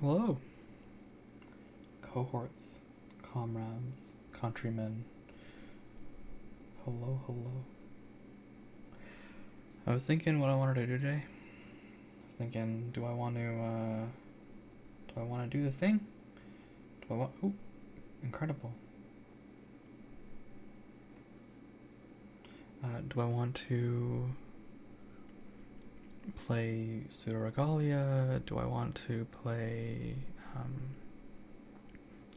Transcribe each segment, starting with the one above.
Hello, cohorts, comrades, countrymen. Hello, hello. I was thinking what I wanted to do today. I was thinking, do I want to do the thing? Do I want? Ooh, incredible. Do I want to play Pseudo Regalia? Do I want to play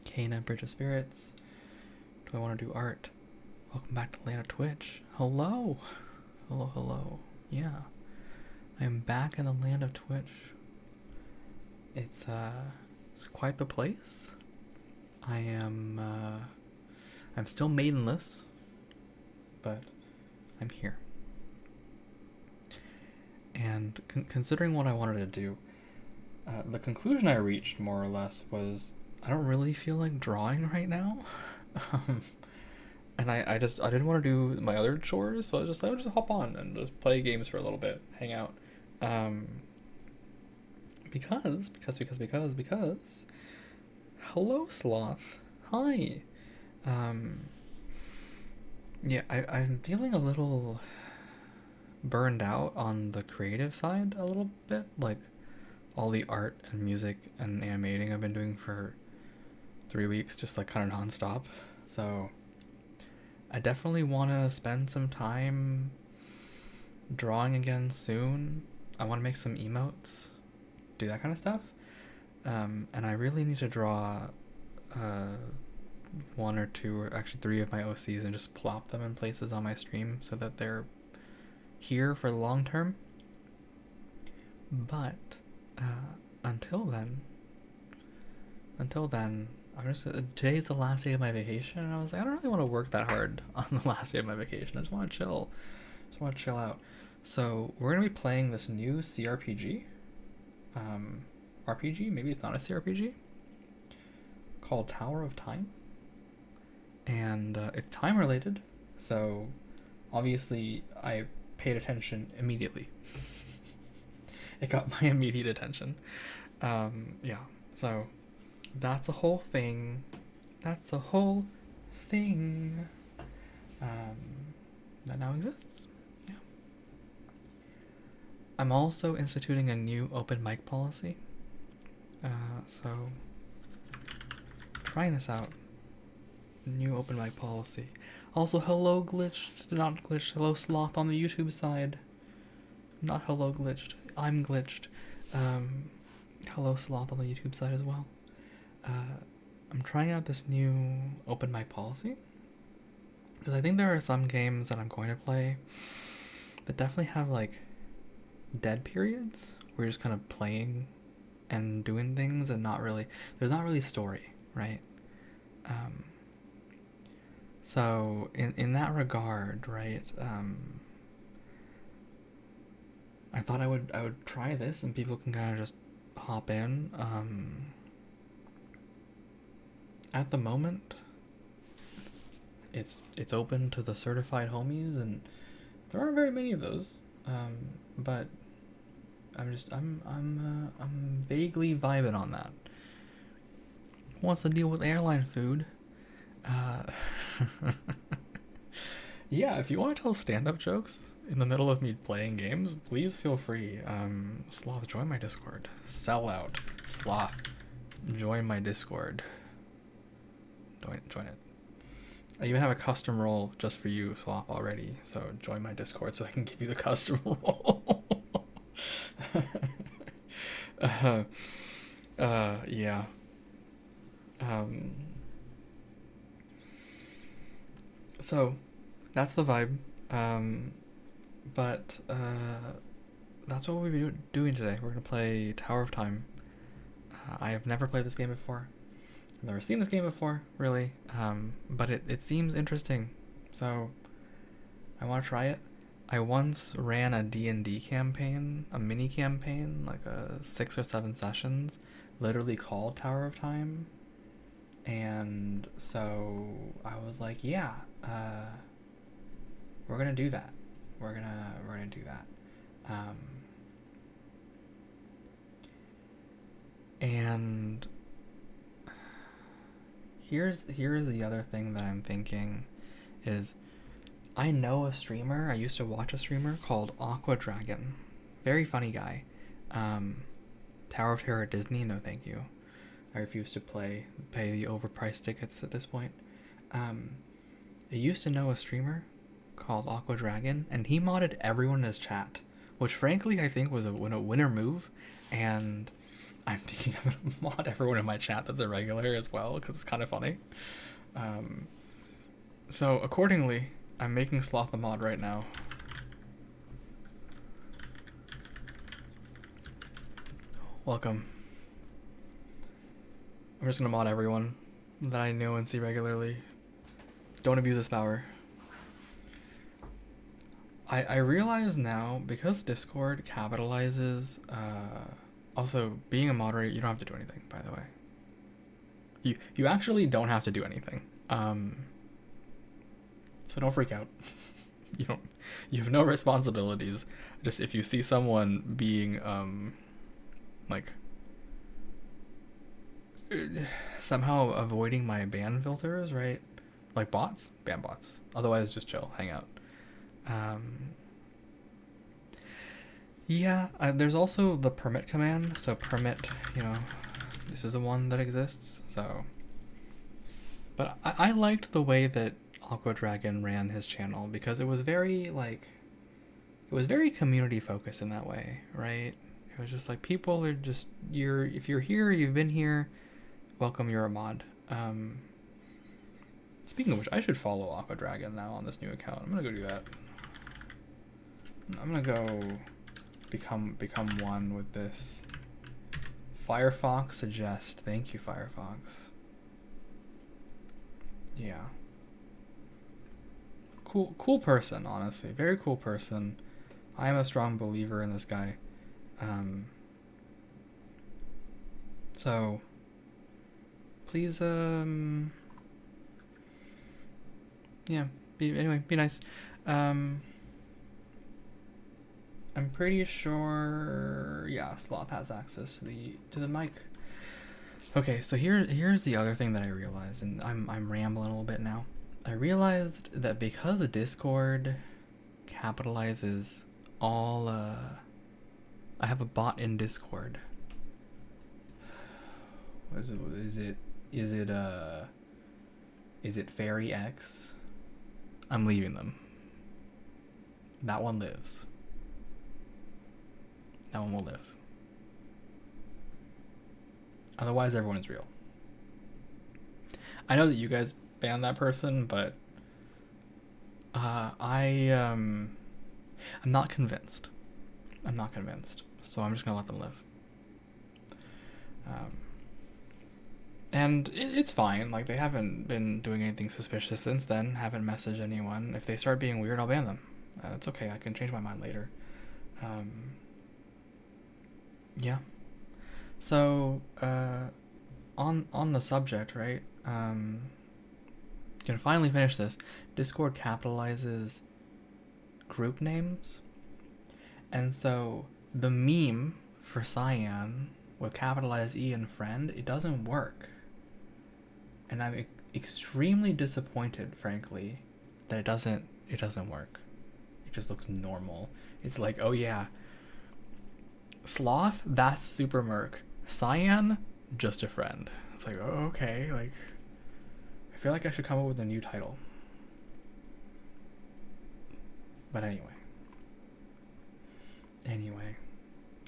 Kana Bridge of Spirits? Do I want to do art? Welcome back to Land of Twitch. Hello! Hello, hello. Yeah. I am back in the land of Twitch. It's quite the place. I'm still maidenless, but I'm here. And considering what I wanted to do, the conclusion I reached more or less was I don't really feel like drawing right now. And I didn't want to do my other chores, so I was just hop on and just play games for a little bit, hang out. Because hello, Sloth. Hi. Yeah, I'm feeling a little burned out on the creative side a little bit, like all the art and music and animating I've been doing for 3 weeks, just like kind of nonstop. So I definitely want to spend some time drawing again soon. I want to make some emotes, do that kind of stuff. And I really need to draw one or two, or actually 3 of my OCs and just plop them in places on my stream so that they're here for the long term. But until then, today's the last day of my vacation, and I was like, I don't really want to work that hard on the last day of my vacation. I just want to chill. Just want to chill out. So we're gonna be playing this new CRPG. RPG, maybe it's not a CRPG, called Tower of Time. And it's time related, so obviously I paid attention immediately. It got my immediate attention. Yeah, so that's a whole thing. That's a whole thing that now exists. Yeah. I'm also instituting a new open mic policy. So trying this out. New open mic policy. Also, hello glitched, not glitched. Hello Sloth on the YouTube side. Not hello glitched. I'm glitched. Hello Sloth on the YouTube side as well. I'm trying out this new open mic policy because I think there are some games that I'm going to play that definitely have like dead periods where you're just kind of playing and doing things and there's not really story, right? So in that regard, right, I thought I would try this and people can kind of just hop in. At the moment, it's open to the certified homies, and there aren't very many of those. But I'm vaguely vibing on that. Wants to deal with airline food? Yeah, if you want to tell stand-up jokes in the middle of me playing games, please feel free. Sloth, join my Discord. Sellout. Sloth, join my Discord. Join it. I even have a custom role just for you, Sloth, already. So join my Discord so I can give you the custom role. Yeah. So that's the vibe. But that's what we'll be doing today. We're gonna play Tower of Time. I have never played this game before. I've never seen this game before, really. But it seems interesting, so I want to try it. I once ran a D&D campaign, a mini campaign, like 6 or 7 sessions, literally called Tower of Time. And so I was like, yeah, we're gonna do that. We're gonna do that. And here's the other thing that I'm thinking is, I know a streamer, I used to watch a streamer called Aqua Dragon. Very funny guy. Tower of Terror at Disney, no thank you. I refuse to pay the overpriced tickets at this point. I used to know a streamer called Aqua Dragon, and he modded everyone in his chat, which frankly I think was a winner move, and I'm thinking I'm gonna mod everyone in my chat that's a regular as well, because it's kind of funny. So accordingly, I'm making Sloth a mod right now. Welcome. I'm just gonna mod everyone that I know and see regularly. Don't abuse this power. I realize now, because Discord capitalizes, also being a moderator, you don't have to do anything, by the way. You actually don't have to do anything. So don't freak out. You have no responsibilities. Just if you see someone being like somehow avoiding my ban filters, right? Like bots, ban bots. Otherwise, just chill, hang out. Yeah, there's also the permit command. So permit, this is the one that exists. So, but I liked the way that Aqua Dragon ran his channel, because it was very community focused in that way, right? It was just like, people are just, if you're here, you've been here, welcome, you're a mod. Speaking of which, I should follow Aqua Dragon now on this new account. I'm gonna go do that. I'm gonna go become one with this. Firefox suggest. Thank you, Firefox. Yeah. Cool person, honestly. Very cool person. I am a strong believer in this guy. So please, yeah, be nice. I'm pretty sure, yeah, Sloth has access to the mic. Okay, so here's the other thing that I realized, and I'm rambling a little bit now. I realized that because Discord capitalizes all, I have a bot in Discord. Is it Fairy X? I'm leaving them. That one lives. That one will live. Otherwise, everyone is real. I know that you guys banned that person, but I'm not convinced. I'm not convinced. So I'm just gonna let them live. And it's fine. Like, they haven't been doing anything suspicious since then. Haven't messaged anyone. If they start being weird, I'll ban them. It's okay. I can change my mind later. Yeah. So on the subject, right? Gonna finally finish this. Discord capitalizes group names, and so the meme for Cyan with capitalized E and friend, it doesn't work. And I'm extremely disappointed, frankly, that it doesn't work. It just looks normal. It's like, oh yeah, Sloth, that's super merc. Cyan, just a friend. It's like, oh, okay, like, I feel like I should come up with a new title. But anyway,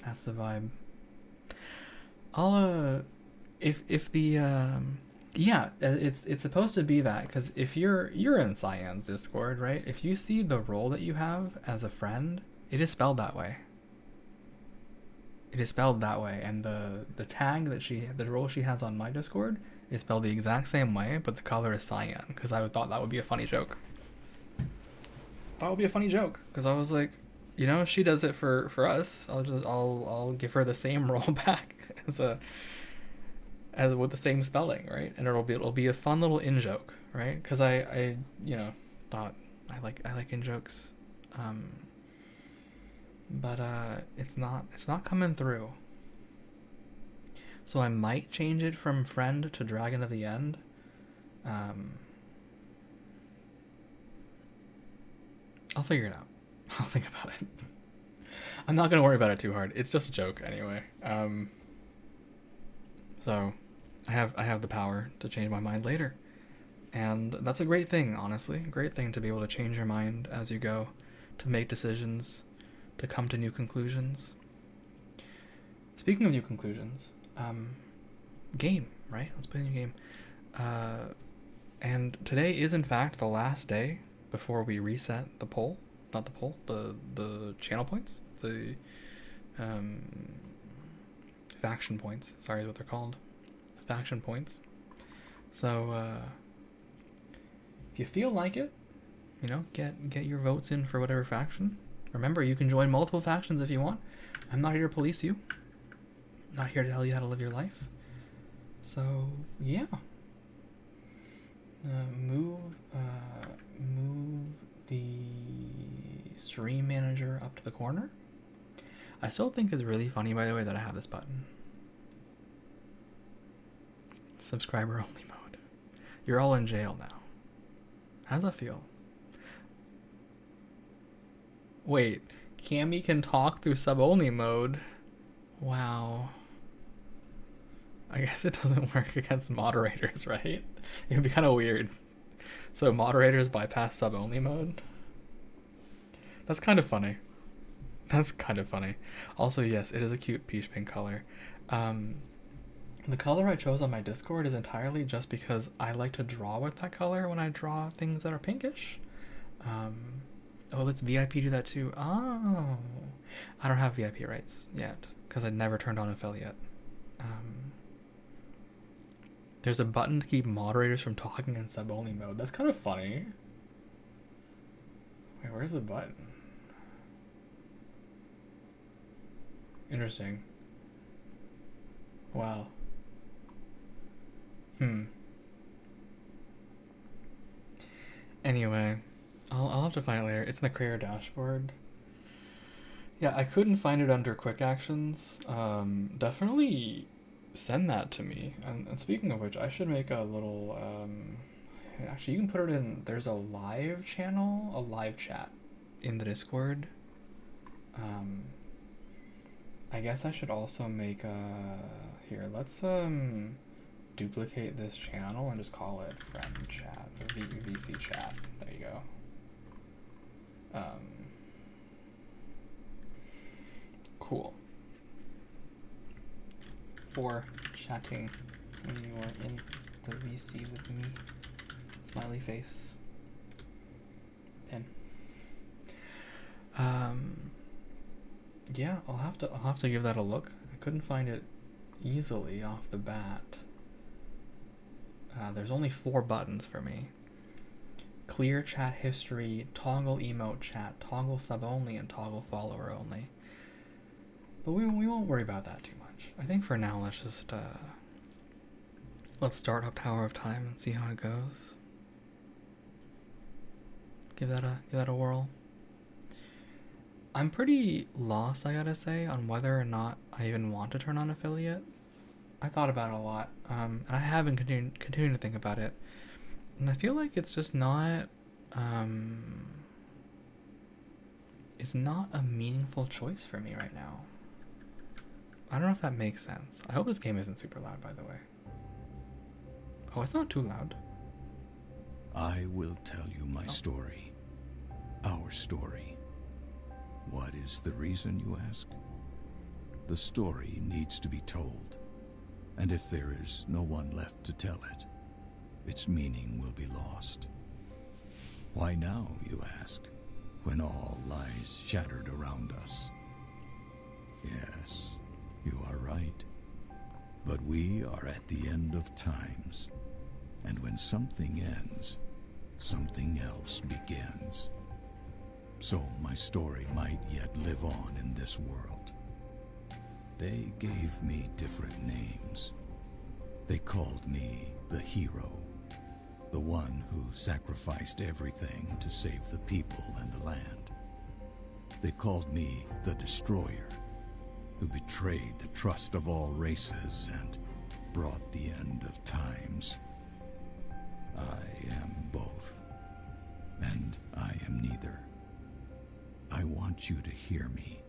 that's the vibe. I'll if the yeah, it's supposed to be that, because if you're in Cyan's Discord, right? If you see the role that you have as a friend, it is spelled that way. It is spelled that way, and the tag that the role she has on my Discord is spelled the exact same way, but the color is cyan, because I thought that would be a funny joke. Because I was like, if she does it for us, I'll give her the same role back as with the same spelling, right? And it'll be a fun little in joke, right? Because I thought I like in jokes, but it's not coming through. So I might change it from friend to dragon of the end. I'll figure it out. I'll think about it. I'm not gonna worry about it too hard. It's just a joke anyway. So I have the power to change my mind later. And that's a great thing, honestly. A great thing to be able to change your mind as you go, to make decisions, to come to new conclusions. Speaking of new conclusions, game, right? Let's play a new game. And today is in fact the last day before we reset the poll. Not the poll, the channel points. The faction points. Sorry is what they're called. Faction points. So if you feel like it, you know, get your votes in for whatever faction. Remember, you can join multiple factions if you want. I'm not here to police you. I'm not here to tell you how to live your life. So yeah. Move the stream manager up to the corner. I still think it's really funny, by the way, that I have this button. Subscriber only mode. You're all in jail now. How does that feel? Wait, Cammy can talk through sub-only mode. Wow. I guess it doesn't work against moderators, right? It would be kind of weird. So moderators bypass sub-only mode? That's kind of funny. That's kind of funny. Also, yes, it is a cute peach pink color. The color I chose on my Discord is entirely just because I like to draw with that color when I draw things that are pinkish. Oh, let's VIP do that too. Oh, I don't have VIP rights yet because I never turned on affiliate. There's a button to keep moderators from talking in sub-only mode. That's kind of funny. Wait, where's the button? Interesting. Wow. Anyway, I'll have to find it later. It's in the creator dashboard. Yeah, I couldn't find it under quick actions. Definitely send that to me. And speaking of which, I should make a little, actually you can put it in, there's a live channel, a live chat in the Discord. I guess I should also make a, here, let's duplicate this channel and just call it friend chat, or VC chat. There you go. Cool. For chatting when you are in the VC with me. Smiley face. Pin. Yeah, I'll have to give that a look. I couldn't find it easily off the bat. There's only 4 buttons for me. Clear chat history, toggle emote chat, toggle sub only, and toggle follower only. But we won't worry about that too much. I think for now let's just let's start up Tower of Time and see how it goes. Give that a whirl. I'm pretty lost, I gotta say, on whether or not I even want to turn on affiliate. I thought about it a lot, and I have been continuing to think about it, and I feel like it's just not, it's not a meaningful choice for me right now. I don't know if that makes sense. I hope this game isn't super loud, by the way. Oh, it's not too loud. I will tell you my story. Our story. What is the reason, you ask? The story needs to be told. And if there is no one left to tell it, its meaning will be lost. Why now, you ask, when all lies shattered around us? Yes, you are right. But we are at the end of times. And when something ends, something else begins. So my story might yet live on in this world. They gave me different names. They called me the hero, the one who sacrificed everything to save the people and the land. They called me the destroyer, who betrayed the trust of all races and brought the end of times. I am both, and I am neither. I want you to hear me,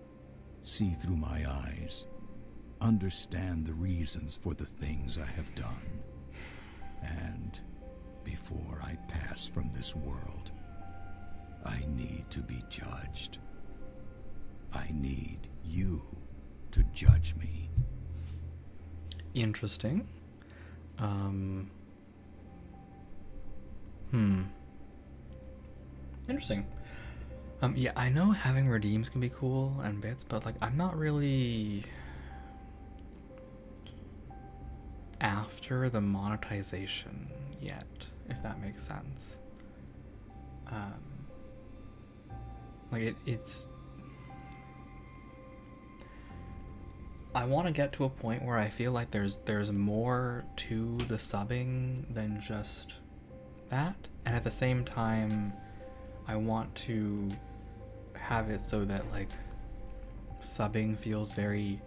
see through my eyes, understand the reasons for the things I have done. And before I pass from this world, I need to be judged. I need you to judge me. Interesting. Interesting. Yeah, I know having redeems can be cool and bits, but like I'm not really after the monetization yet, if that makes sense. Like it's I want to get to a point where I feel like there's more to the subbing than just that, and at the same time I want to have it so that like subbing feels very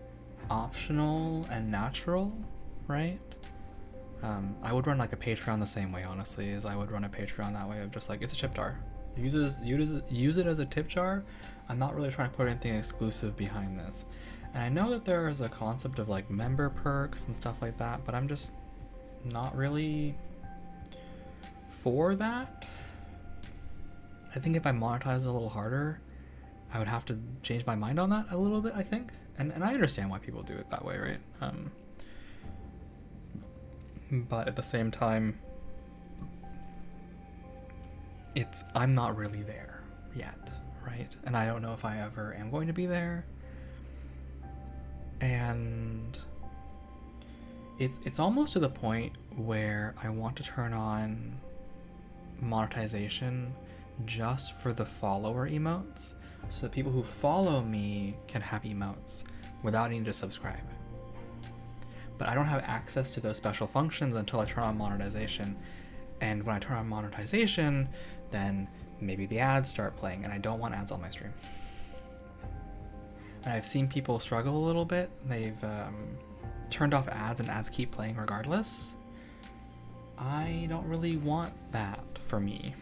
optional and natural, right? I would run like a Patreon the same way, honestly, as I would run a Patreon that way of just like, it's a tip jar. Use it as a tip jar. I'm not really trying to put anything exclusive behind this. And I know that there is a concept of like member perks and stuff like that, but I'm just not really for that. I think if I monetize a little harder, I would have to change my mind on that a little bit, I think. And I understand why people do it that way, right? But at the same time, I'm not really there yet, right? And I don't know if I ever am going to be there. And it's almost to the point where I want to turn on monetization just for the follower emotes, so that people who follow me can have emotes without needing to subscribe. But I don't have access to those special functions until I turn on monetization. And when I turn on monetization, then maybe the ads start playing, and I don't want ads on my stream. And I've seen people struggle a little bit. They've turned off ads, and ads keep playing regardless. I don't really want that for me.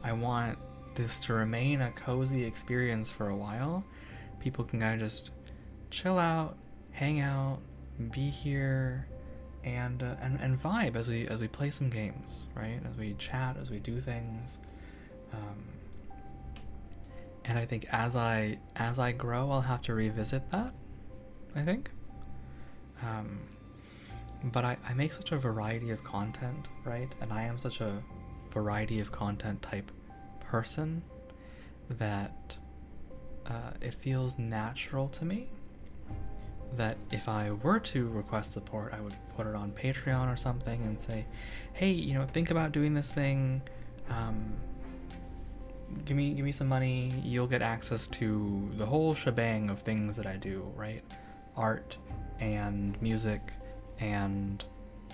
I want this to remain a cozy experience for a while. People can kind of just chill out, hang out, be here, and vibe as we play some games, right? As we chat, as we do things. And I think as I grow, I'll have to revisit that, I think. But I make such a variety of content, right? And I am such a variety of content type person that it feels natural to me that if I were to request support, I would put it on Patreon or something and say, hey, think about doing this thing. Give me some money. You'll get access to the whole shebang of things that I do, right? Art and music and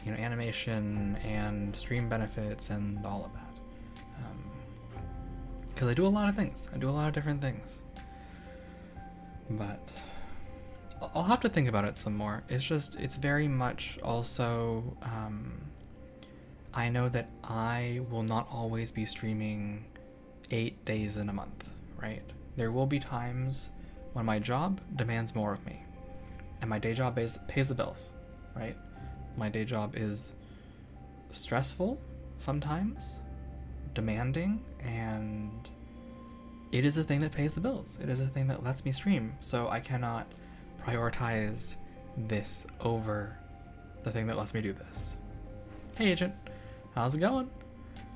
animation and stream benefits and all of that. Because I do a lot of things. I do a lot of different things. But I'll have to think about it some more. It's very much also, I know that I will not always be streaming 8 days in a month, right? There will be times when my job demands more of me, and my day job pays the bills, right? My day job is stressful sometimes, demanding, and it is a thing that pays the bills. It is a thing that lets me stream, so I cannot prioritize this over the thing that lets me do this. Hey agent, how's it going?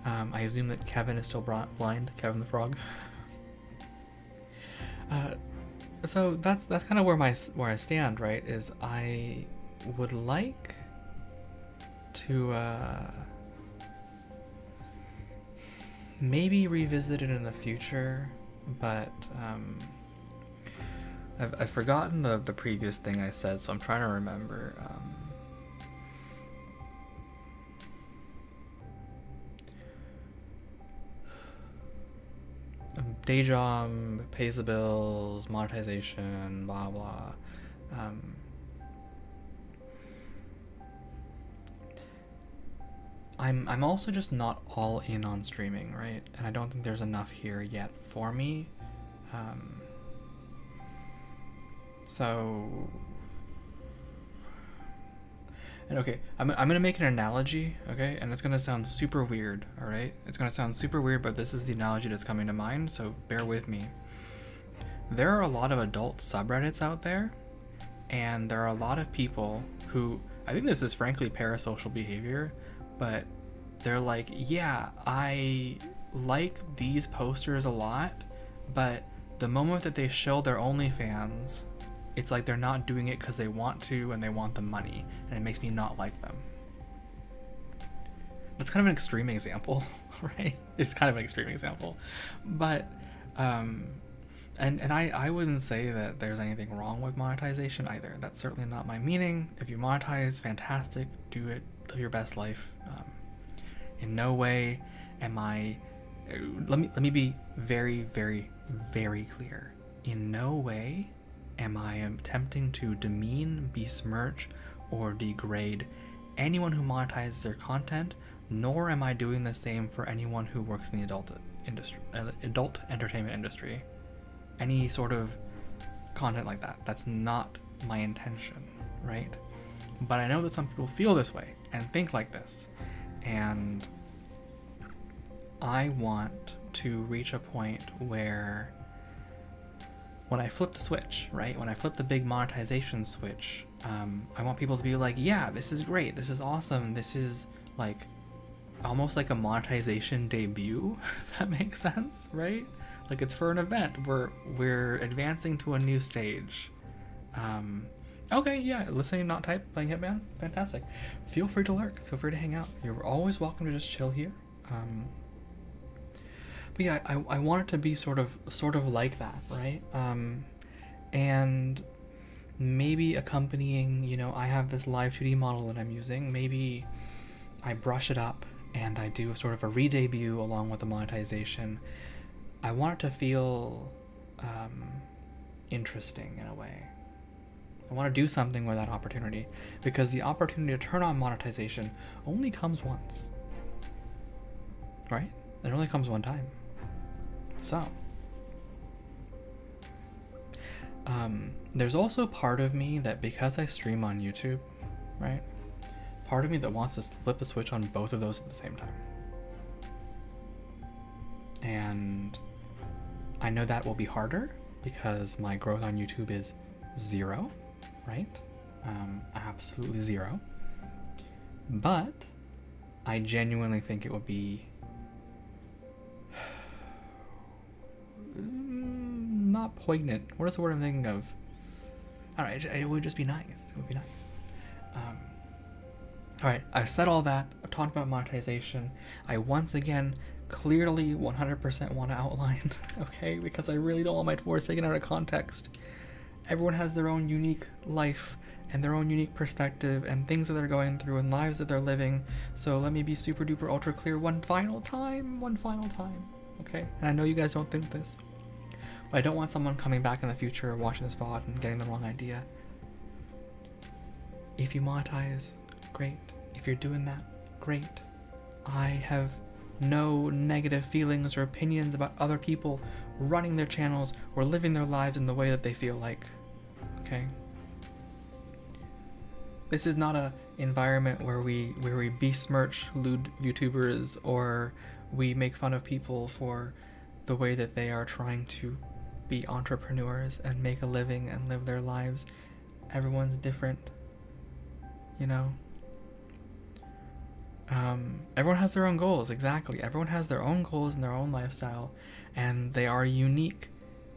I assume that Kevin is still blind, Kevin the Frog. So that's kind of where I stand, right? Is I would like to maybe revisit it in the future, but I've forgotten the previous thing I said, so I'm trying to remember. day job, pays the bills, monetization, blah blah. I'm also just not all in on streaming, right? And I don't think there's enough here yet for me. So, and okay, I'm gonna make an analogy, okay? And it's gonna sound super weird, all right? It's gonna sound super weird, but this is the analogy that's coming to mind, so bear with me. There are a lot of adult subreddits out there, and there are a lot of people who, I think this is frankly parasocial behavior, but they're like, yeah, I like these posters a lot, but the moment that they show their OnlyFans, it's like they're not doing it because they want to and they want the money, and it makes me not like them. That's kind of an extreme example, right? It's kind of an extreme example, but and I wouldn't say that there's anything wrong with monetization either. That's certainly not my meaning. If you monetize, fantastic, do it, live your best life. In no way am I, let me be very, very, very clear. In no way am I attempting to demean, besmirch, or degrade anyone who monetizes their content, nor am I doing the same for anyone who works in the adult entertainment industry. Any sort of content like that. That's not my intention, right? But I know that some people feel this way and think like this. And I want to reach a point where when I flip the switch, right? When I flip the big monetization switch, I want people to be like, yeah, this is great. This is awesome. This is like almost like a monetization debut, if that makes sense, right? Like it's for an event. We're advancing to a new stage. Okay, yeah, listening, not type, playing Hitman, fantastic. Feel free to lurk. Feel free to hang out. You're always welcome to just chill here. But yeah, I want it to be sort of like that, right? And maybe accompanying, you know, I have this live 2D model that I'm using. Maybe I brush it up and I do sort of a re-debut along with the monetization. I want it to feel interesting in a way. I want to do something with that opportunity, because the opportunity to turn on monetization only comes once, right? It only comes one time. So, there's also part of me that, because I stream on YouTube, right? Part of me that wants to flip the switch on both of those at the same time. And I know that will be harder because my growth on YouTube is 0, right? Absolutely 0. But I genuinely think it would be not poignant. What is the word I'm thinking of? All right, it would just be nice. It would be nice. All right, I've said all that. I've talked about monetization. I once again clearly 100% want to outline, okay, because I really don't want my words taken out of context. Everyone has their own unique life and their own unique perspective and things that they're going through and lives that they're living. So let me be super duper ultra clear one final time, okay? And I know you guys don't think this, but I don't want someone coming back in the future watching this VOD and getting the wrong idea. If you monetize, great. If you're doing that, great. I have no negative feelings or opinions about other people running their channels or living their lives in the way that they feel like, okay? This is not a environment where we besmirch lewd YouTubers or we make fun of people for the way that they are trying to be entrepreneurs and make a living and live their lives. Everyone's different, you know? Everyone has their own goals, exactly. Everyone has their own goals and their own lifestyle, and they are unique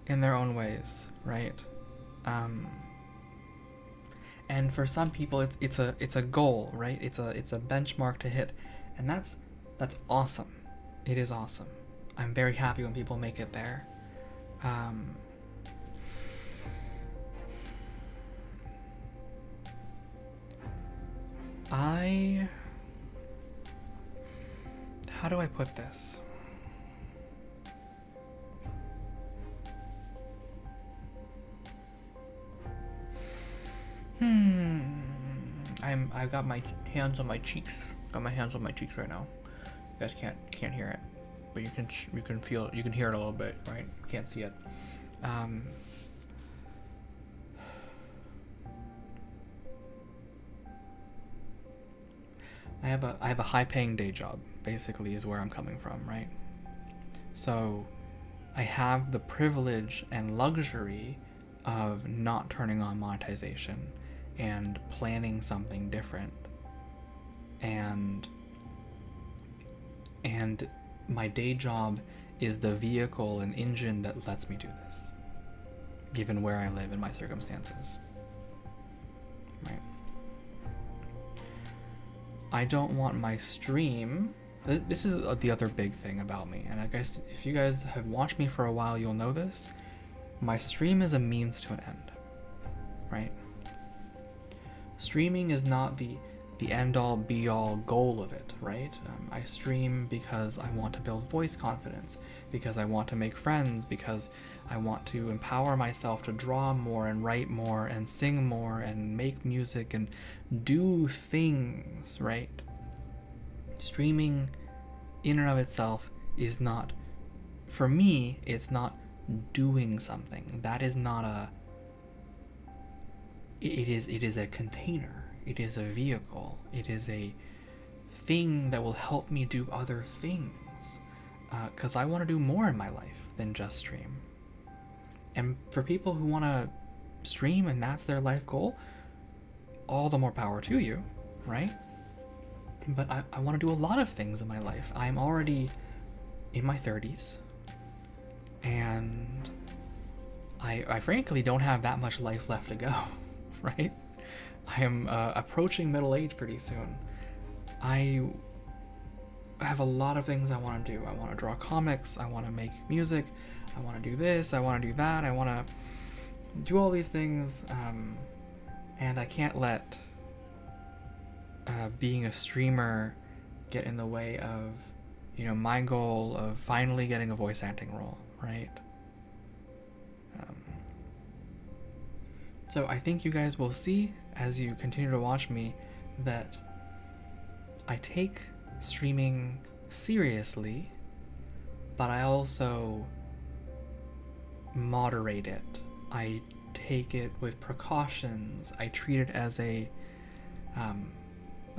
in their own ways, right? And for some people, it's a goal, right? It's a benchmark to hit, and that's awesome. It is awesome. I'm very happy when people make it there. How do I put this? I've got my hands on my cheeks. Got my hands on my cheeks right now. You guys can't hear it, but you can feel it. You can hear it a little bit, right? Can't see it. I have a high-paying day job, basically, is where I'm coming from, right? So I have the privilege and luxury of not turning on monetization and planning something different. And my day job is the vehicle and engine that lets me do this, given where I live and my circumstances. Right? I don't want my stream. This is the other big thing about me, and I guess if you guys have watched me for a while, you'll know this. My stream is a means to an end, right? Streaming is not the end-all, be-all goal of it, right? I stream because I want to build voice confidence, because I want to make friends, because I want to empower myself to draw more and write more and sing more and make music and do things, right? Streaming in and of itself is not, for me, it's not doing something. That is not a, it is a container. It is a vehicle. It is a thing that will help me do other things. Because I want to do more in my life than just stream. And for people who want to stream and that's their life goal, all the more power to you, right? But I want to do a lot of things in my life. I'm already in my 30s. And I frankly don't have that much life left to go, right? I am approaching middle age pretty soon. I have a lot of things I want to do. I want to draw comics. I want to make music. I want to do this. I want to do that. I want to do all these things. And I can't let being a streamer get in the way of, my goal of finally getting a voice acting role, right? So I think you guys will see, as you continue to watch me, that I take streaming seriously, but I also moderate it. I take it with precautions. I treat it as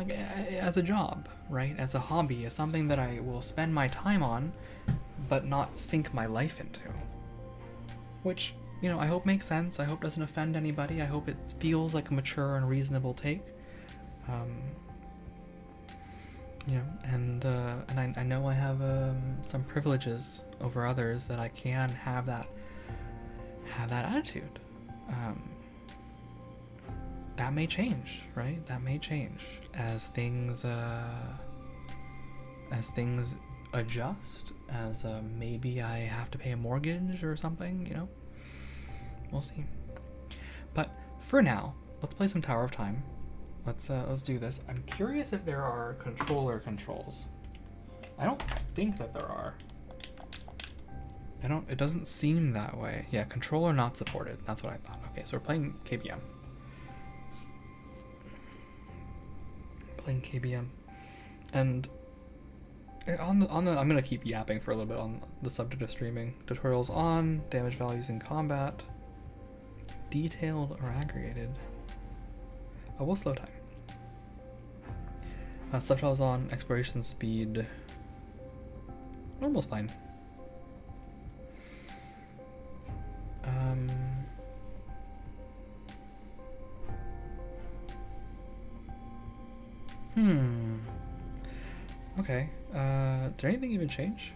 as a job, right? As a hobby, as something that I will spend my time on, but not sink my life into. Which, I hope makes sense. I hope doesn't offend anybody. I hope it feels like a mature and reasonable take. And I know I have some privileges over others that I can have that attitude. That may change, right? That may change as things adjust. As maybe I have to pay a mortgage or something. We'll see. But for now, let's play some Tower of Time. Let's do this. I'm curious if there are controller controls. I don't think that there are. It doesn't seem that way. Yeah, controller not supported. That's what I thought. Okay, so we're playing KBM. And on the I'm gonna keep yapping for a little bit on the subject of streaming. Tutorials on, damage values in combat, detailed or aggregated. Oh, we'll slow time. Subtitles on, exploration speed. Normal's fine. Okay. Did anything even change?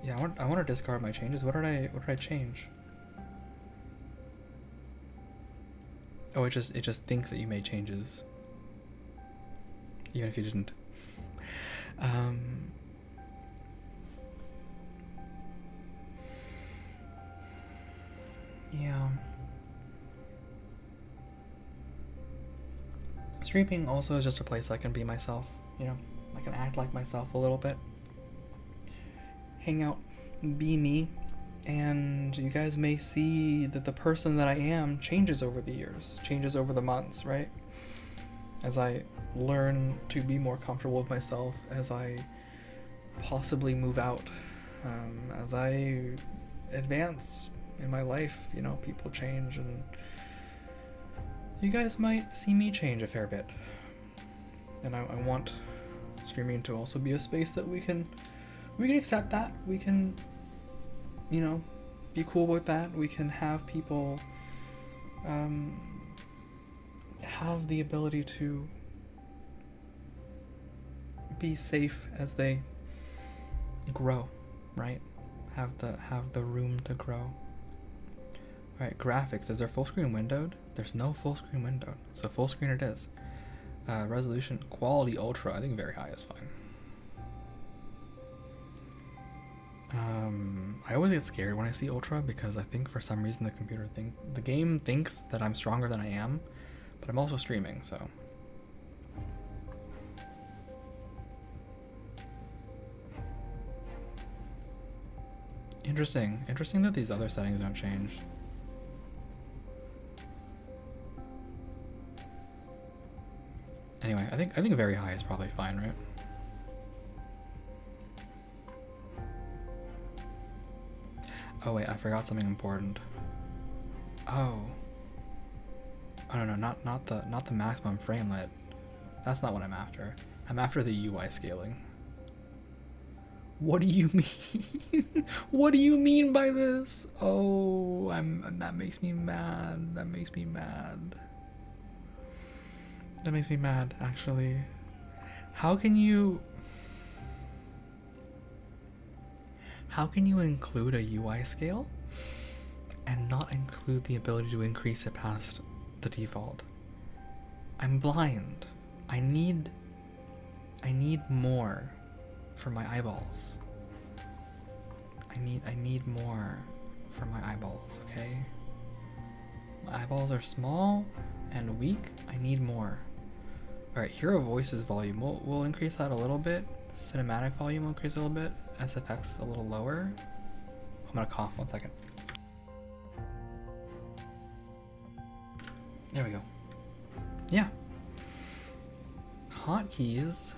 Yeah, I want to discard my changes. What did I change? Oh, it just thinks that you made changes, even if you didn't. Yeah. Streaming also is just a place I can be myself, I can act like myself a little bit. Hang out, be me, And you guys may see that the person that I am changes over the years, changes over the months, right? As I learn to be more comfortable with myself, as I possibly move out, as I advance in my life, you know, people change, and you guys might see me change a fair bit. And I want streaming to also be a space that we can accept that. We can, you know, be cool with that. We can have people have the ability to be safe as they grow, right? Have the room to grow. Alright, graphics. Is there full screen windowed? There's no full screen windowed, so full screen it is. Resolution, quality, ultra. I think very high is fine. I always get scared when I see ultra because I think for some reason the game thinks that I'm stronger than I am, but I'm also streaming, so. Interesting that these other settings don't change. Anyway, I think very high is probably fine, right? Oh wait, I forgot something important. Oh no, not the maximum frame rate. That's not what I'm after. I'm after the UI scaling. What do you mean? What do you mean by this? Oh, that makes me mad. That makes me mad. That makes me mad, actually. How can you include a UI scale and not include the ability to increase it past the default? I'm blind. I need more for my eyeballs. I need more for my eyeballs, okay? My eyeballs are small and weak. I need more. Alright, Hero Voices volume. We'll increase that a little bit. Cinematic volume will increase a little bit. SFX a little lower. I'm gonna cough 1 second. There we go. Yeah. Hotkeys.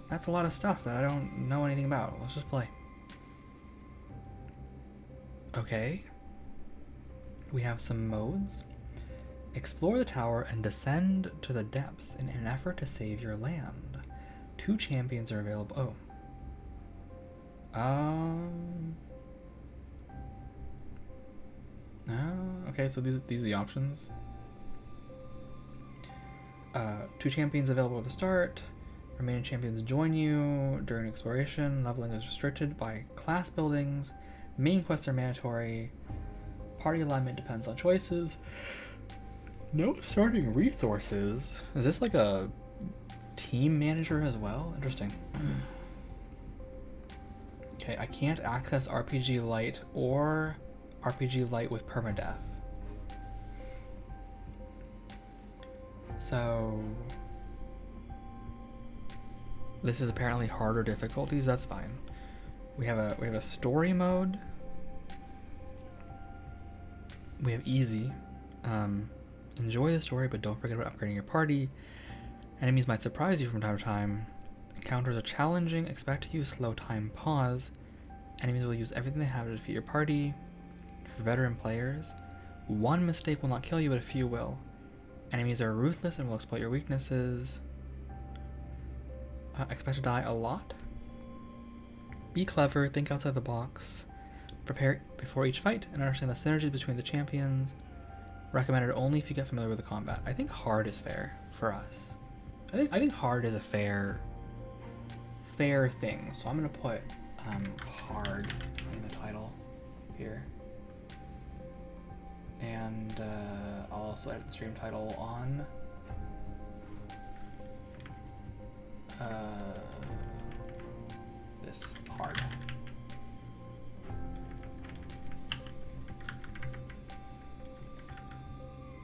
That's a lot of stuff that I don't know anything about. Let's just play. Okay. We have some modes. Explore the tower and descend to the depths in an effort to save your land. 2 champions are available. Okay, so these are the options. 2 champions available at the start. Remaining champions join you during exploration. Leveling is restricted by class buildings. Main quests are mandatory. Party alignment depends on choices. No starting resources. Is this like a team manager as well? Interesting. Okay, I can't access RPG Lite or RPG Lite with permadeath. So this is apparently harder difficulties. That's fine. We have a story mode. We have easy. Enjoy the story, but don't forget about upgrading your party. Enemies might surprise you from time to time. Encounters are challenging. Expect to use slow time pause. Enemies will use everything they have to defeat your party. For veteran players, 1 mistake will not kill you, but a few will. Enemies are ruthless and will exploit your weaknesses. Expect to die a lot. Be clever, think outside the box. Prepare before each fight and understand the synergies between the champions. Recommended only if you get familiar with the combat. I think hard is fair for us. I think hard is a fair thing. So I'm gonna put hard in the title here. And I'll also edit the stream title on this hard.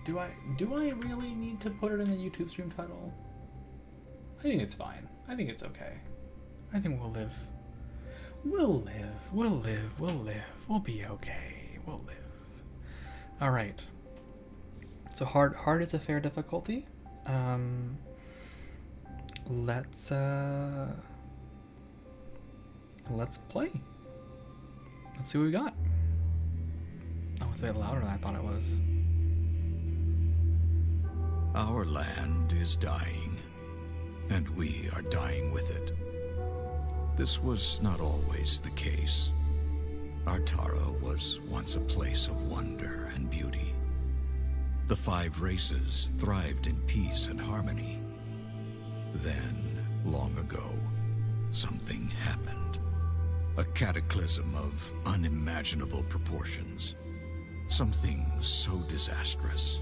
Do I really need to put it in the YouTube stream title? I think it's fine. I think it's okay. I think We'll live. We'll live. We'll live. We'll be okay. We'll live. All right. So hard is a fair difficulty. Let's play. Let's see what we got. Oh, it's a bit louder than I thought it was. Our land is dying, and we are dying with it. This was not always the case. Artara was once a place of wonder and beauty. The 5 races thrived in peace and harmony. Then, long ago, something happened. A cataclysm of unimaginable proportions. Something so disastrous,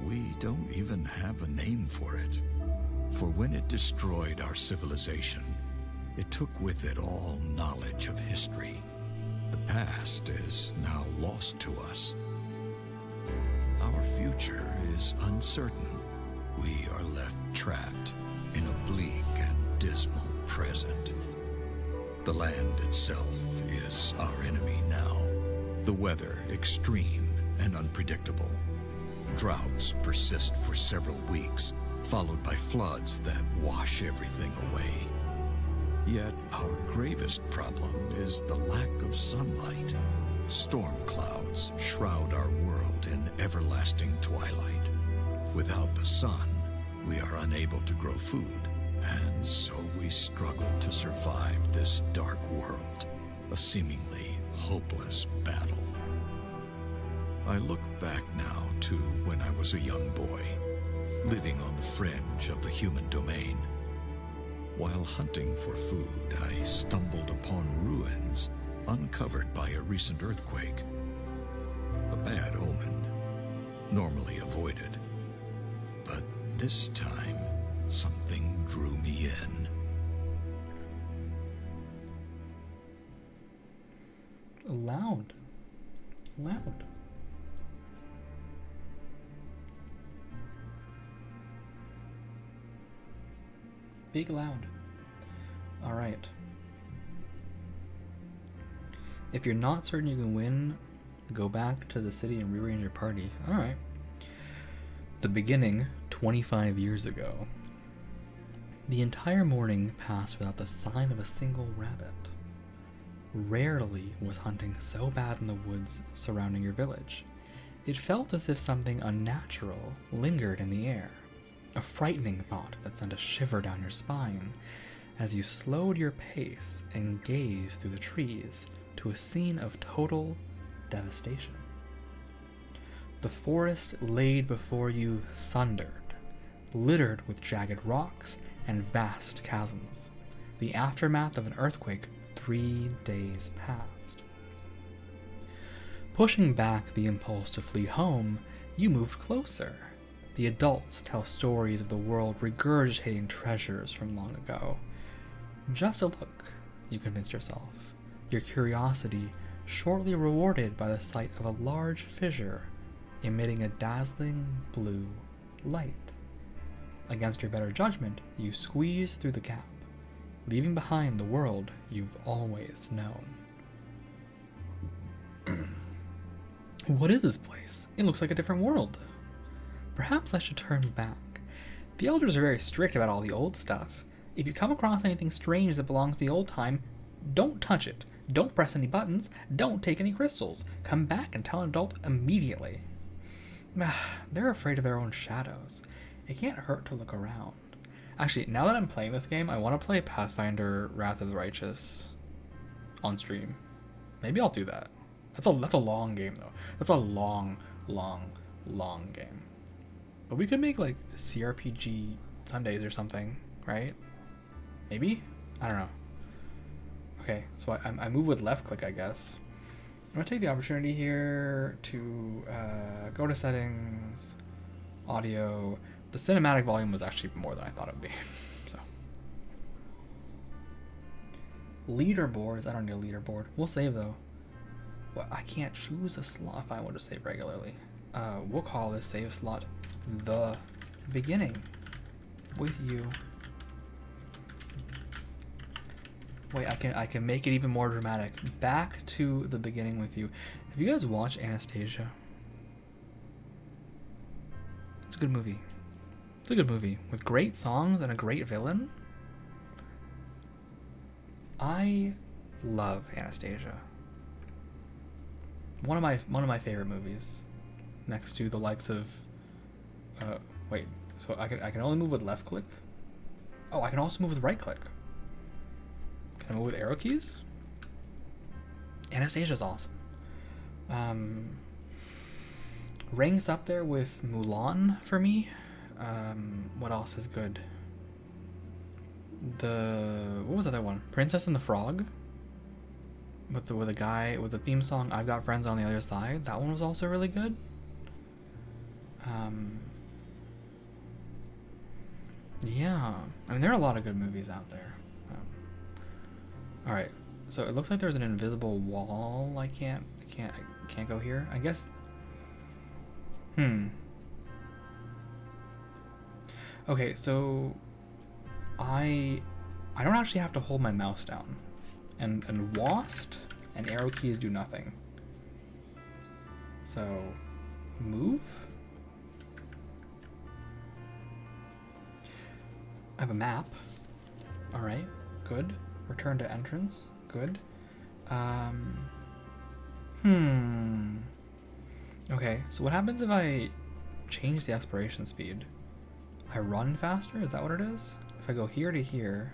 we don't even have a name for it. For when it destroyed our civilization, it took with it all knowledge of history. The past is now lost to us. Our future is uncertain. We are left trapped in a bleak and dismal present. The land itself is our enemy now. The weather extreme and unpredictable. Droughts persist for several weeks, followed by floods that wash everything away. Yet our gravest problem is the lack of sunlight. Storm clouds shroud our world in everlasting twilight. Without the sun, we are unable to grow food, and so we struggle to survive this dark world, a seemingly hopeless battle. I look back now to when I was a young boy, living on the fringe of the human domain. While hunting for food, I stumbled upon ruins uncovered by a recent earthquake. A bad omen, normally avoided. But this time, something drew me in. Loud. Big loud. All right. If you're not certain you can win, go back to the city and rearrange your party. All right. The beginning, 25 years ago. The entire morning passed without the sign of a single rabbit. Rarely was hunting so bad in the woods surrounding your village. It felt as if something unnatural lingered in the air. A frightening thought that sent a shiver down your spine as you slowed your pace and gazed through the trees to a scene of total devastation. The forest laid before you sundered, littered with jagged rocks and vast chasms, the aftermath of an earthquake 3 days past. Pushing back the impulse to flee home, you moved closer. The adults tell stories of the world regurgitating treasures from long ago. Just a look, you convinced yourself, your curiosity shortly rewarded by the sight of a large fissure emitting a dazzling blue light. Against your better judgment, you squeeze through the gap, leaving behind the world you've always known. What is this place? It looks like a different world. Perhaps I should turn back. The elders are very strict about all the old stuff. If you come across anything strange that belongs to the old time, don't touch it. Don't press any buttons. Don't take any crystals. Come back and tell an adult immediately. They're afraid of their own shadows. It can't hurt to look around. Actually, now that I'm playing this game, I want to play Pathfinder Wrath of the Righteous on stream. Maybe I'll do that. That's a long game, though. That's a long game. But we could make, like, CRPG Sundays or something, right? Maybe? I don't know. Okay, so I move with left click, I guess. I'm going to take the opportunity here to go to settings, audio. The cinematic volume was actually more than I thought it would be. So, leaderboards. I don't need a leaderboard. We'll save, though. Well, I can't choose a slot if I want to save regularly. We'll call this save slot the beginning with you. Wait, I can make it even more dramatic. Back to the beginning with you. Have you guys watched Anastasia? It's a good movie. It's a good movie with great songs and a great villain. I love Anastasia. One of my favorite movies, next to the likes of. Wait. So I can only move with left click. Oh, I can also move with right click. Can I move with arrow keys? Anastasia's awesome. Ranks up there with Mulan for me. What else is good? What was the other one? Princess and the Frog. With the guy with the theme song "I've Got Friends on the Other Side." That one was also really good. Yeah, I mean there are a lot of good movies out there. All right, so it looks like there's an invisible wall. I can't go here. I guess. Okay, so I don't actually have to hold my mouse down, and WASD and arrow keys do nothing. So move. I have a map. All right, good. Return to entrance. Good. Okay, so what happens if I change the exploration speed? I run faster? Is that what it is? If I go here to here.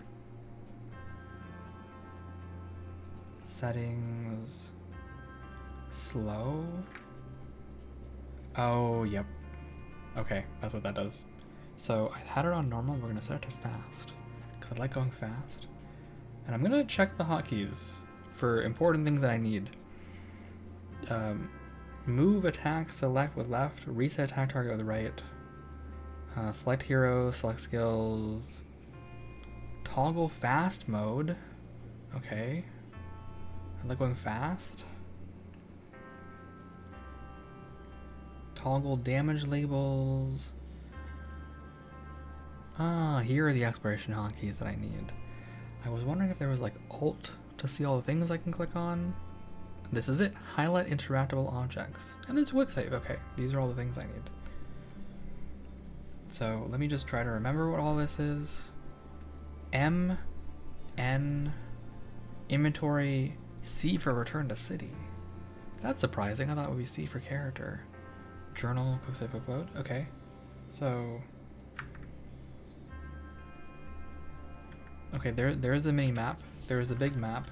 Settings. Slow. Oh, yep. Okay, that's what that does. So I had it on normal. We're going to set it to fast because I like going fast. And I'm going to check the hotkeys for important things that I need. Move, attack, select with left, reset attack target with right, select heroes, select skills, toggle fast mode. Okay. I like going fast. Toggle damage labels. Ah, here are the exploration hotkeys that I need. I was wondering if there was like Alt to see all the things I can click on. This is it. Highlight interactable objects. And it's quick save. Okay, these are all the things I need. So let me just try to remember what all this is. M, N, inventory, C for return to city. That's surprising. I thought it would be C for character. Journal, quick save upload. Okay, so. Okay, there's the mini map. There's a big map.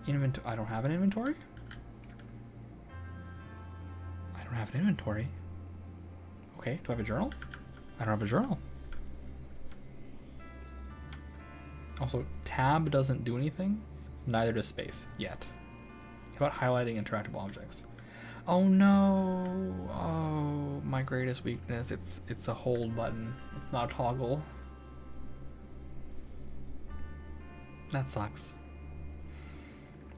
I don't have an inventory? I don't have an inventory. Okay, do I have a journal? I don't have a journal. Also, tab doesn't do anything. Neither does space, yet. How about highlighting interactable objects? Oh no! Oh, my greatest weakness. It's a hold button. It's not a toggle. That sucks.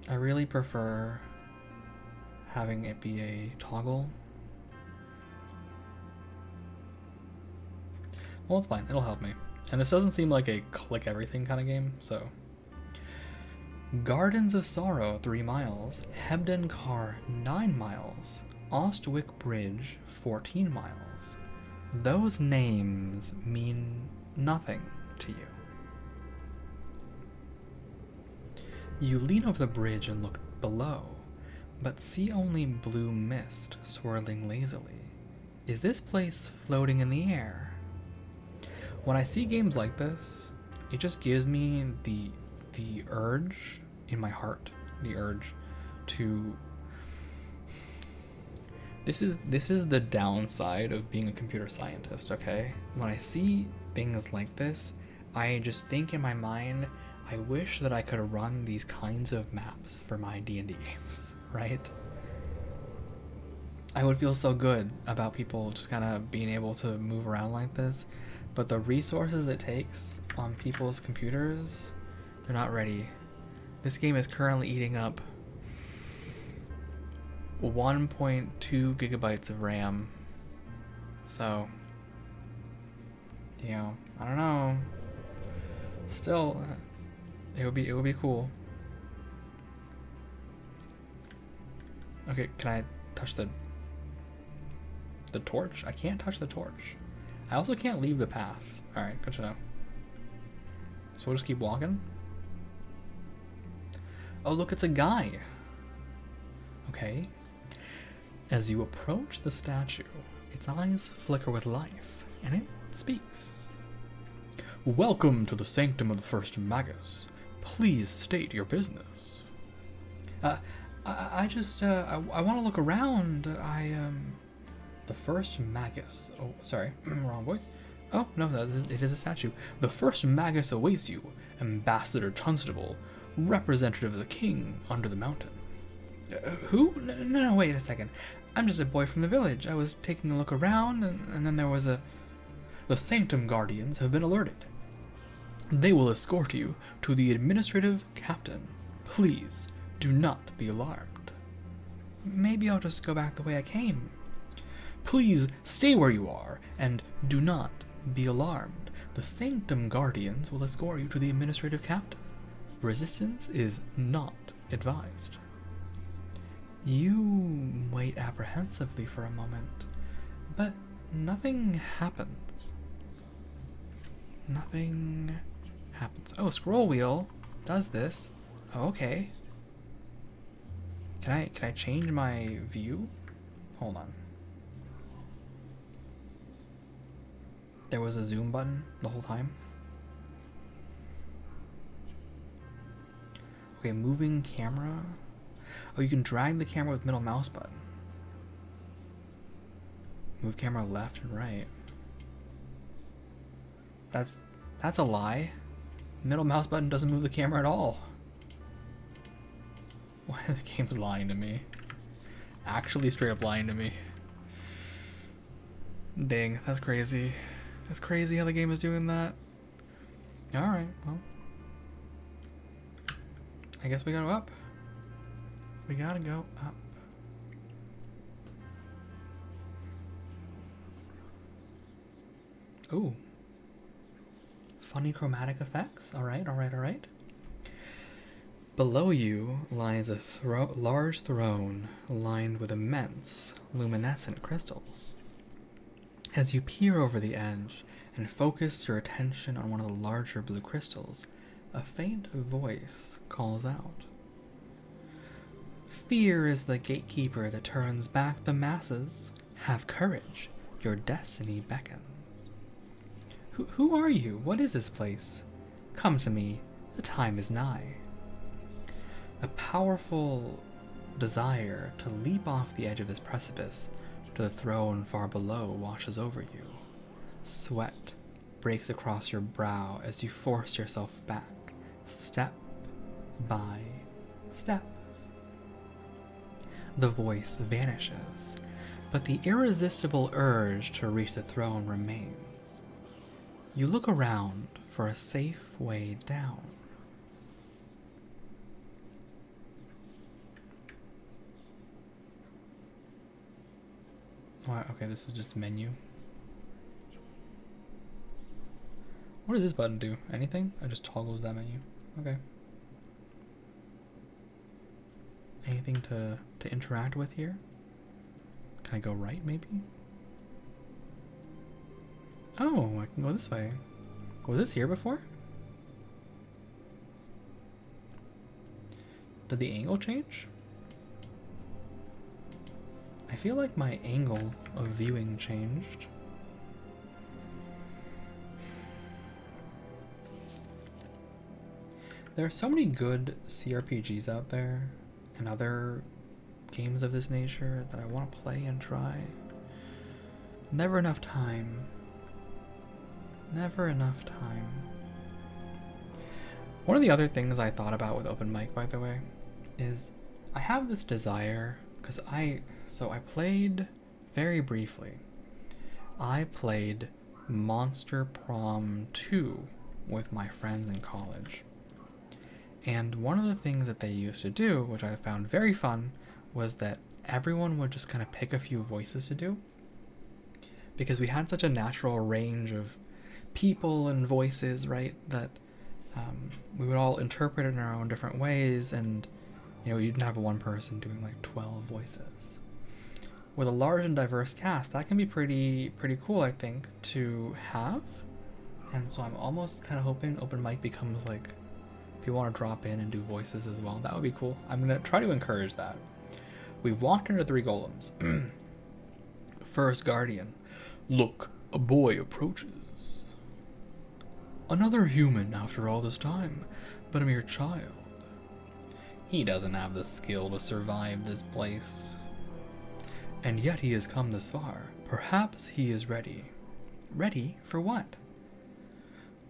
I really prefer having it be a toggle. Well, it's fine. It'll help me. And this doesn't seem like a click everything kind of game, so. Gardens of Sorrow, 3 miles. Hebden Car, 9 miles. Ostwick Bridge, 14 miles. Those names mean nothing to you. You lean over the bridge and look below, but see only blue mist swirling lazily. Is this place floating in the air? When I see games like this, it just gives me the urge in my heart, the urge to. This is the downside of being a computer scientist, okay? When I see things like this, I just think in my mind, I wish that I could run these kinds of maps for my D&D games, right? I would feel so good about people just kind of being able to move around like this, but the resources it takes on people's computers, they're not ready. This game is currently eating up 1.2 gigabytes of RAM. So, you know, I don't know. Still, it would be cool. Okay, can I touch the torch? I can't touch the torch. I also can't leave the path. Alright, good to know. So we'll just keep walking. Oh, look, it's a guy. Okay. As you approach the statue, its eyes flicker with life, and it speaks. Welcome to the sanctum of the first Magus. Please state your business. I want to look around. The first Magus. Oh, sorry, wrong voice. Oh, no, it is a statue. The first Magus awaits you, Ambassador Tunstable, representative of the king under the mountain. Who? No, wait a second. I'm just a boy from the village. I was taking a look around, and then there was a... The Sanctum Guardians have been alerted. They will escort you to the administrative captain. Please, do not be alarmed. Maybe I'll just go back the way I came. Please stay where you are, and do not be alarmed. The Sanctum Guardians will escort you to the administrative captain. Resistance is not advised. You wait apprehensively for a moment, but nothing happens. Nothing happens. Oh, scroll wheel does this. Oh, okay. Can I change my view? Hold on. There was a zoom button the whole time. Okay, moving camera. Oh, you can drag the camera with middle mouse button. Move camera left and right. That's a lie. Middle mouse button doesn't move the camera at all. Why the game's lying to me? Actually straight up lying to me. Dang, that's crazy. That's crazy how the game is doing that. Alright, well. I guess we gotta go up. We gotta go up. Ooh. Funny chromatic effects. Alright, alright, alright. Below you lies a large throne lined with immense luminescent crystals. As you peer over the edge and focus your attention on one of the larger blue crystals, a faint voice calls out. Fear is the gatekeeper that turns back the masses. Have courage. Your destiny beckons. Who are you? What is this place? Come to me. The time is nigh. A powerful desire to leap off the edge of this precipice to the throne far below washes over you. Sweat breaks across your brow as you force yourself back, step by step. The voice vanishes, but the irresistible urge to reach the throne remains. You look around for a safe way down. Oh, okay, this is just a menu. What does this button do? Anything? It just toggles that menu. Okay. Anything to interact with here? Can I go right, maybe? Oh, I can go this way. Was this here before? Did the angle change? I feel like my angle of viewing changed. There are so many good CRPGs out there and other games of this nature that I want to play and try. Never enough time. Never enough time. One of the other things I thought about with open mic, by the way, is I have this desire, because I played very briefly. I played Monster Prom 2 with my friends in college. And one of the things that they used to do, which I found very fun, was that everyone would just kind of pick a few voices to do. Because we had such a natural range of people and voices, right, that we would all interpret it in our own different ways, and You know, you didn't have one person doing like 12 voices. With a large and diverse cast, that can be pretty cool, I think, to have. And so I'm almost kind of hoping open mic becomes like, people want to drop in and do voices as well. That would be cool. I'm going to try to encourage that. We've walked into 3 golems. First guardian. Look, a boy approaches. Another human after all this time, but a mere child. He doesn't have the skill to survive this place. And yet he has come this far. Perhaps he is ready. Ready for what?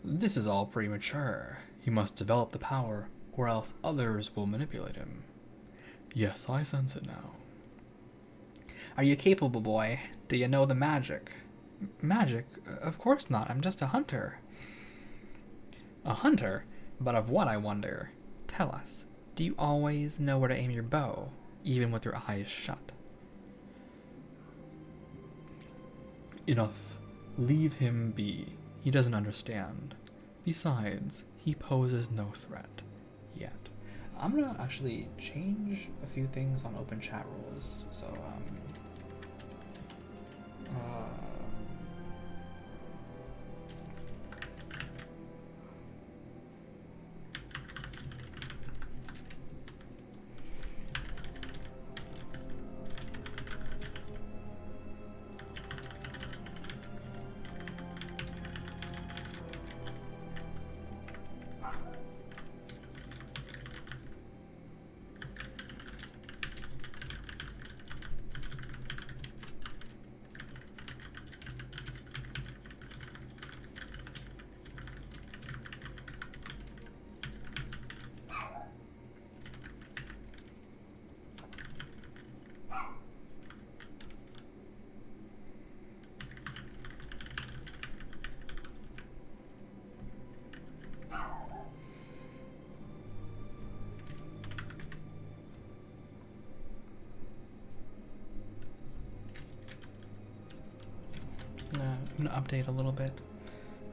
This is all premature. He must develop the power, or else others will manipulate him. Yes, I sense it now. Are you capable, boy? Do you know the magic? Magic? Of course not. I'm just a hunter. A hunter? But of what, I wonder? Tell us. Do you always know where to aim your bow, even with your eyes shut? Enough. Leave him be. He doesn't understand. Besides, he poses no threat. Yet. I'm gonna actually change a few things on open chat rules. So, I'm gonna update a little bit,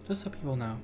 just so people know.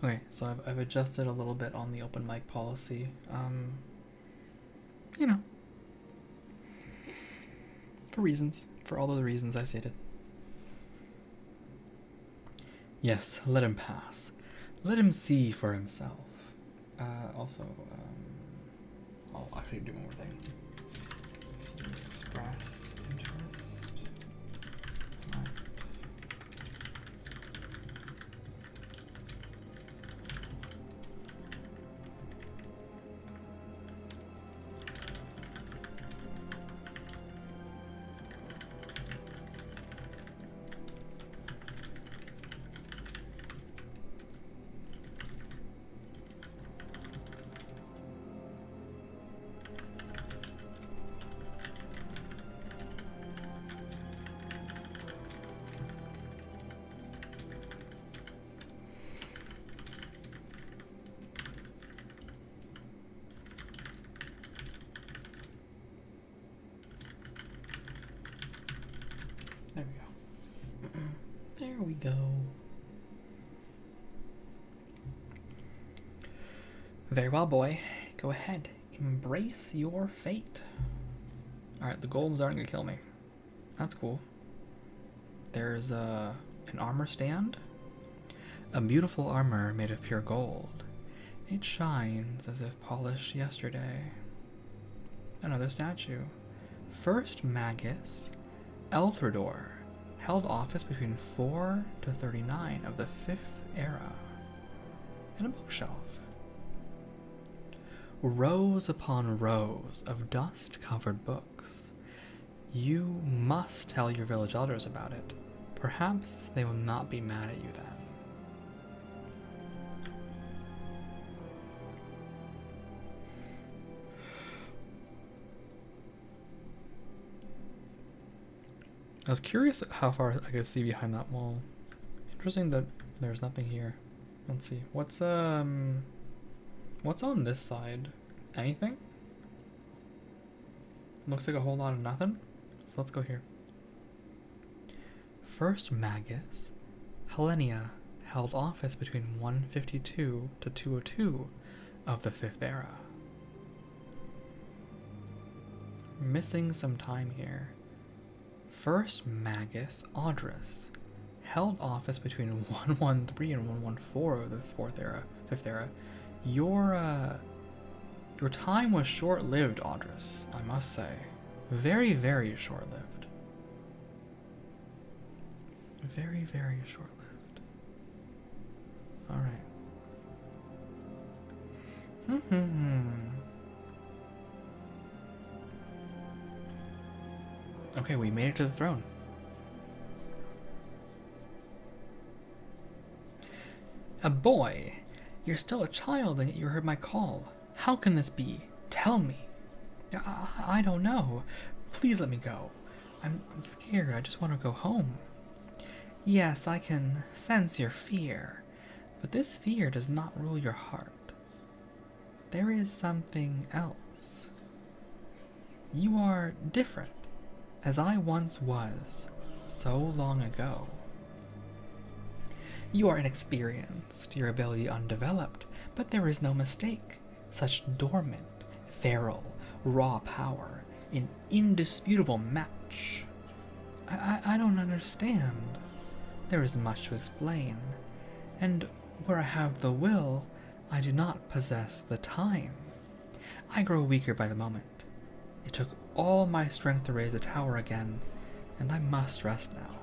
Okay, so I've adjusted a little bit on the open mic policy. You know, for all of the reasons I stated. Yes, let him pass. Let him see for himself. Also, I'll actually do one more thing. Express interest. There we go. Very well, boy. Go ahead. Embrace your fate. Alright, the golems aren't gonna kill me. That's cool. There's an armor stand. A beautiful armor made of pure gold. It shines as if polished yesterday. Another statue. First Magus Elthrador held office between 4 to 39 of the 5th era. And a bookshelf. Rows upon rows of dust-covered books. You must tell your village elders about it. Perhaps they will not be mad at you then. I was curious how far I could see behind that wall. Interesting that there's nothing here. Let's see. What's on this side? Anything? Looks like a whole lot of nothing. So let's go here. First Magus, Helenia, held office between 152 to 202 of the 5th era. Missing some time here. First Magus, Audrus, held office between 113 and 114 of the 5th era. Your time was short-lived, Audrus, I must say. Very, very short-lived. Very, very short-lived. Alright. Okay, we made it to the throne. A boy! You're still a child and yet you heard my call. How can this be? Tell me. I don't know. Please let me go. I'm scared. I just want to go home. Yes, I can sense your fear, but this fear does not rule your heart. There is something else. You are different, as I once was, so long ago. You are inexperienced, your ability undeveloped, but there is no mistake. Such dormant, feral, raw power, an indisputable match. I don't understand. There is much to explain, and where I have the will, I do not possess the time. I grow weaker by the moment. It took all my strength to raise the tower again, and I must rest now.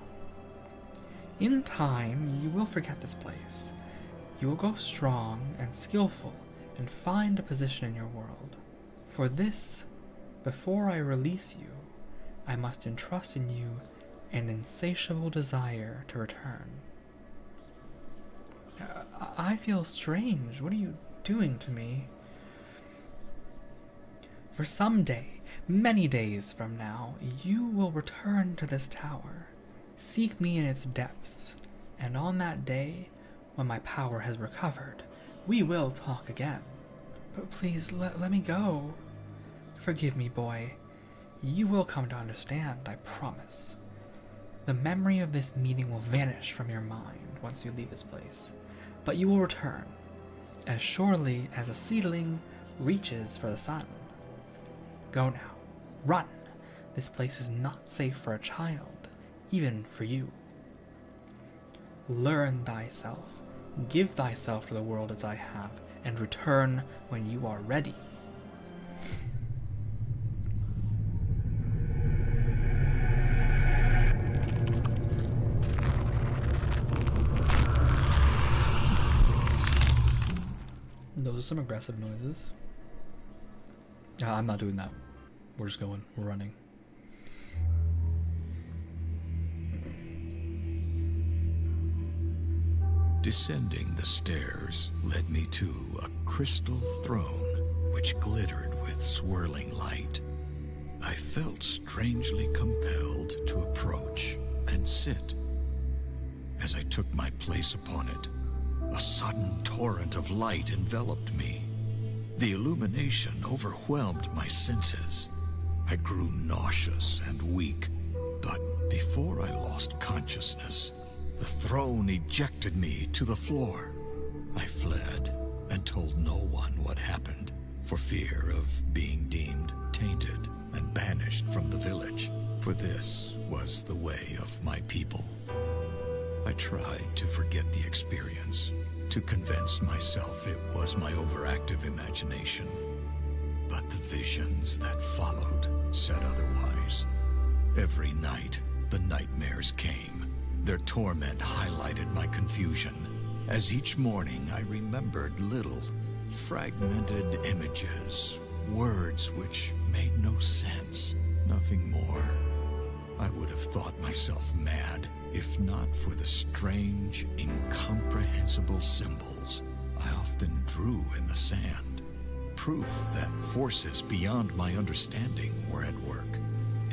In time, you will forget this place. You will grow strong and skillful, and find a position in your world. For this, before I release you, I must entrust in you an insatiable desire to return. I feel strange. What are you doing to me? For some day, many days from now, you will return to this tower, seek me in its depths, and on that day, when my power has recovered, we will talk again. But please, let me go. Forgive me, boy. You will come to understand, I promise. The memory of this meeting will vanish from your mind once you leave this place, but you will return, as surely as a seedling reaches for the sun. Go now. Run. This place is not safe for a child, even for you. Learn thyself. Give thyself to the world as I have, and return when you are ready. Those are some aggressive noises. I'm not doing that. We're just going. We're running. Descending the stairs led me to a crystal throne which glittered with swirling light. I felt strangely compelled to approach and sit. As I took my place upon it, a sudden torrent of light enveloped me. The illumination overwhelmed my senses. I grew nauseous and weak, but before I lost consciousness, the throne ejected me to the floor. I fled and told no one what happened, for fear of being deemed tainted and banished from the village, for this was the way of my people. I tried to forget the experience, to convince myself it was my overactive imagination. But the visions that followed said otherwise. Every night, the nightmares came. Their torment highlighted my confusion, as each morning I remembered little, fragmented images, words which made no sense, nothing more. I would have thought myself mad, if not for the strange, incomprehensible symbols I often drew in the sand. Proof that forces beyond my understanding were at work.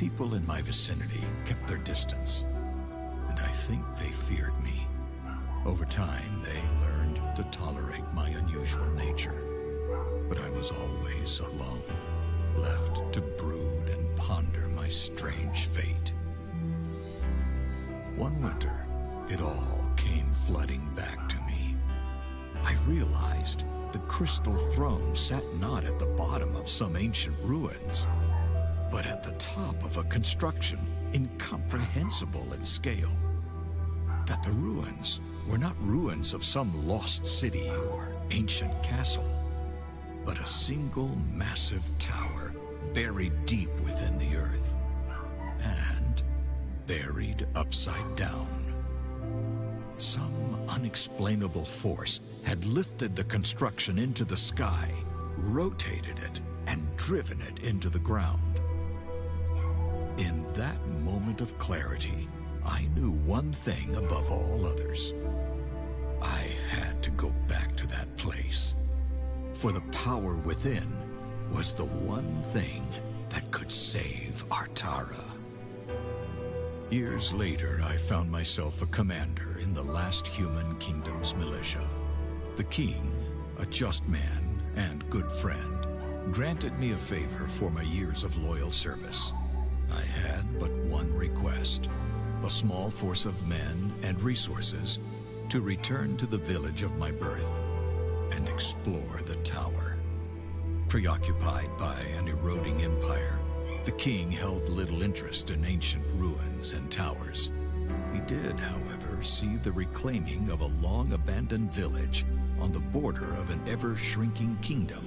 people in my vicinity kept their distance, and I think they feared me. Over time, they learned to tolerate my unusual nature, but I was always alone, left to brood and ponder my strange fate. One winter, it all came flooding back to me. I realized the crystal throne sat not at the bottom of some ancient ruins, but at the top of a construction incomprehensible in scale. That the ruins were not ruins of some lost city or ancient castle, but a single massive tower buried deep within the earth, and buried upside down. Some unexplainable force had lifted the construction into the sky, rotated it, and driven it into the ground. In that moment of clarity, I knew one thing above all others. I had to go back to that place, for the power within was the one thing that could save Artara. Years later, I found myself a commander in the last human kingdom's militia. The king, a just man and good friend, granted me a favor for my years of loyal service. I had but one request: a small force of men and resources to return to the village of my birth and explore the tower. Preoccupied by an eroding empire, the king held little interest in ancient ruins and towers. He did, however, see the reclaiming of a long-abandoned village on the border of an ever-shrinking kingdom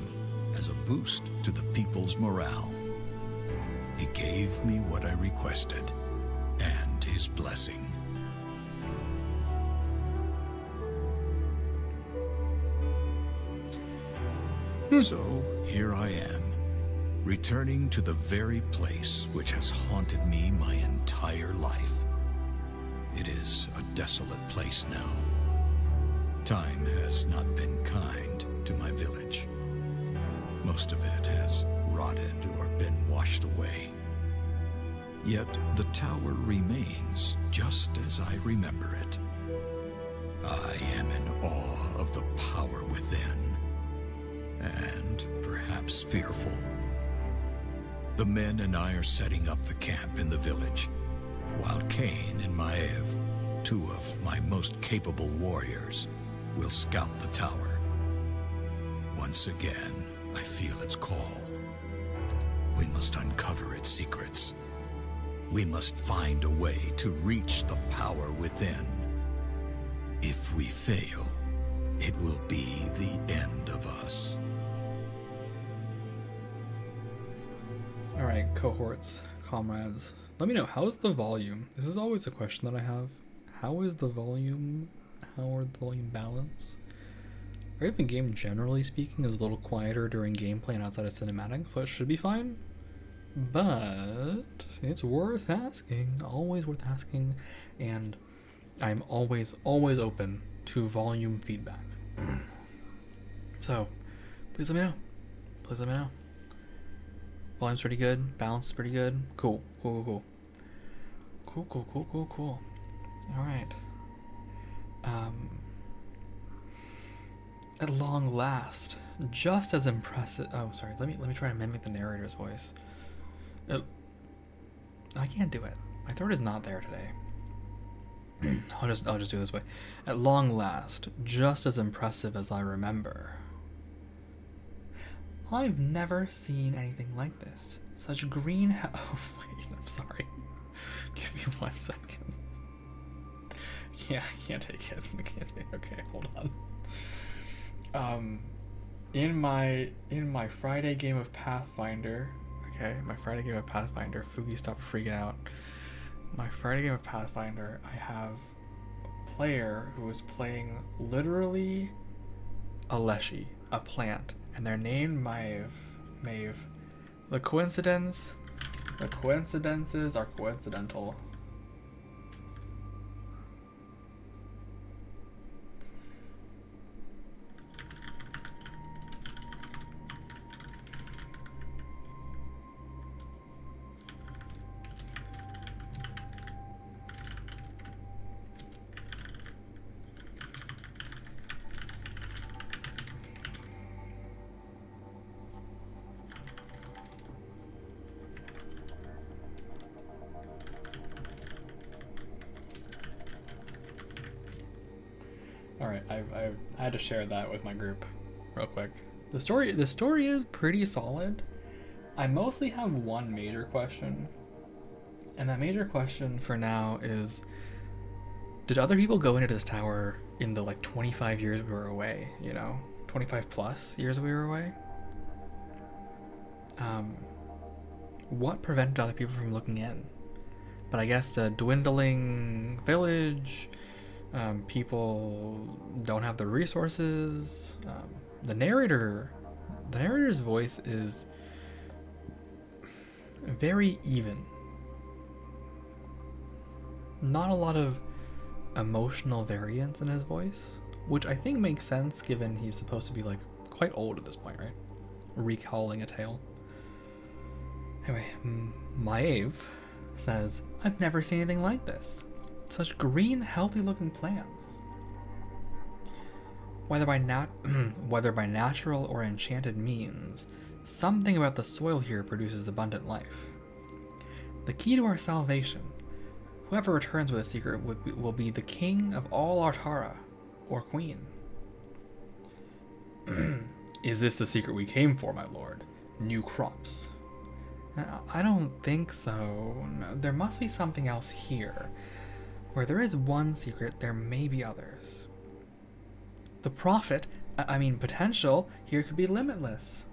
as a boost to the people's morale. He gave me what I requested, and his blessing. So here I am, returning to the very place which has haunted me my entire life. It is a desolate place now. Time has not been kind to my village. Most of it has rotted or been washed away. Yet the tower remains just as I remember it. I am in awe of the power within, and perhaps fearful. The men and I are setting up the camp in the village, while Cain and Maev, two of my most capable warriors, will scout the tower. Once again, I feel its call. We must uncover its secrets. We must find a way to reach the power within. If we fail, it will be the end of us. Alright, cohorts, comrades. Let me know, how's the volume? This is always a question that I have. How is the volume? How are the volume balance? I think the game, generally speaking, is a little quieter during gameplay and outside of cinematics, so it should be fine. But it's worth asking. Always worth asking. And I'm always open to volume feedback. So, please let me know. Please let me know. Volume's pretty good. Balance is pretty good. Cool. Cool. Alright. At long last, just as impressive. Oh, sorry. Let me try to mimic the narrator's voice. I can't do it. My throat is not there today. I'll just do it this way. At long last, just as impressive as I remember. I've never seen anything like this. Such green. Oh wait, I'm sorry. Give me 1 second. Yeah, I can't take it. I can't take it. Okay, hold on. In my Friday game of Pathfinder. Okay, my Friday game of Pathfinder. Fugi, stop freaking out. My Friday game of Pathfinder, I have a player who is playing literally a leshy, a plant, and they're named Maeve. The coincidences are coincidental. All right, I had to share that with my group, real quick. The story is pretty solid. I mostly have one major question, and that major question for now is: did other people go into this tower in the like 25 years we were away? 25 plus years we were away. What prevented other people from looking in? But I guess a dwindling village. People don't have the resources. The narrator's voice is very even. Not a lot of emotional variance in his voice, which I think makes sense given he's supposed to be like quite old at this point, right? Recalling a tale. Anyway, Maeve says, I've never seen anything like this. Such green, healthy-looking plants. Whether by natural or enchanted means, something about the soil here produces abundant life. The key to our salvation. Whoever returns with a secret will be the king of all Artara, or queen. Is this the secret we came for, my lord? New crops. I don't think so. No, there must be something else here. Where there is one secret, there may be others. The potential here could be limitless.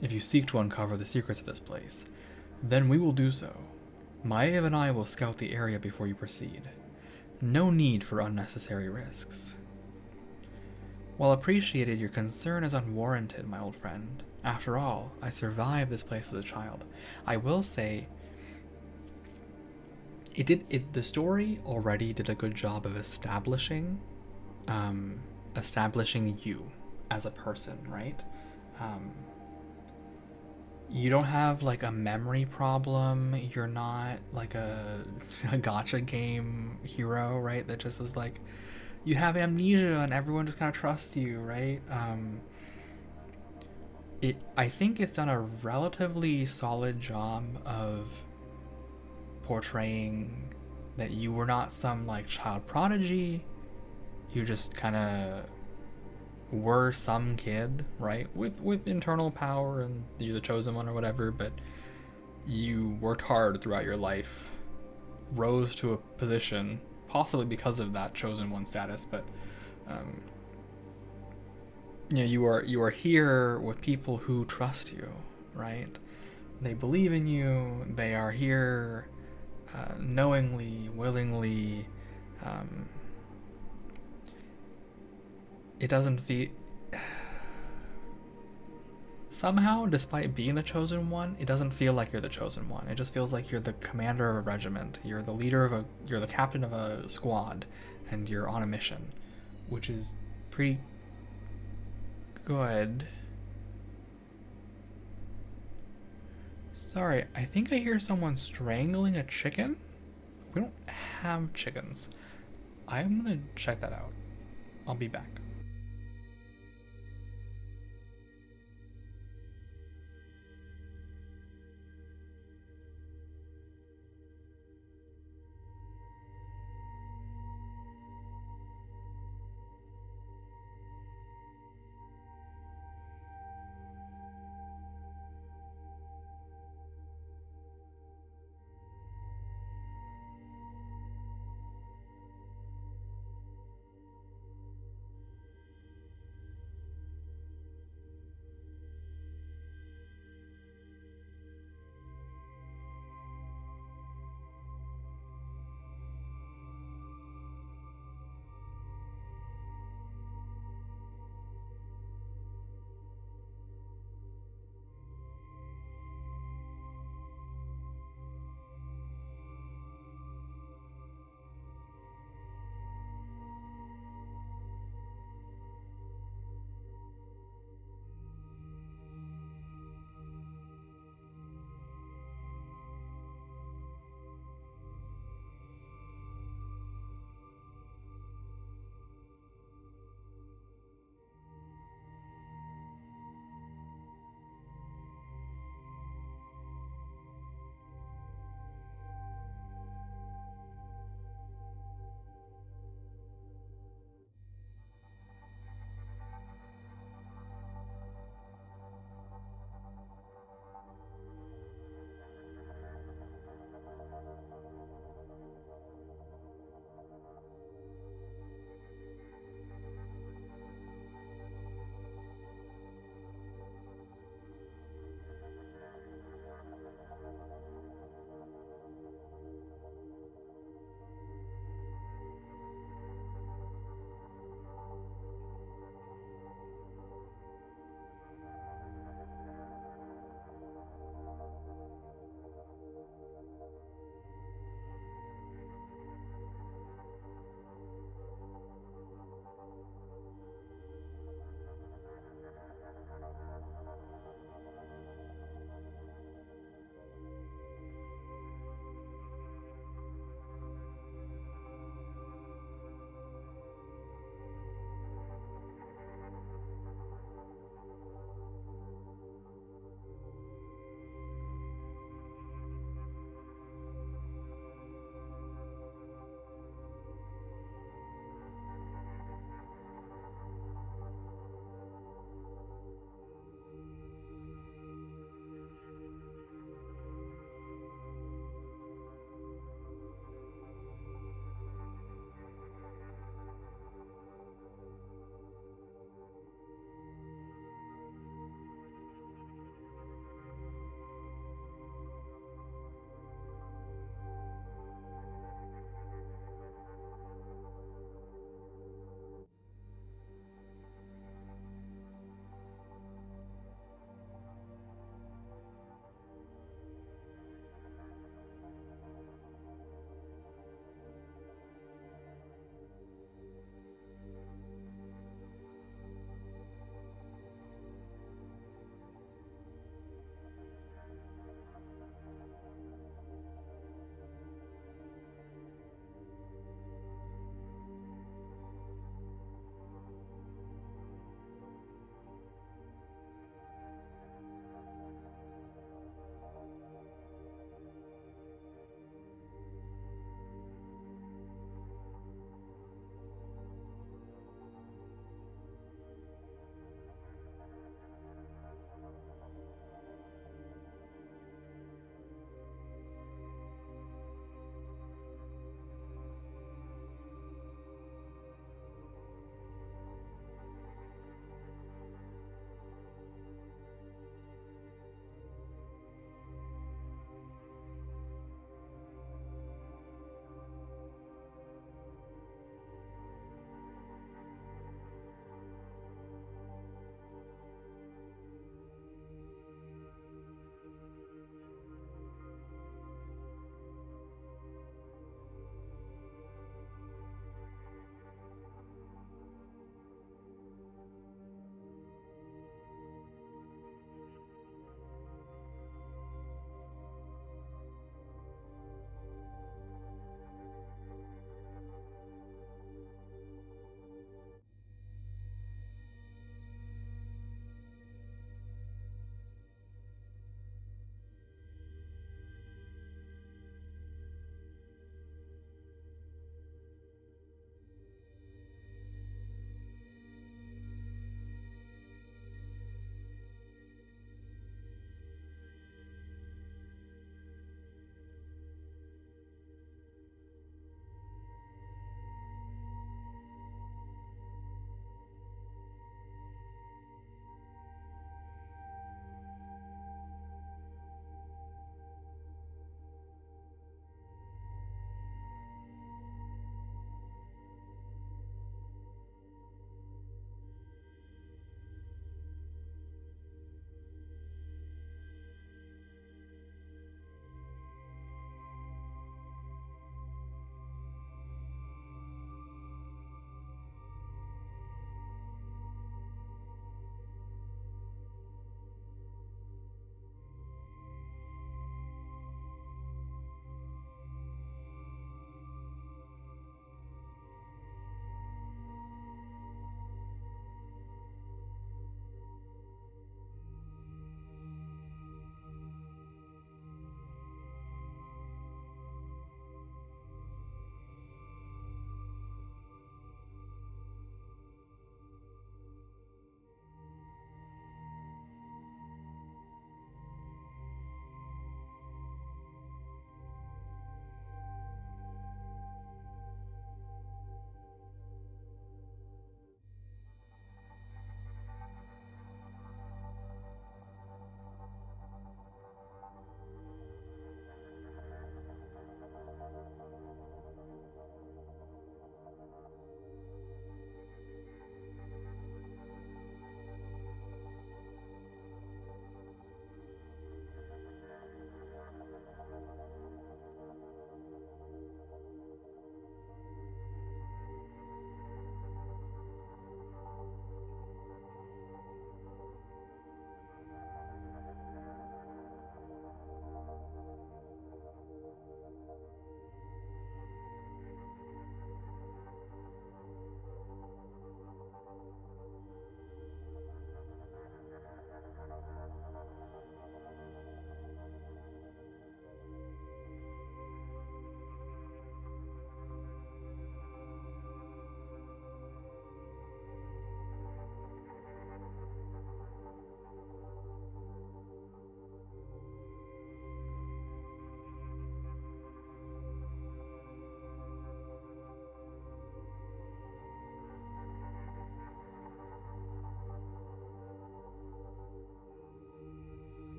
If you seek to uncover the secrets of this place, then we will do so. Maeve and I will scout the area before you proceed. No need for unnecessary risks. While appreciated, your concern is unwarranted, my old friend. After all, I survived this place as a child. I will say, the story already did a good job of establishing you as a person, right? You don't have like a memory problem. You're not like a gacha game hero, right? That just is like, you have amnesia and everyone just kind of trusts you, right? I think it's done a relatively solid job of portraying that you were not some like child prodigy. You just kind of were some kid, right? With internal power and you're the chosen one or whatever, but you worked hard throughout your life, rose to a position, possibly because of that chosen one status, but you are here with people who trust you, right? They believe in you. They are here knowingly, willingly. It doesn't feel... Somehow, despite being the chosen one, it doesn't feel like you're the chosen one. It just feels like you're the commander of a regiment. You're the captain of a squad, and you're on a mission, which is pretty good. Sorry, I think I hear someone strangling a chicken. We don't have chickens. I'm gonna check that out. I'll be back.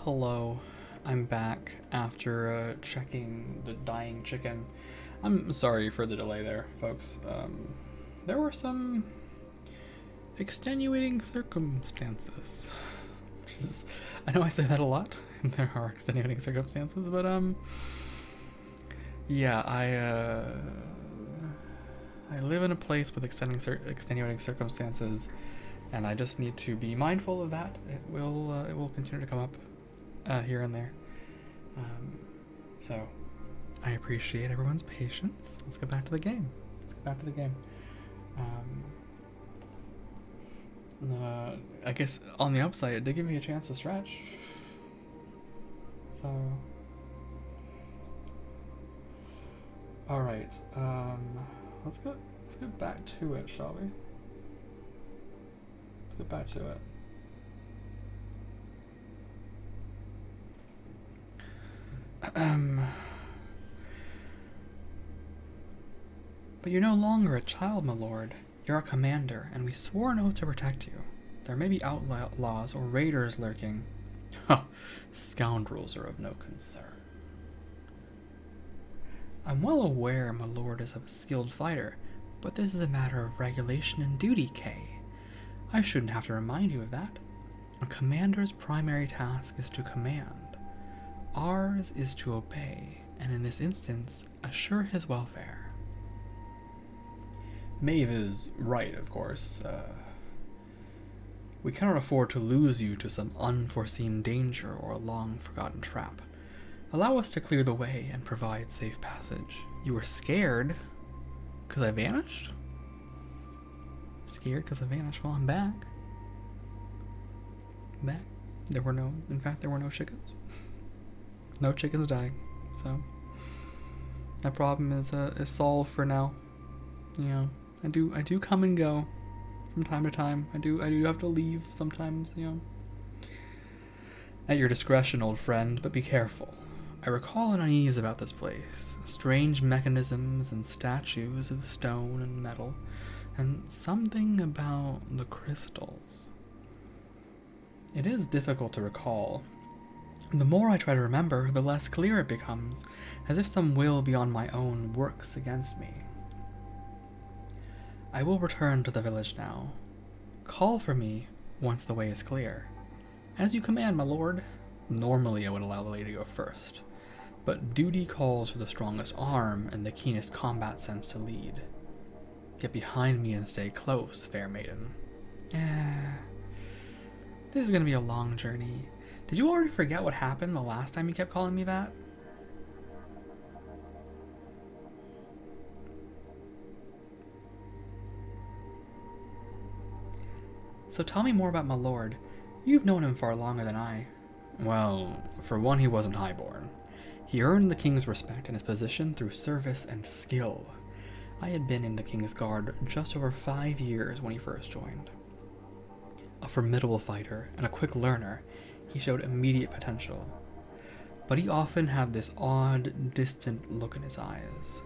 Hello, I'm back after checking the dying chicken. I'm sorry for the delay there, folks. There were some extenuating circumstances. Which is, I know I say that a lot. There are extenuating circumstances, but yeah, I live in a place with extenuating circumstances, and I just need to be mindful of that. It will continue to come up here and there. So I appreciate everyone's patience. Let's get back to the game. I guess on the upside, it did give me a chance to stretch. So, all right. Let's get back to it, shall we? Let's get back to it. But you're no longer a child, my lord. You're a commander, and we swore an oath to protect you. There may be outlaws or raiders lurking. Huh, scoundrels are of no concern. I'm well aware my lord is a skilled fighter, but this is a matter of regulation and duty, Kay. I shouldn't have to remind you of that. A commander's primary task is to command. Ours is to obey, and in this instance, assure his welfare. Maeve is right, of course. We cannot afford to lose you to some unforeseen danger or a long-forgotten trap. Allow us to clear the way and provide safe passage. You were scared because I vanished? Scared because I vanished? Well, I'm back. In fact, there were no chickens. No chickens dying. So, that problem is solved for now. You know, I do come and go from time to time. I do have to leave sometimes, you know. At your discretion, old friend, but be careful. I recall an unease about this place. Strange mechanisms and statues of stone and metal, and something about the crystals. It is difficult to recall. The more I try to remember, the less clear it becomes, as if some will beyond my own works against me. I will return to the village now. Call for me once the way is clear. As you command, my lord. Normally I would allow the lady to go first, but duty calls for the strongest arm and the keenest combat sense to lead. Get behind me and stay close, fair maiden. This is gonna be a long journey. Did you already forget what happened the last time you kept calling me that? So tell me more about my lord. You've known him far longer than I. Well, for one, he wasn't highborn. He earned the king's respect and his position through service and skill. I had been in the king's guard just over 5 years when he first joined. A formidable fighter and a quick learner, he showed immediate potential. But he often had this odd, distant look in his eyes.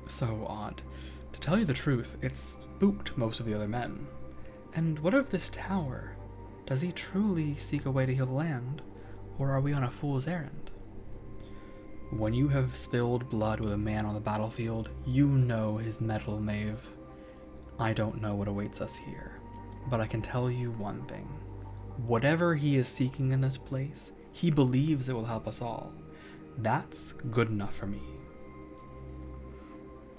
So odd. To tell you the truth, it spooked most of the other men. And what of this tower? Does he truly seek a way to heal the land, or are we on a fool's errand? When you have spilled blood with a man on the battlefield, you know his mettle, Maeve. I don't know what awaits us here, but I can tell you one thing. Whatever he is seeking in this place, he believes it will help us all. That's good enough for me.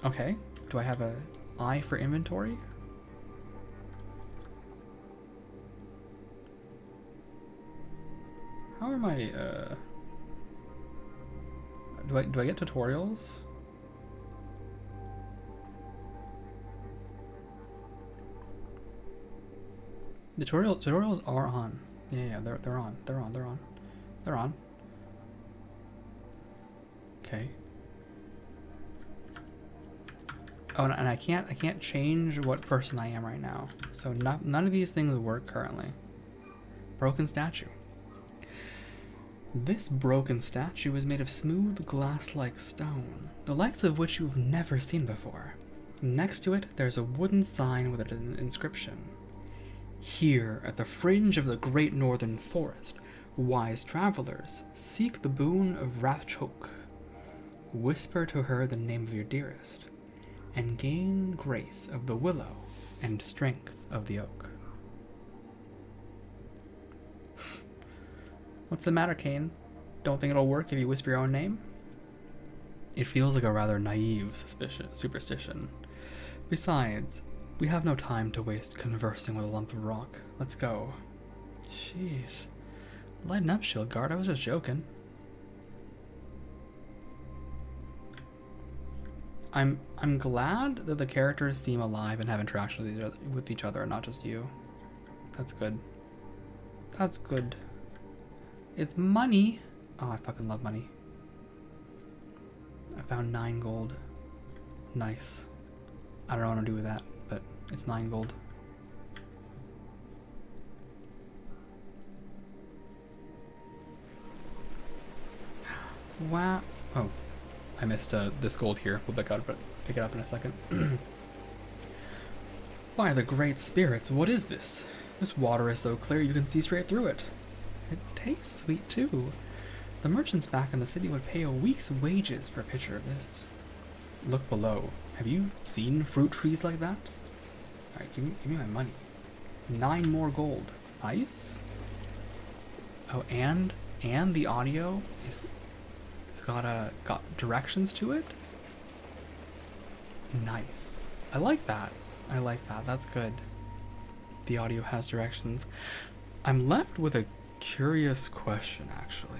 Okay, do I have an eye for inventory? How are my, do I get tutorials? Tutorials are on. Yeah, they're on. They're on. Okay. Oh, and I can't change what person I am right now. So none of these things work currently. Broken statue. This broken statue is made of smooth glass-like stone, the likes of which you've never seen before. Next to it, there's a wooden sign with an inscription. Here, at the fringe of the great northern forest, Wise travelers, seek the boon of Rathchoke. Whisper to her the name of your dearest, and gain grace of the willow and strength of the oak. What's the matter, Kane? Don't think it'll work if you whisper your own name? It feels like a rather naive superstition. Besides, we have no time to waste conversing with a lump of rock. Let's go. Sheesh. Lighten up, Shield Guard. I was just joking. I'm glad that the characters seem alive and have interaction with each other and not just you. That's good. That's good. It's money. Oh, I fucking love money. I found 9 gold. Nice. I don't know what to do with that, but it's 9 gold. Wow. Oh, I missed this gold here. We'll pick it up in a second. By the great spirits, what is this? This water is so clear you can see straight through it. It tastes sweet too. The merchants back in the city would pay a week's wages for a pitcher of this. Look below. Have you seen fruit trees like that? Alright, give me my money. 9 more gold. Nice. Oh, and the audio is got directions to it. Nice. I like that. That's good. The audio has directions. I'm left with a curious question, actually.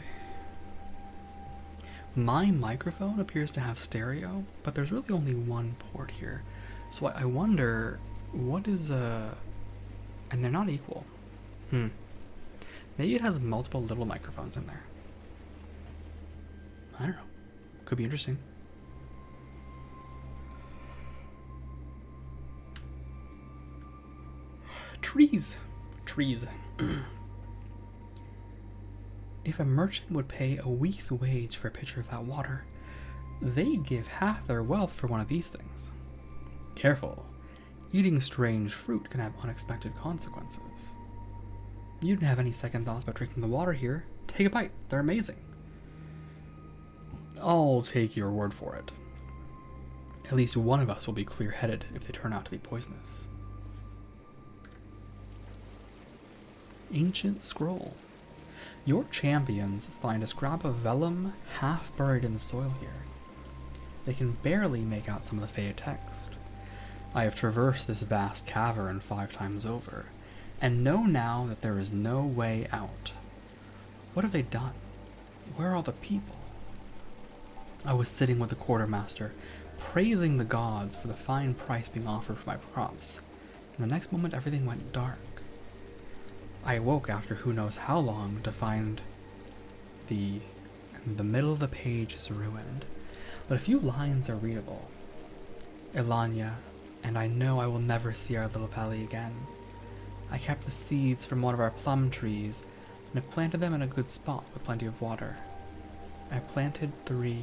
My microphone appears to have stereo, but there's really only one port here. So I wonder, what is and they're not equal. Maybe it has multiple little microphones in there. I don't know. Could be interesting. Trees. If a merchant would pay a week's wage for a pitcher of that water, they'd give half their wealth for one of these things. Careful. Eating strange fruit can have unexpected consequences. You didn't have any second thoughts about drinking the water here. Take a bite. They're amazing. I'll take your word for it. At least one of us will be clear-headed if they turn out to be poisonous. Ancient scroll. Your champions find a scrap of vellum half buried in the soil here. They can barely make out some of the faded text. I have traversed this vast cavern 5 times over, and know now that there is no way out. What have they done? Where are all the people? I was sitting with the quartermaster, praising the gods for the fine price being offered for my crops, and the next moment everything went dark. I awoke after who knows how long to find the middle of the page is ruined, but a few lines are readable. Elanya, and I know I will never see our little valley again. I kept the seeds from one of our plum trees and have planted them in a good spot with plenty of water. I planted 3.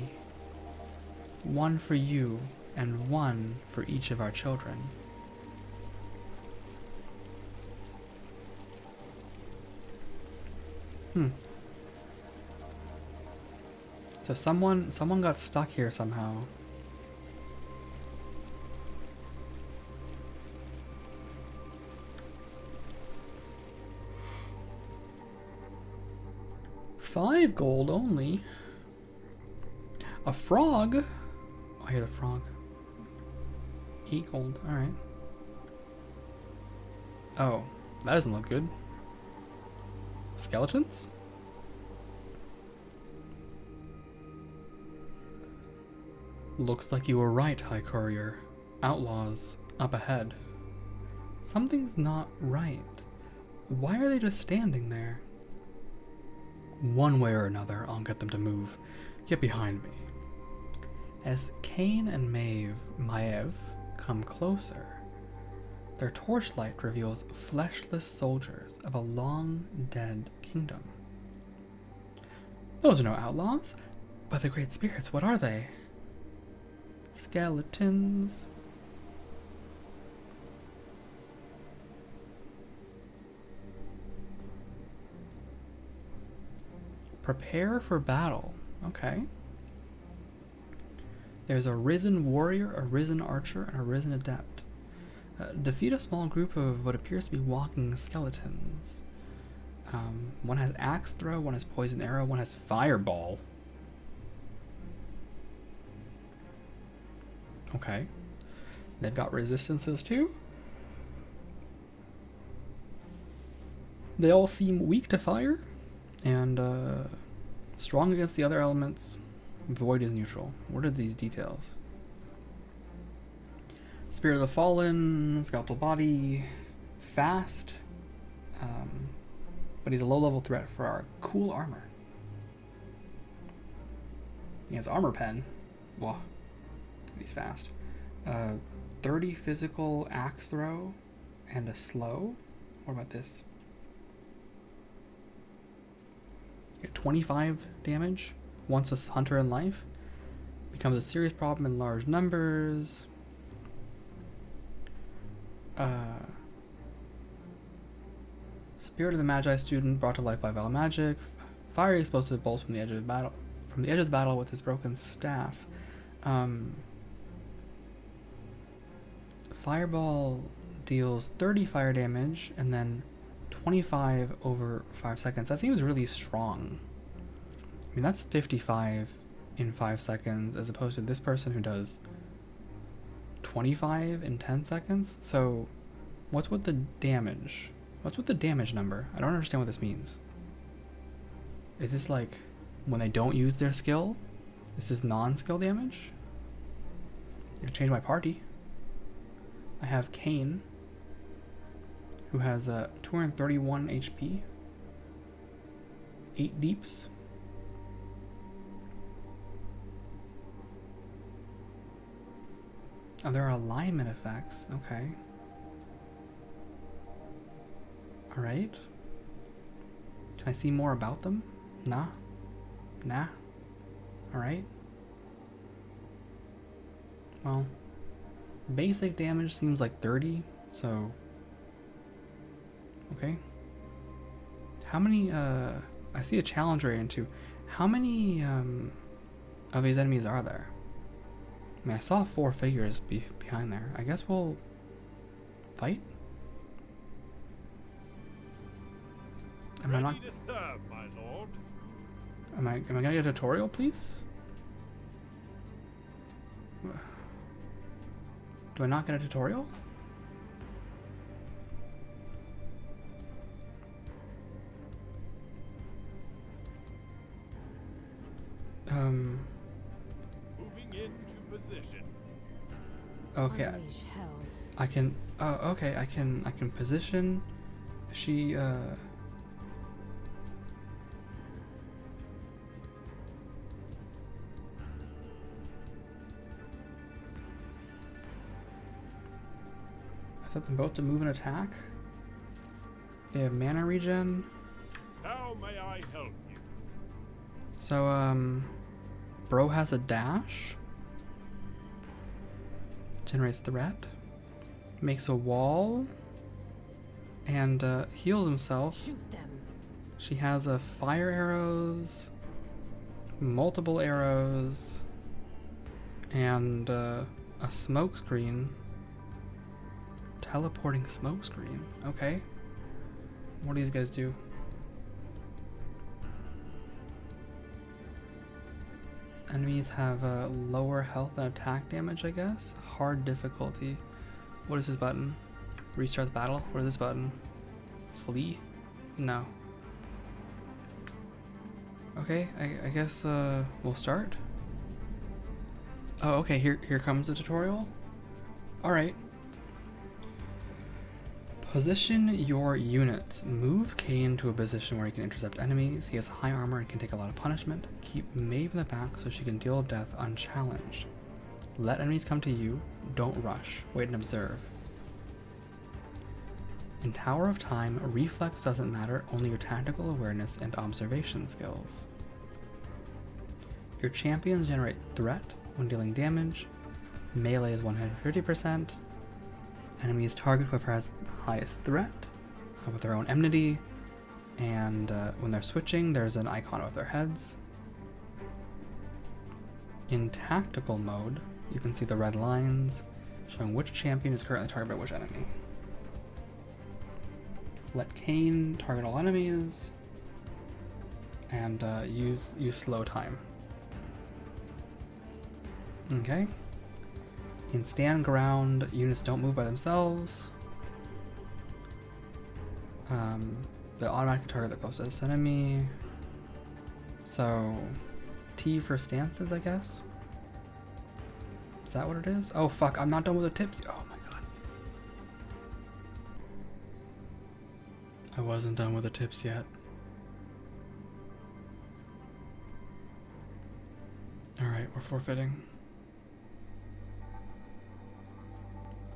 1 for you and 1 for each of our children. So someone got stuck here somehow. $5 gold only. A frog? Oh, I hear the frog. 8 gold, alright. Oh, that doesn't look good. Skeletons? Looks like you were right, High Courier. Outlaws up ahead. Something's not right. Why are they just standing there? One way or another, I'll get them to move. Get behind me. As Cain and Maev come closer, their torchlight reveals fleshless soldiers of a long-dead kingdom. Those are no outlaws. By the great spirits, what are they? Skeletons. Prepare for battle. Okay. There's a risen warrior, a risen archer, and a risen adept. Defeat a small group of what appears to be walking skeletons. One has axe throw, one has poison arrow, one has fireball. Okay. They've got resistances too. They all seem weak to fire and strong against the other elements. Void is neutral. What are these details? Spirit of the Fallen, skeletal body, fast, but he's a low-level threat for our cool armor. He has armor pen. Whoa. He's fast. 30 physical axe throw and a slow. What about this? 25 damage once a hunter in life. Becomes a serious problem in large numbers. Spirit of the Magi student brought to life by Val Magic. Fiery explosive bolts from the edge of the battle with his broken staff. Fireball deals 30 fire damage and then 25 over 5 seconds. That seems really strong. I mean, that's 55 in 5 seconds as opposed to this person who does 25 in 10 seconds. So what's with the damage? What's with the damage number? I don't understand what this means. Is this like when they don't use their skill? This is non-skill damage? I'm gonna change my party. I have Kane, who has 231 HP, 8 deeps. Oh, there are alignment effects. Okay. Alright. Can I see more about them? Nah. Nah. Alright. Well, basic damage seems like 30, so... Okay. How many, I see a challenge rating too. How many, of these enemies are there? I mean, I saw 4 figures behind there. I guess we'll fight? Am I not... Ready to serve, my lord. Am I gonna get a tutorial, please? Do I not get a tutorial? Moving into position. Okay. Unleash hell. I can, oh, okay, I can position, she, I set them both to move and attack. They have mana regen. How may I help you? So, Bro has a dash. Generates threat. Makes a wall. And, heals himself. Shoot them. She has a fire arrows, multiple arrows, and a smoke screen. Teleporting smoke screen. Okay. What do these guys do? Enemies have lower health and attack damage, I guess. Hard difficulty. What is this button? Restart the battle? What is this button? Flee? No. Okay, I guess we'll start. Oh, okay, here comes the tutorial. Alright. Position your unit. Move Kane to a position where he can intercept enemies. He has high armor and can take a lot of punishment. Keep Maeve in the back so she can deal death unchallenged. Let enemies come to you. Don't rush. Wait and observe. In Tower of Time, reflex doesn't matter, only your tactical awareness and observation skills. Your champions generate threat when dealing damage. Melee is 150%. Enemies target whoever has the highest threat with their own enmity, And when they're switching, there's an icon with their heads. In tactical mode, you can see the red lines showing which champion is currently targeted by which enemy. Let Cain target all enemies, and use slow time. Okay. In stand ground, units don't move by themselves. They automatically target the closest enemy. So, T for stances, I guess? Is that what it is? Oh fuck, I'm not done with the tips. Oh my god. I wasn't done with the tips yet. Alright, we're forfeiting.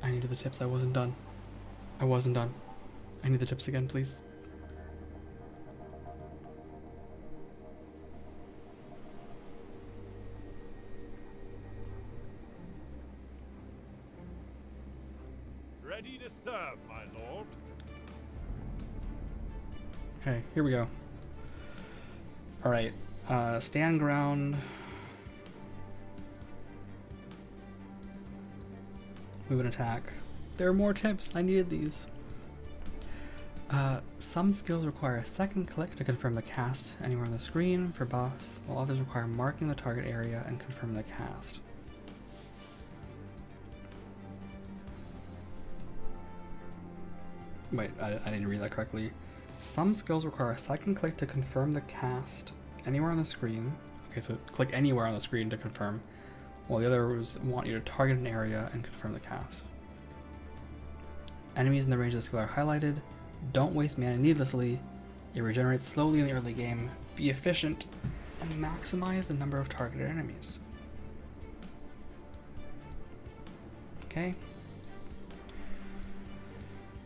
I needed the tips, I wasn't done. I wasn't done. I need the tips again, please. Ready to serve, my lord. Okay, here we go. Alright, stand ground. Move and attack. There are more tips, I needed these. Some skills require a second click to confirm the cast anywhere on the screen for boss, while others require marking the target area and confirming the cast. Wait, I didn't read that correctly. Some skills require a second click to confirm the cast anywhere on the screen. Okay, so click anywhere on the screen to confirm, while the others want you to target an area and confirm the cast. Enemies in the range of the skill are highlighted. Don't waste mana needlessly. It regenerates slowly in the early game. Be efficient and maximize the number of targeted enemies. Okay.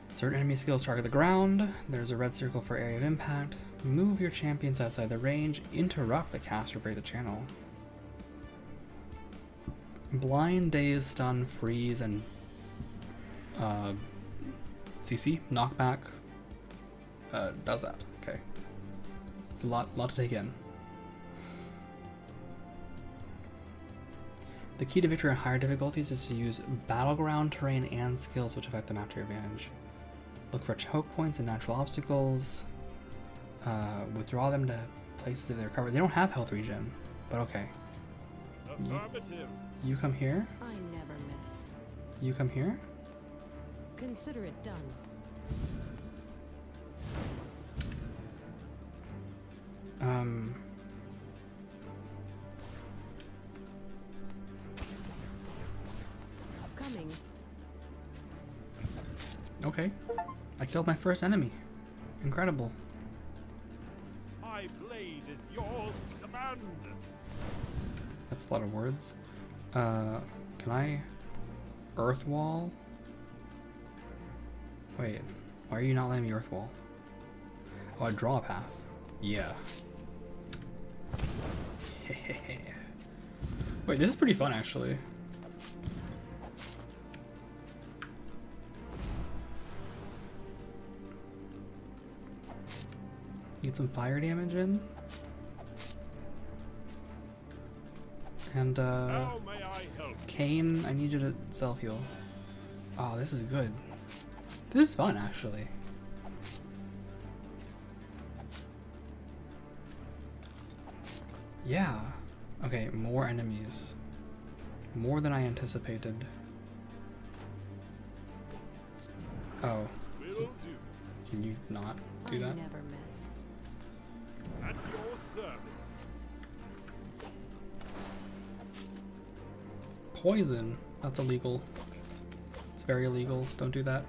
Certain enemy skills target the ground. There's a red circle for area of impact. Move your champions outside the range. Interrupt the cast or break the channel. Blind, daze, stun, freeze, and CC, knockback, does that. Okay. A lot to take in. The key to victory on higher difficulties is to use battleground terrain and skills which affect the map to your advantage. Look for choke points and natural obstacles. Withdraw them to places that they're covered. They don't have health regen, but okay. Affirmative. You come here. I never miss. You come here. Consider it done. Coming. Okay. I killed my first enemy. Incredible. My blade is yours to command. That's a lot of words. Can I earth wall? Wait, why are you not letting me earth wall? Oh, I draw a path. Yeah. Wait, this is pretty fun actually. Get some fire damage in. And How may I help? Cain, I need you to self-heal. Oh, this is good. This is fun actually. Yeah. Okay, more enemies. More than I anticipated. Oh. Will do. Can you not do I that? never miss. At your service. Poison. That's illegal. It's very illegal. Don't do that.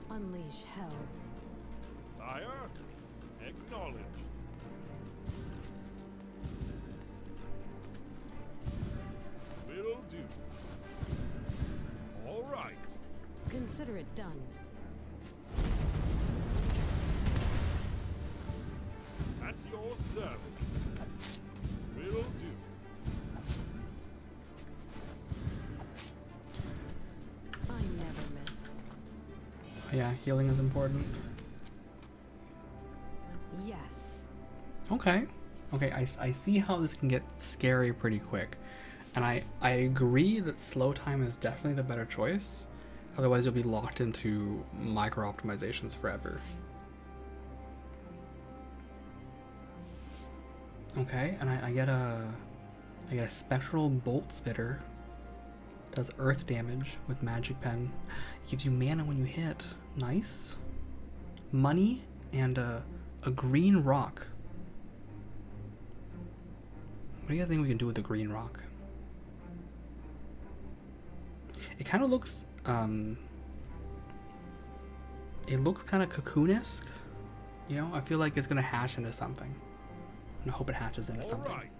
Unleash hell. Sire, acknowledge. Will do. All right. Consider it done. At your service. Will do. I never miss. Yeah, healing is important. Okay. Okay, I see how this can get scary pretty quick. And I agree that slow time is definitely the better choice. Otherwise you'll be locked into micro optimizations forever. Okay, and I get a spectral bolt spitter. Does earth damage with magic pen. Gives you mana when you hit. Nice. Money and a green rock. What do you guys think we can do with the green rock? It kind of looks it looks kind of cocoon-esque. You know, I feel like it's gonna hatch into something. And I hope it hatches into something. Right.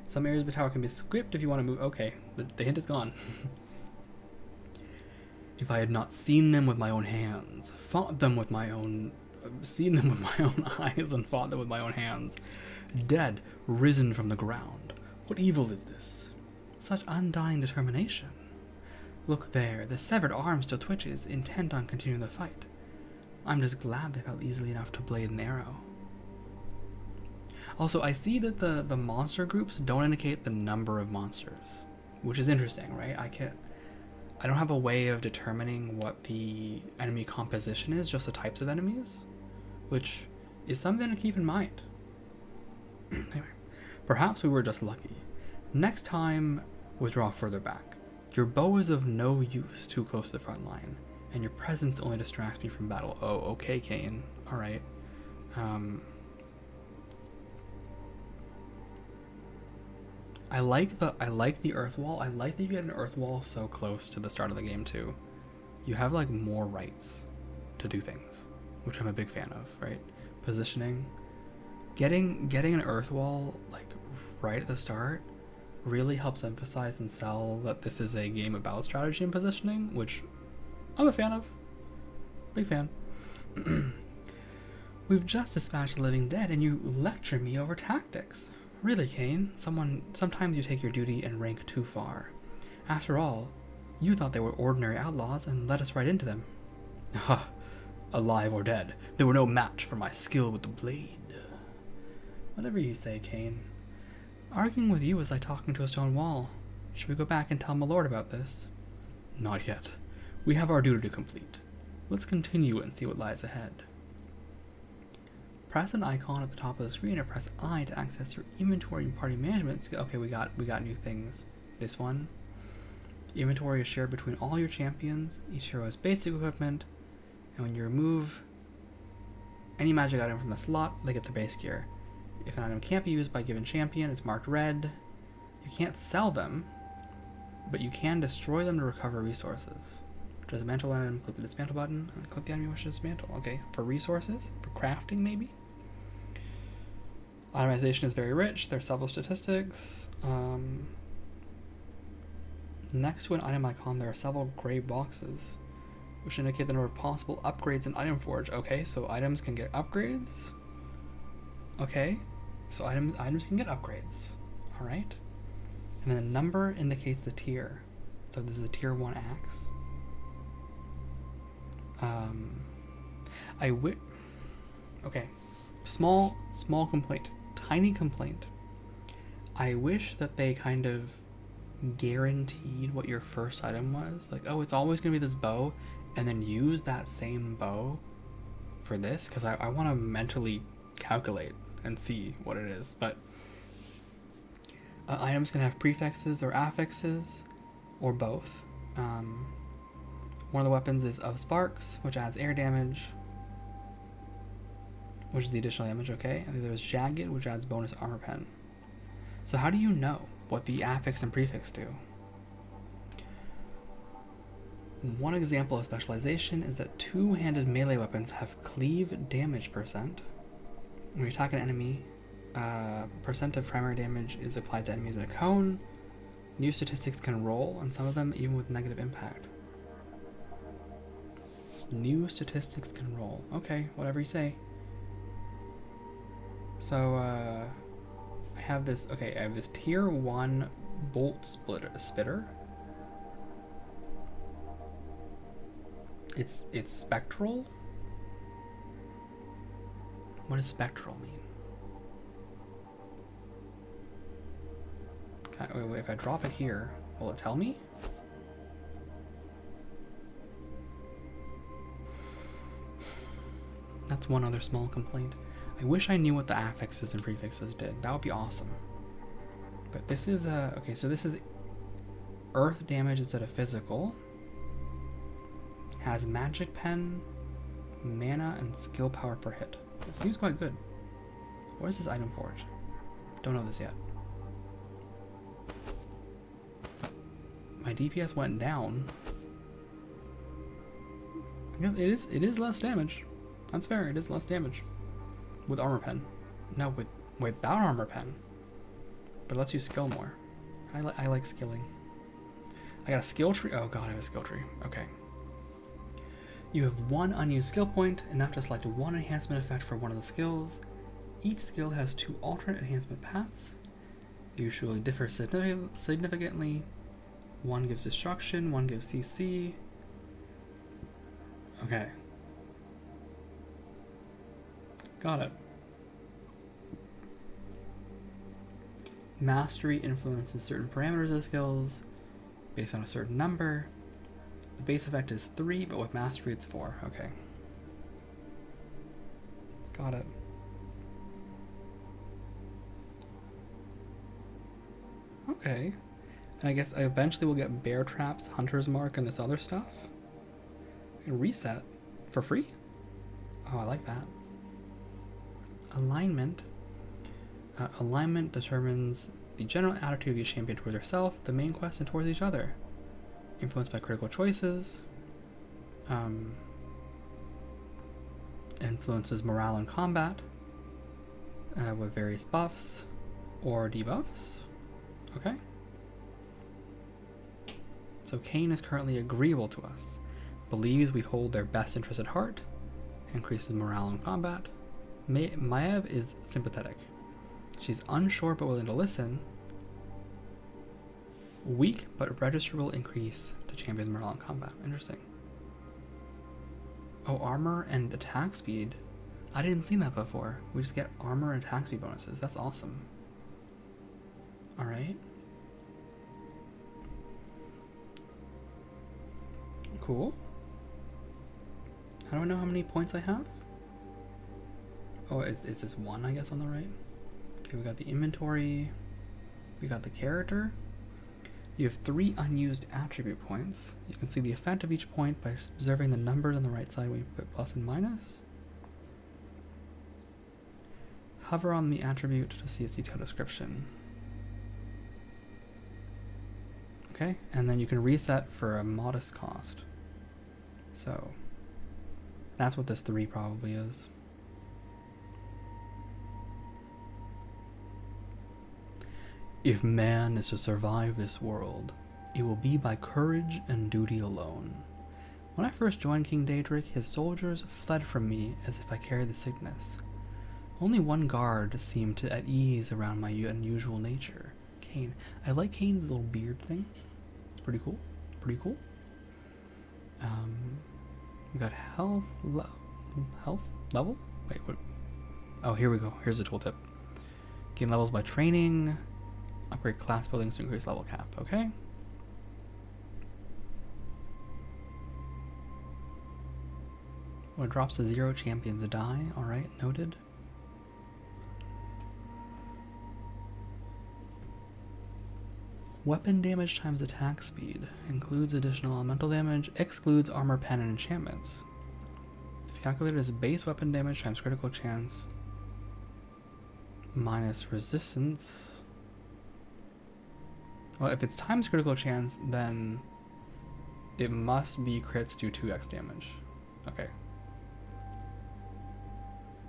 Some areas of the tower can be skipped if you want to move. Okay, the hint is gone. If I had not seen them with my own hands, fought them with my own, seen them with my own eyes, and fought them with my own hands, dead, risen from the ground. What evil is this? Such undying determination. Look there, the severed arm still twitches, intent on continuing the fight. I'm just glad they fell easily enough to blade an arrow. Also, I see that the monster groups don't indicate the number of monsters, which is interesting, right? I don't have a way of determining what the enemy composition is, just the types of enemies, which is something to keep in mind. Anyway, perhaps we were just lucky. Next time, withdraw further back. Your bow is of no use too close to the front line, and your presence only distracts me from battle. Oh, okay, Kane. All right. I like the earth wall. I like that you get an earth wall so close to the start of the game too. You have like more rights to do things, which I'm a big fan of, right? Positioning. Getting an earth wall like right at the start really helps emphasize and sell that this is a game about strategy and positioning, which I'm a fan of. Big fan. We've just dispatched the living dead and you lecture me over tactics. Really, Kane? Sometimes you take your duty and rank too far. After all, you thought they were ordinary outlaws and led us right into them. Ha! Alive or dead, they were no match for my skill with the blade. Whatever you say, Kane. Arguing with you is like talking to a stone wall. Should we go back and tell my lord about this? Not yet. We have our duty to complete. Let's continue and see what lies ahead. Press an icon at the top of the screen or press I to access your inventory and party management skill. Okay, we got new things. This one. Inventory is shared between all your champions. Each hero has basic equipment. And when you remove any magic item from the slot, they get the base gear. If an item can't be used by a given champion, it's marked red. You can't sell them, but you can destroy them to recover resources. Dismantle an item, click the dismantle button, and click the enemy wishes to dismantle. Okay, for resources? For crafting, maybe? Itemization is very rich. There's several statistics. Next to an item icon, there are several gray boxes, which indicate the number of possible upgrades in Item Forge. Okay, so items can get upgrades. Okay, so items can get upgrades. All right. And then the number indicates the tier. So this is a tier 1 axe. Okay, small complaint, tiny complaint. I wish that they kind of guaranteed what your first item was. Like, oh, it's always gonna be this bow, and then use that same bow for this, because I want to mentally calculate and see what it is. But items can have prefixes or affixes, or both. One of the weapons is of sparks, which adds air damage, which is the additional damage, okay? And then there's jagged, which adds bonus armor pen. So how do you know what the affix and prefix do? One example of specialization is that two-handed melee weapons have cleave damage percent. When you attack an enemy, percent of primary damage is applied to enemies in a cone. New statistics can roll, and some of them even with negative impact. New statistics can roll. Okay, whatever you say. So, I have this tier 1 bolt spitter. It's spectral. What does spectral mean? Wait, if I drop it here, will it tell me? That's one other small complaint. I wish I knew what the affixes and prefixes did. That would be awesome. But this is, okay, so this is earth damage instead of physical. Has magic pen, mana, and skill power per hit. It seems quite good. What is this item forge? Don't know this yet. My DPS went down. I guess it is less damage. That's fair, it is less damage. With armor pen. No, without armor pen. But it lets you skill more. I like skilling. I got a skill tree. Oh god, I have a skill tree. Okay. You have one unused skill point, enough to select one enhancement effect for one of the skills. Each skill has 2 alternate enhancement paths. They usually differ significantly. One gives destruction, one gives CC. Okay. Got it. Mastery influences certain parameters of skills based on a certain number. The base effect is 3, but with mastery it's 4. Okay. Got it. Okay. And I guess I eventually will get bear traps, hunter's mark, and this other stuff. And reset for free? Oh, I like that. Alignment. Alignment determines the general attitude of each champion towards herself, the main quest, and towards each other. Influenced by critical choices. Influences morale in combat with various buffs or debuffs. Okay. So Cain is currently agreeable to us. Believes we hold their best interest at heart. Increases morale in combat. Maev is sympathetic. She's unsure but willing to listen. Weak but registerable increase to champion's morale in combat. Interesting. Oh, armor and attack speed. I didn't see that before. We just get armor and attack speed bonuses. That's awesome. Alright. Cool. How do I know how many points I have? Oh, it's this one, I guess, on the right. Okay, we got the inventory. We got the character. You have 3 unused attribute points. You can see the effect of each point by observing the numbers on the right side when you put plus and minus. Hover on the attribute to see its detailed description. Okay, and then you can reset for a modest cost. So, that's what this 3 probably is. If man is to survive this world, it will be by courage and duty alone. When I first joined King Daedric, his soldiers fled from me as if I carried the sickness. Only one guard seemed at ease around my unusual nature, Cain. I like Cain's little beard thing. It's pretty cool. Pretty cool. We got health level? Wait, what? Oh, here we go. Here's the tooltip. Gain levels by training. Upgrade class buildings to increase level cap. Okay. When it drops to 0, champions die. Alright, noted. Weapon damage times attack speed. Includes additional elemental damage. Excludes armor, pen, and enchantments. It's calculated as base weapon damage times critical chance minus resistance. Well, if it's times critical chance, then it must be crits do 2x damage. Okay.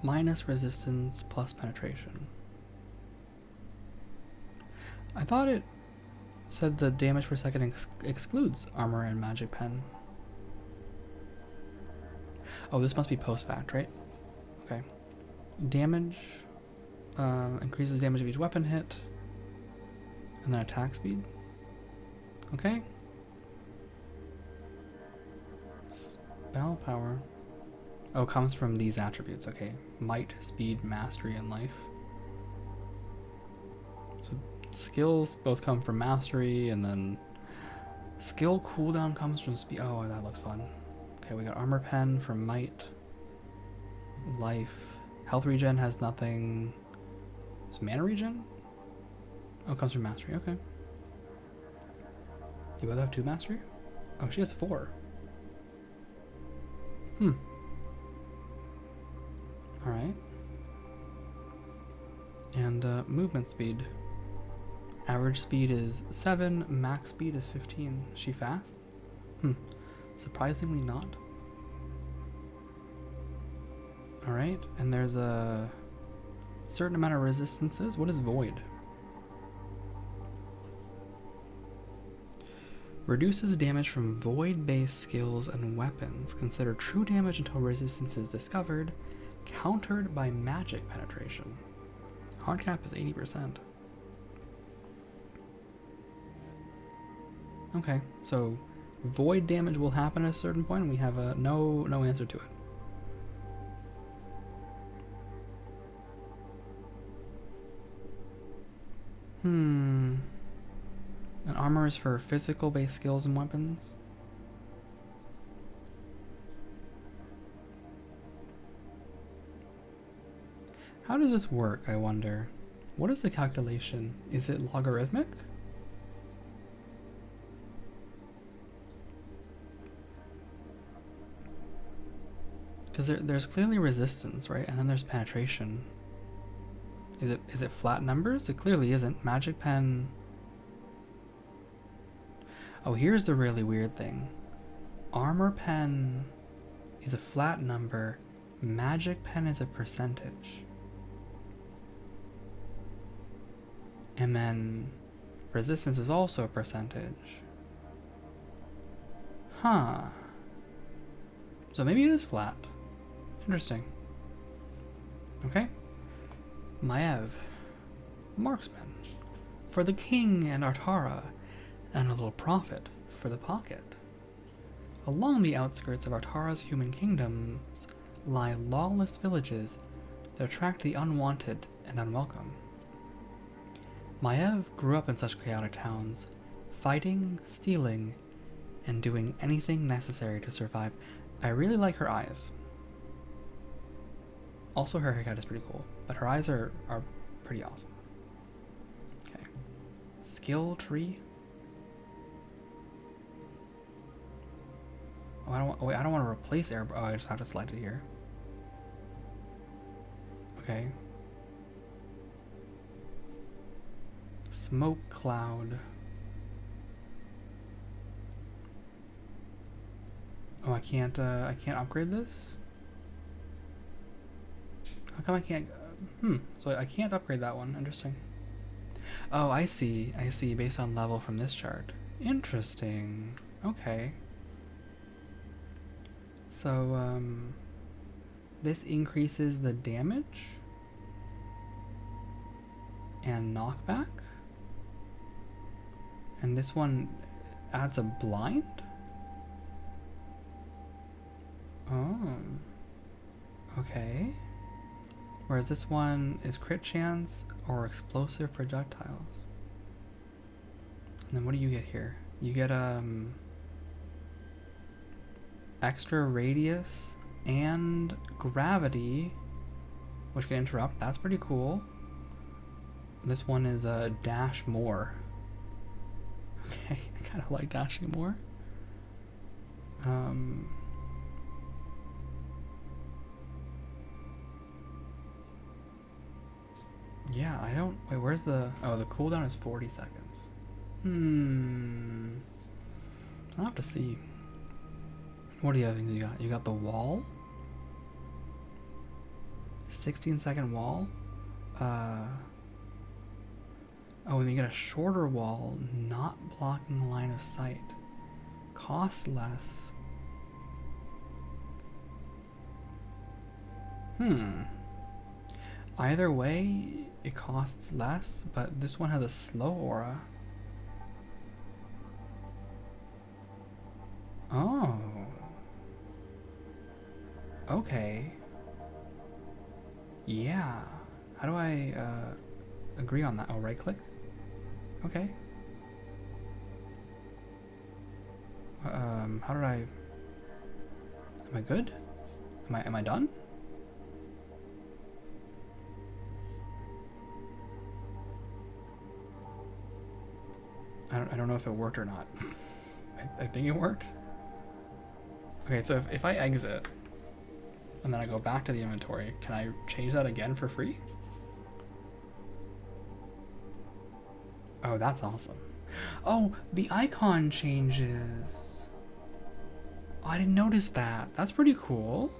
Minus resistance plus penetration. I thought it said the damage per second excludes armor and magic pen. Oh, this must be post-fact, right? Okay. Damage increases damage of each weapon hit. And then attack speed. Okay. Spell power. Oh, comes from these attributes. Okay. Might, speed, mastery, and life. So skills both come from mastery, and then skill cooldown comes from speed. Oh, that looks fun. Okay, we got armor pen from might. Life. Health regen has nothing. Is mana regen? Oh, it comes from mastery. Okay. You both have 2 mastery? Oh, she has 4. Alright. And movement speed. Average speed is 7, max speed is 15. Is she fast? Surprisingly not. Alright, and there's a certain amount of resistances. What is void? Reduces damage from void-based skills and weapons. Consider true damage until resistance is discovered. Countered by magic penetration. Hard cap is 80%. Okay, so void damage will happen at a certain point, and we have no answer to it. And armor is for physical-based skills and weapons. How does this work, I wonder? What is the calculation? Is it logarithmic? Because there's clearly resistance, right? And then there's penetration. Is it flat numbers? It clearly isn't. Magic pen... Oh, here's the really weird thing. Armor pen is a flat number. Magic pen is a percentage. And then resistance is also a percentage. Huh. So maybe it is flat. Interesting. Okay. Maev. Marksman. For the king and Artara. And a little profit for the pocket. Along the outskirts of Artara's human kingdoms lie lawless villages that attract the unwanted and unwelcome. Maev grew up in such chaotic towns, fighting, stealing, and doing anything necessary to survive. I really like her eyes. Also, her haircut is pretty cool, but her eyes are pretty awesome. Okay. Skill tree. Oh, I don't want to replace air. Oh, I just have to select it here. Okay. Smoke cloud. Oh, I can't upgrade this? How come I can't? So I can't upgrade that one. Interesting. Oh, I see. Based on level from this chart. Interesting. Okay. So, this increases the damage and knockback. And this one adds a blind? Oh. Okay. Whereas this one is crit chance or explosive projectiles. And then what do you get here? You get extra radius and gravity, which can interrupt. That's pretty cool. This one is dash more. Okay, I kind of like dashing more. Yeah, I don't... Wait, where's the... Oh, the cooldown is 40 seconds. I'll have to see. What are the other things you got? You got the wall. 16-second wall. Oh, and you get a shorter wall, not blocking line of sight. Costs less. Either way, it costs less, but this one has a slow aura. Oh. Okay. Yeah. How do I agree on that? Oh, right click? Okay. How did I... Am I good? Am I done? I don't know if it worked or not. I think it worked. Okay, so if I exit and then I go back to the inventory, can I change that again for free? Oh, that's awesome. Oh, the icon changes. Oh, I didn't notice that. That's pretty cool.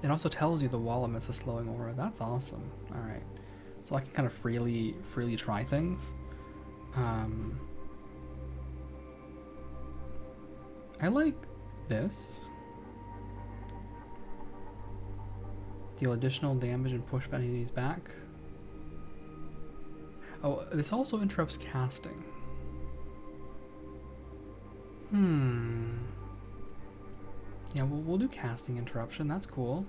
It also tells you the wall emits a slowing aura. That's awesome. All right, so I can kind of freely try things. I like this. Deal additional damage and push enemies back. Oh, this also interrupts casting. Yeah, we'll do casting interruption. That's cool.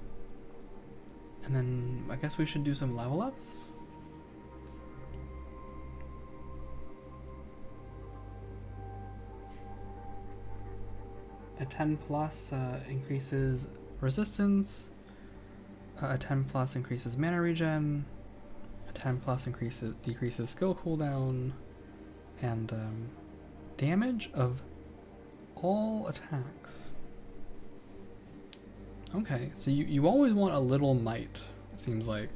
And then I guess we should do some level ups. A 10 plus increases resistance. A 10 plus increases mana regen. A 10 plus decreases skill cooldown. And damage of all attacks. Okay, so you always want a little might, it seems like.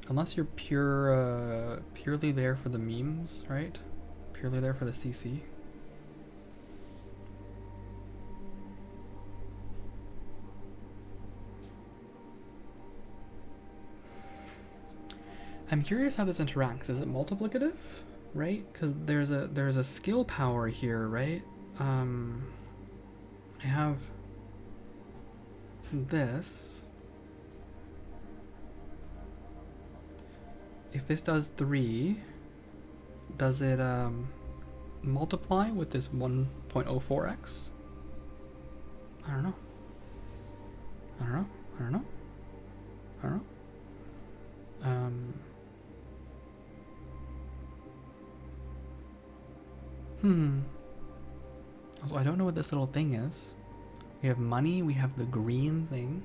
Unless you're purely there for the memes, right? Purely there for the CC. I'm curious how this interacts. Is it multiplicative, right? Because there's a skill power here, right? I have this. If this does 3, does it multiply with this 1.04x? I don't know. I don't know. I don't know. I don't know. Also, I don't know what this little thing is. We have money, we have the green thing.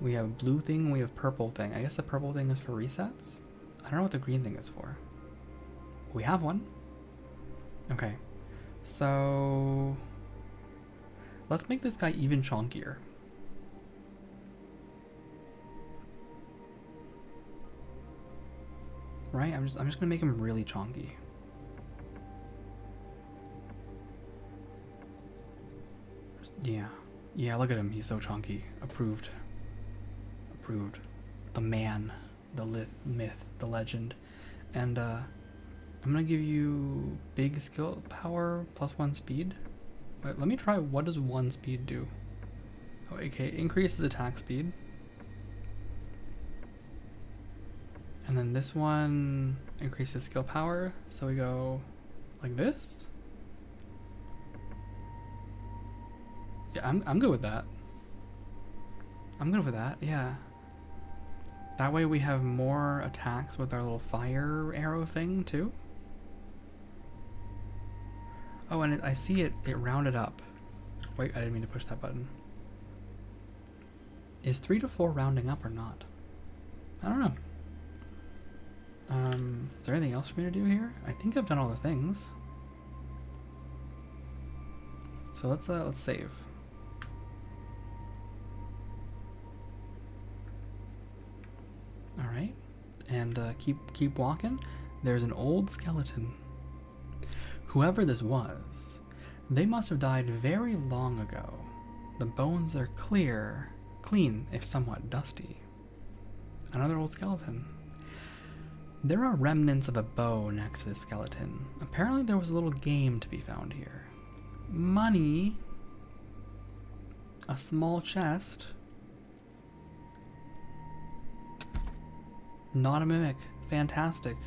We have blue thing, we have purple thing. I guess the purple thing is for resets? I don't know what the green thing is for. We have one. Okay. So let's make this guy even chunkier. Right? I'm just gonna make him really chunky. Yeah. Yeah, look at him. He's so chunky. Approved. Approved. The man. The myth. The legend. And I'm gonna give you big skill power plus 1 speed. Wait, let me try. What does 1 speed do? Oh, okay. Increases attack speed. And then this one increases skill power. So we go like this. Yeah, I'm good with that. I'm good with that, yeah. That way we have more attacks with our little fire arrow thing, too. Oh, and I see it rounded up. Wait, I didn't mean to push that button. Is 3 to 4 rounding up or not? I don't know. Is there anything else for me to do here? I think I've done all the things. So let's save. All right, and keep walking. There's an old skeleton. Whoever this was, they must have died very long ago. The bones are clean, if somewhat dusty. Another old skeleton. There are remnants of a bow next to the skeleton. Apparently there was a little game to be found here. Money. A small chest. Not a mimic. Fantastic.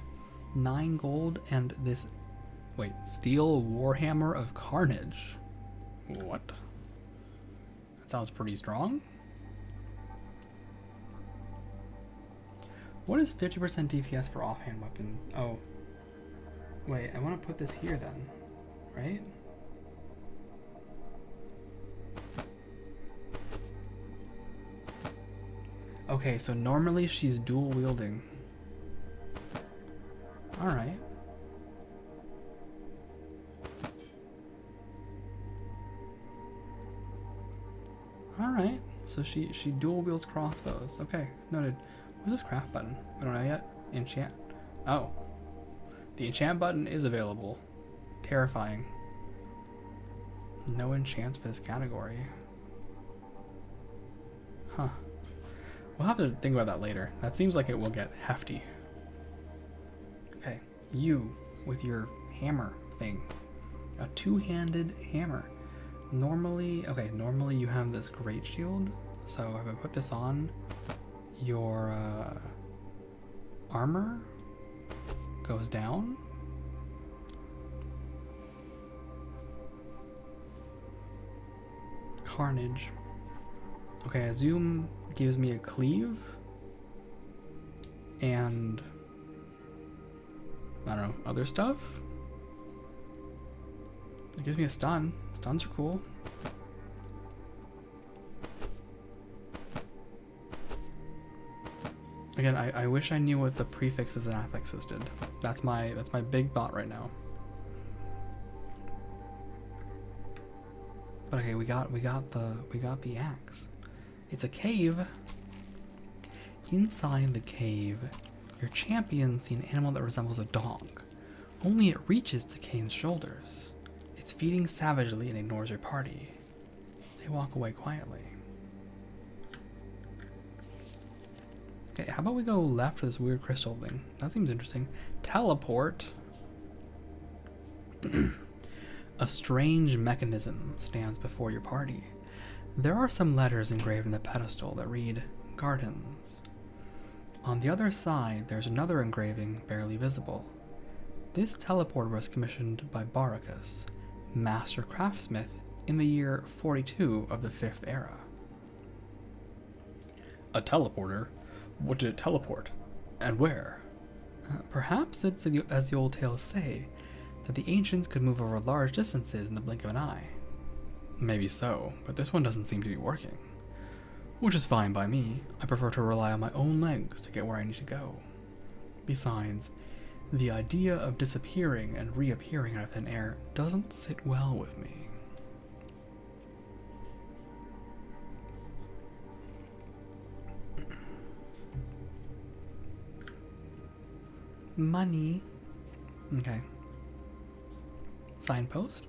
9 gold and this, wait, steel warhammer of carnage. What? That sounds pretty strong. What is 50% DPS for offhand weapon? Oh. Wait, I want to put this here then, right? Okay, so normally she's dual wielding. Alright. Alright, so she dual wields crossbows. Okay, noted. What's this craft button? We don't know yet. Enchant. Oh. The enchant button is available. Terrifying. No enchants for this category. Huh. We'll have to think about that later. That seems like it will get hefty. Okay, you with your hammer thing. A two-handed hammer. Normally you have this great shield. So if I put this on, your armor goes down. Carnage. Okay, a zoom gives me a cleave and I don't know, other stuff. It gives me a stun. Stuns are cool. Again, I wish I knew what the prefixes and affixes did. That's my big thought right now. But okay, we got the axe. It's a cave. Inside the cave, your champions see an animal that resembles a dog. Only it reaches to Kane's shoulders. It's feeding savagely and ignores your party. They walk away quietly. Okay, how about we go left to this weird crystal thing? That seems interesting. Teleport. A strange mechanism stands before your party. There are some letters engraved in the pedestal that read, Gardens. On the other side, there's another engraving barely visible. This teleporter was commissioned by Baracus, master craftsmith, in the year 42 of the 5th era. A teleporter? What did it teleport? And where? Perhaps it's, as the old tales say, that the ancients could move over large distances in the blink of an eye. Maybe so, but this one doesn't seem to be working. Which is fine by me. I prefer to rely on my own legs to get where I need to go. Besides, the idea of disappearing and reappearing out of thin air doesn't sit well with me. Money. Okay. Signpost?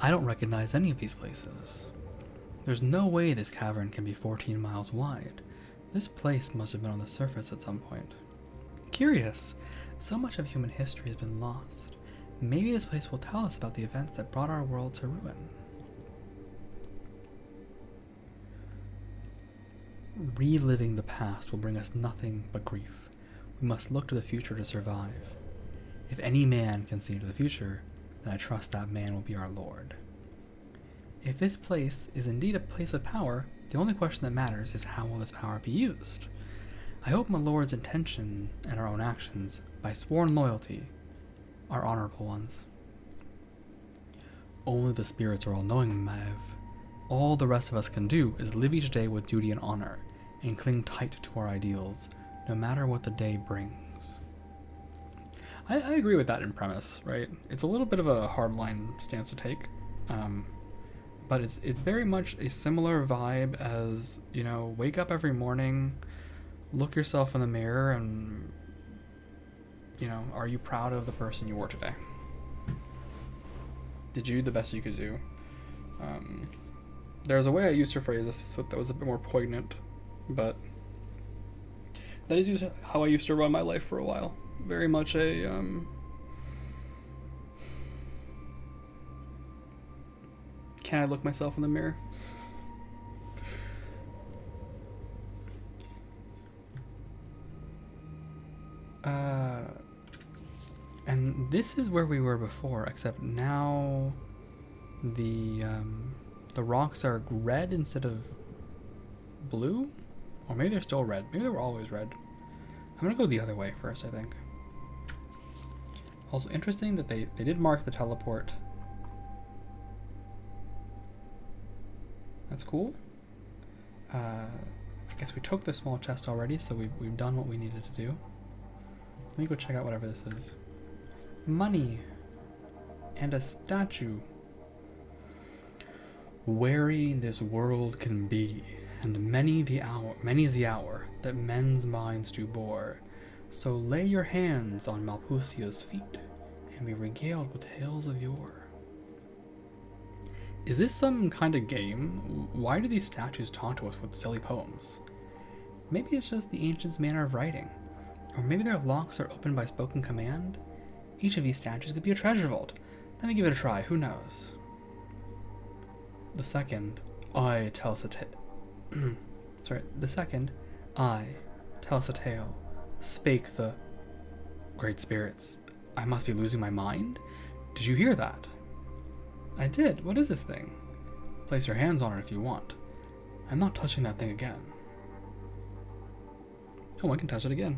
I don't recognize any of these places. There's no way this cavern can be 14 miles wide. This place must have been on the surface at some point. Curious. So much of human history has been lost. Maybe this place will tell us about the events that brought our world to ruin. Reliving the past will bring us nothing but grief. We must look to the future to survive. If any man can see into the future, then I trust that man will be our Lord. If this place is indeed a place of power, the only question that matters is how will this power be used? I hope my Lord's intention and our own actions, by sworn loyalty, are honorable ones. Only the spirits are all-knowing, Mav. All the rest of us can do is live each day with duty and honor, and cling tight to our ideals, no matter what the day brings. I agree with that in premise, right? It's a little bit of a hardline stance to take, but it's very much a similar vibe as, you know, wake up every morning, look yourself in the mirror, and, you know, are you proud of the person you were today? Did you do the best you could do? There's a way I used to phrase this so that was a bit more poignant, but that is how I used to run my life for a while. Very much a, can I look myself in the mirror? this is where we were before, except now the rocks are red instead of blue? Or maybe they're still red. Maybe they were always red. I'm gonna go the other way first, I think. Also interesting that they did mark the teleport. That's cool. I guess we took the small chest already, so we've done what we needed to do. Let me go check out whatever this is. Money. And a statue. Weary this world can be, and many's the hour that men's minds do bore. So lay your hands on Malpusia's feet, and be regaled with tales of yore. Is this some kind of game? Why do these statues taunt to us with silly poems? Maybe it's just the ancients' manner of writing. Or maybe their locks are opened by spoken command? Each of these statues could be a treasure vault. Let me give it a try, who knows? The second, I tell us a tale. The second, I tell us a tale. Spake the great spirits. I must be losing my mind? Did you hear that? I did. What is this thing? Place your hands on it if you want. I'm not touching that thing again. Oh, I can touch it again.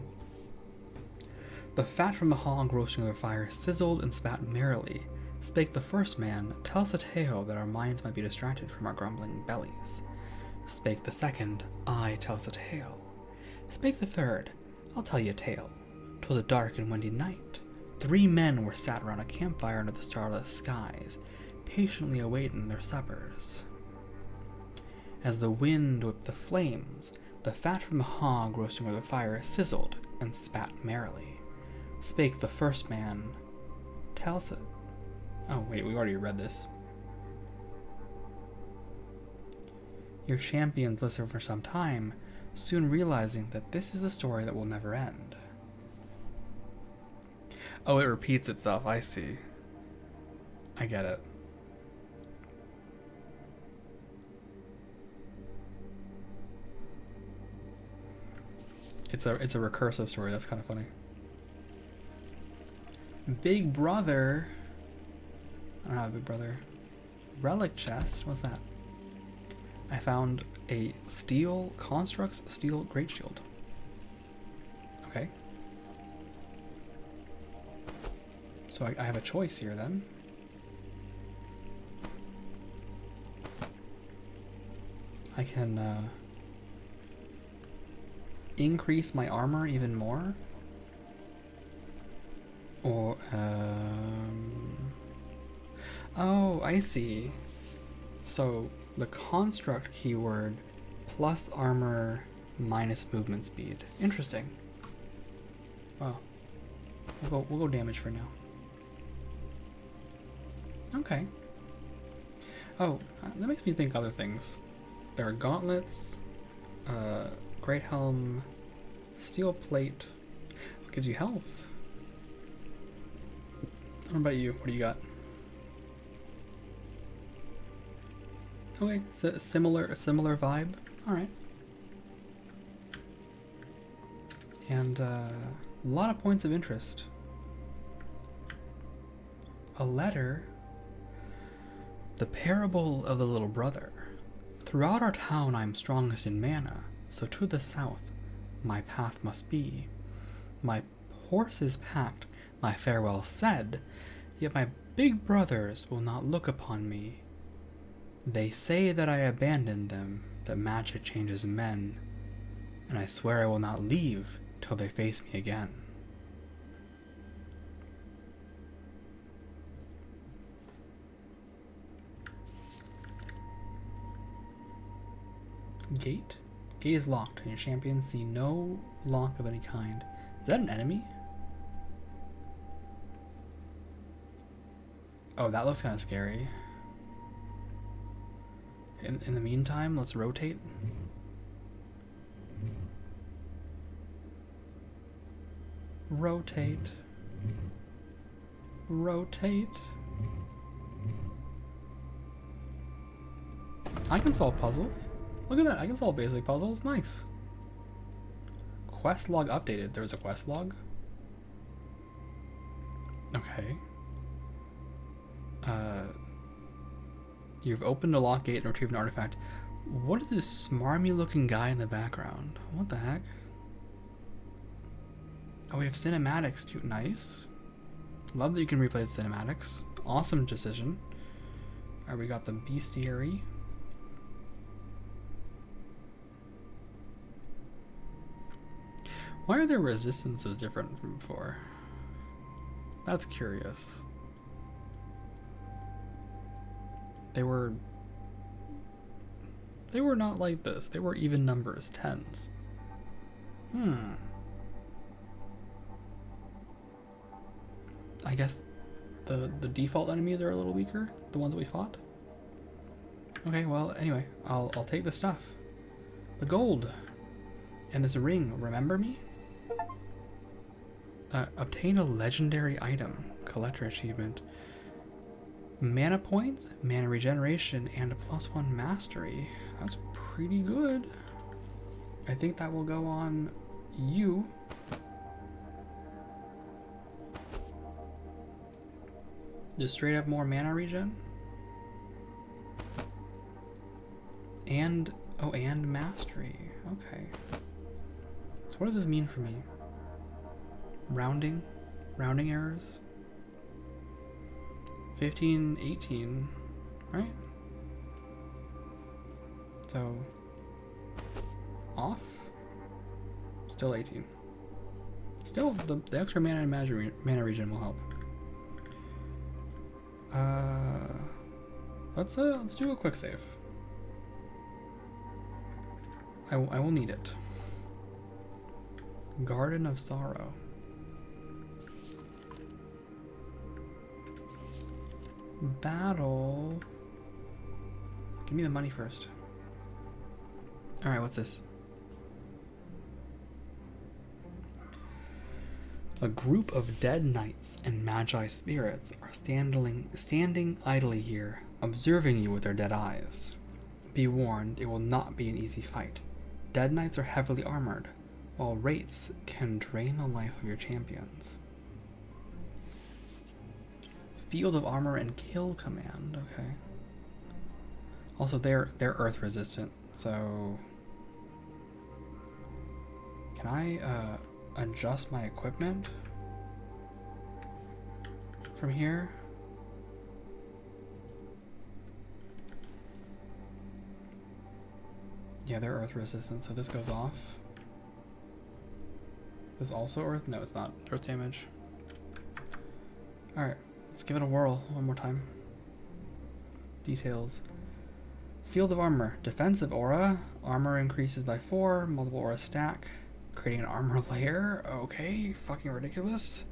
The fat from the hog roasting over fire sizzled and spat merrily. Spake the first man, tell us a tale that our minds might be distracted from our grumbling bellies. Spake the second, I tell us a tale. Spake the third, I'll tell you a tale. 'Twas a dark and windy night. 3 men were sat round a campfire under the starless skies, patiently awaiting their suppers. As the wind whipped the flames, the fat from the hog roasting over the fire sizzled and spat merrily. Spake the first man, tell us. Oh wait, we already read this. Your champions listen for some time, soon realizing that this is a story that will never end. Oh, it repeats itself, I see. I get it. It's a recursive story, that's kind of funny. Big Brother. I don't have a Big Brother. Relic chest, what's that? I found a steel constructs steel great shield. Okay. So I have a choice here then. I can increase my armor even more. Or oh, I see. So the construct keyword plus armor minus movement speed. Interesting. Wow. We'll go damage for now. Okay. Oh, that makes me think other things. There are gauntlets, great helm, steel plate. Gives you health. What about you? What do you got? Okay, so similar vibe. All right. And a lot of points of interest. A letter. The parable of the little brother. Throughout our town I am strongest in mana, so to the south my path must be. My horse is packed, my farewell said, yet my big brothers will not look upon me. They say that I abandoned them, that magic changes men, and I swear I will not leave till they face me again. Gate? Gate is locked, and your champions see no lock of any kind. Is that an enemy? Oh, that looks kind of scary. In the meantime, let's rotate. Rotate. Rotate. I can solve puzzles. Look at that, I can solve basic puzzles. Nice. Quest log updated. There's a quest log. Okay. You've opened a lock gate and retrieved an artifact. What is this smarmy looking guy in the background? What the heck? Oh, we have cinematics too. Nice. Love that you can replay the cinematics. Awesome decision. Alright, we got the bestiary. Why are their resistances different from before? That's curious. They were not like this. They were even numbers, tens. I guess the default enemies are a little weaker, the ones that we fought. Okay, well, anyway, I'll take the stuff. The gold. And this ring, remember me? Obtain a legendary item. Collector achievement. Mana points, mana regeneration, and a +1 mastery. That's pretty good. I think that will go on you. Just straight up more mana regen. And, oh, and mastery. Okay. So what does this mean for me? Rounding errors. 15, 18, right? So, off? Still 18. Still, the extra mana and mana regen will help. Let's do a quick save. I will need it. Garden of Sorrow. Battle. Give me the money first. Alright, what's this? A group of dead knights and magi spirits are standing idly here, observing you with their dead eyes. Be warned, it will not be an easy fight. Dead knights are heavily armored, while wraiths can drain the life of your champions. Field of Armor and Kill command, okay. Also, they're earth resistant, so can I adjust my equipment from here? Yeah, they're earth resistant, so this goes off. This also earth? No, it's not earth damage. Alright. Let's give it a whirl one more time. Details. Field of Armor. Defensive aura. Armor increases by 4. Multiple aura stack. Creating an armor layer. Okay. Fucking ridiculous.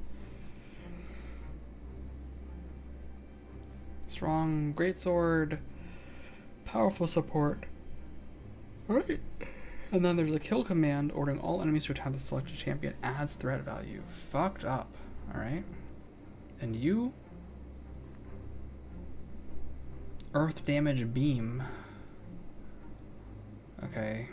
Strong greatsword. Powerful support. Alright. And then there's a kill command ordering all enemies to attack the selected champion. Adds threat value. Fucked up. Alright. And you? Earth damage beam. Okay.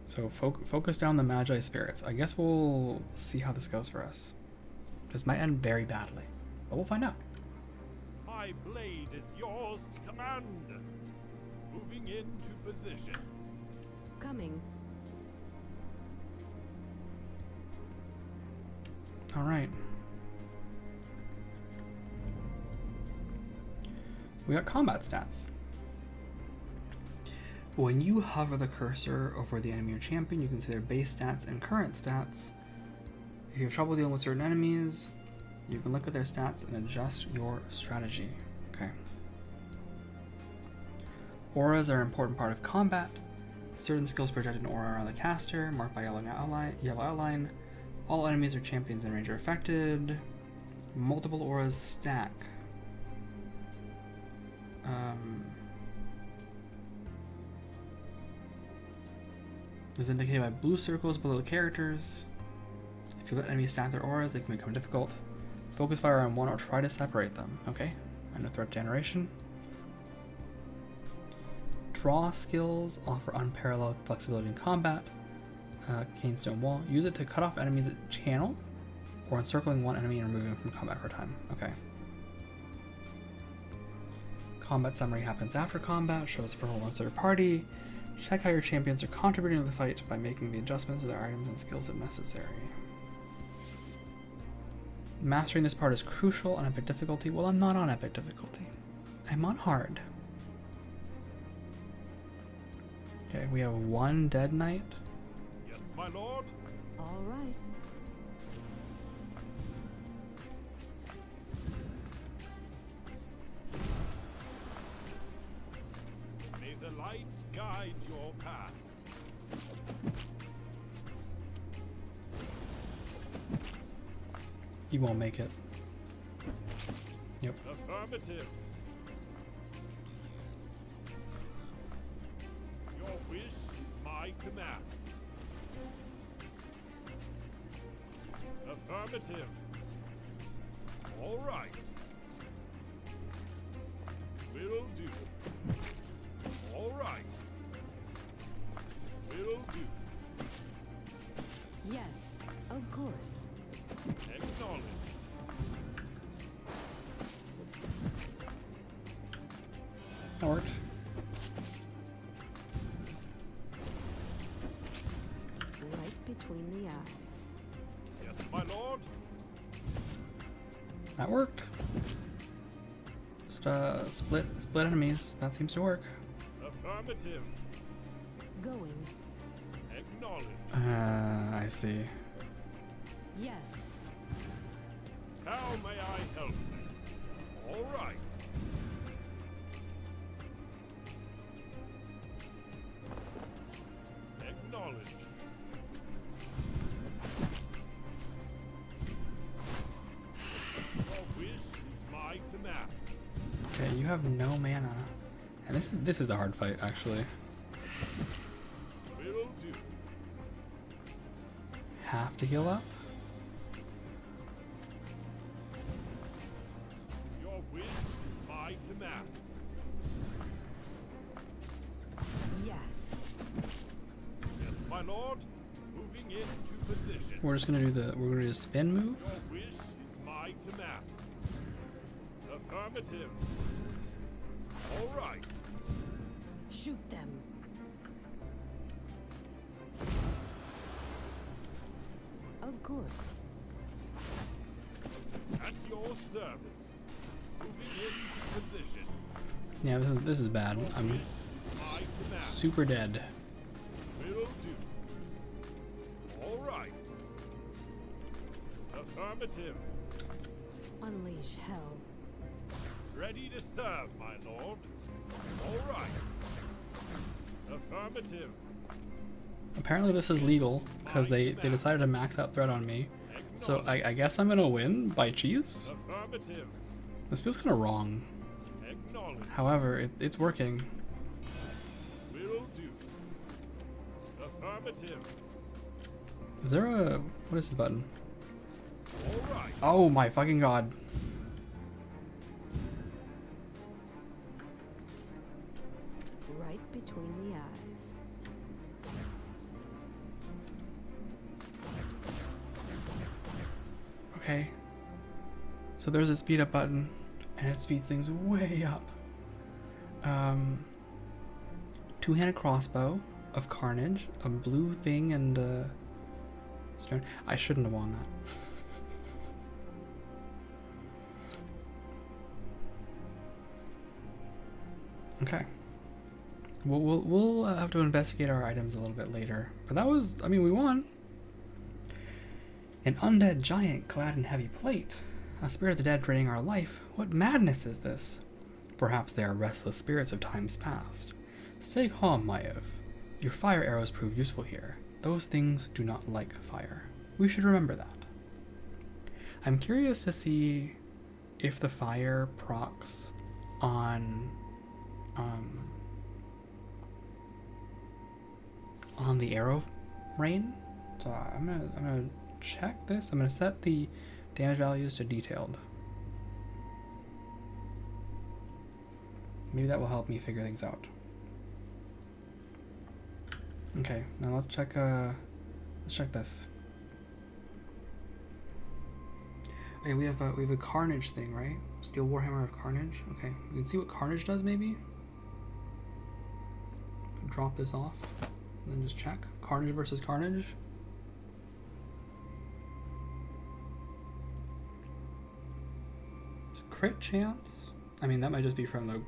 So focus down the magi spirits. I guess we'll see how this goes for us. This might end very badly, but we'll find out. My blade is yours to command. Moving into position. Coming. All right. We got combat stats. When you hover the cursor over the enemy or champion, you can see their base stats and current stats. If you have trouble dealing with certain enemies, you can look at their stats and adjust your strategy. Okay. Auras are an important part of combat. Certain skills project an aura around the caster, marked by yellow outline. All enemies or champions in range are affected. Multiple auras stack. Is indicated by blue circles below the characters. If you let enemies stack their auras, they can become difficult. Focus fire on one or try to separate them. Okay, and no threat generation. Draw skills offer unparalleled flexibility in combat. Cane Stone Wall. Use it to cut off enemies at channel or encircling one enemy and removing them from combat for a time. Okay. Combat summary happens after combat. Shows the performance of your party. Check how your champions are contributing to the fight by making the adjustments to their items and skills if necessary. Mastering this part is crucial on epic difficulty. Well, I'm not on epic difficulty. I'm on hard. Okay, we have one dead knight. Yes, my lord. All right. May the light guide your path. You won't make it. Yep. Affirmative. Your wish is my command. Affirmative. All right. Will do. All right. Will do. Yes, of course. Acknowledge. That worked. Right between the eyes. Yes, my lord. That worked. Just split enemies. That seems to work. Affirmative. Going. Acknowledge. I see. Yes. How may I help you? All right. Acknowledge. Your wish is my command. Okay, you have no mana. And this is a hard fight, actually. Will do. Have to heal up? Your wish is my command. Yes. Yes, my lord. Moving into position. We're just gonna do we're gonna do a spin move. Your wish is my command. Affirmative. All right. Shoot them. Of course. At your service. Moving into position. Yeah, this is bad. I'm My command. super dead. Will do. All right. Affirmative. Unleash hell. Ready to serve, my lord. All right. Affirmative. Apparently this is legal because they decided to max out threat on me. So I guess I'm gonna win by cheese? Affirmative. This feels kind of wrong. Acknowledge. However, it's working. Will do. Affirmative. Is there a... what is this button? All right. Oh my fucking god. Right between the eyes. Okay. So there's a speed up button, and it speeds things way up. Two-handed crossbow of carnage, a blue thing, and stone. I shouldn't have won that. Okay. We'll have to investigate our items a little bit later. But that was, I mean, we won. An undead giant clad in heavy plate. A spirit of the dead draining our life. What madness is this? Perhaps they are restless spirits of times past. Stay calm, Maiev. Your fire arrows prove useful here. Those things do not like fire. We should remember that. I'm curious to see if the fire procs on the arrow rain. So I'm gonna check this. I'm gonna set the damage values to detailed. Maybe that will help me figure things out. Okay, now let's check Let's check this. Okay, we have a Carnage thing, right? Steel Warhammer of Carnage. Okay, we can see what Carnage does, maybe. Drop this off, and then just check. Carnage versus Carnage. It's a crit chance. I mean, that might just be from the.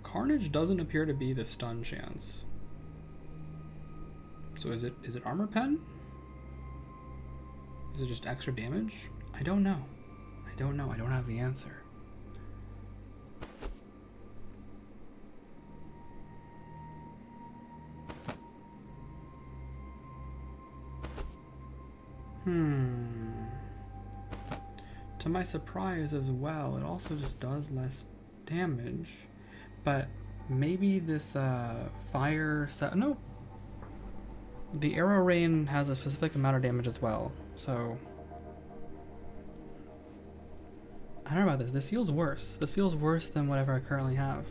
Carnage doesn't appear to be the stun chance. So is it armor pen? Is it just extra damage? I don't know. I don't know. I don't have the answer. To my surprise as well, it also just does less damage. But maybe this fire set. No. The arrow rain has a specific amount of damage as well. So I don't know about this. This feels worse. This feels worse than whatever I currently have.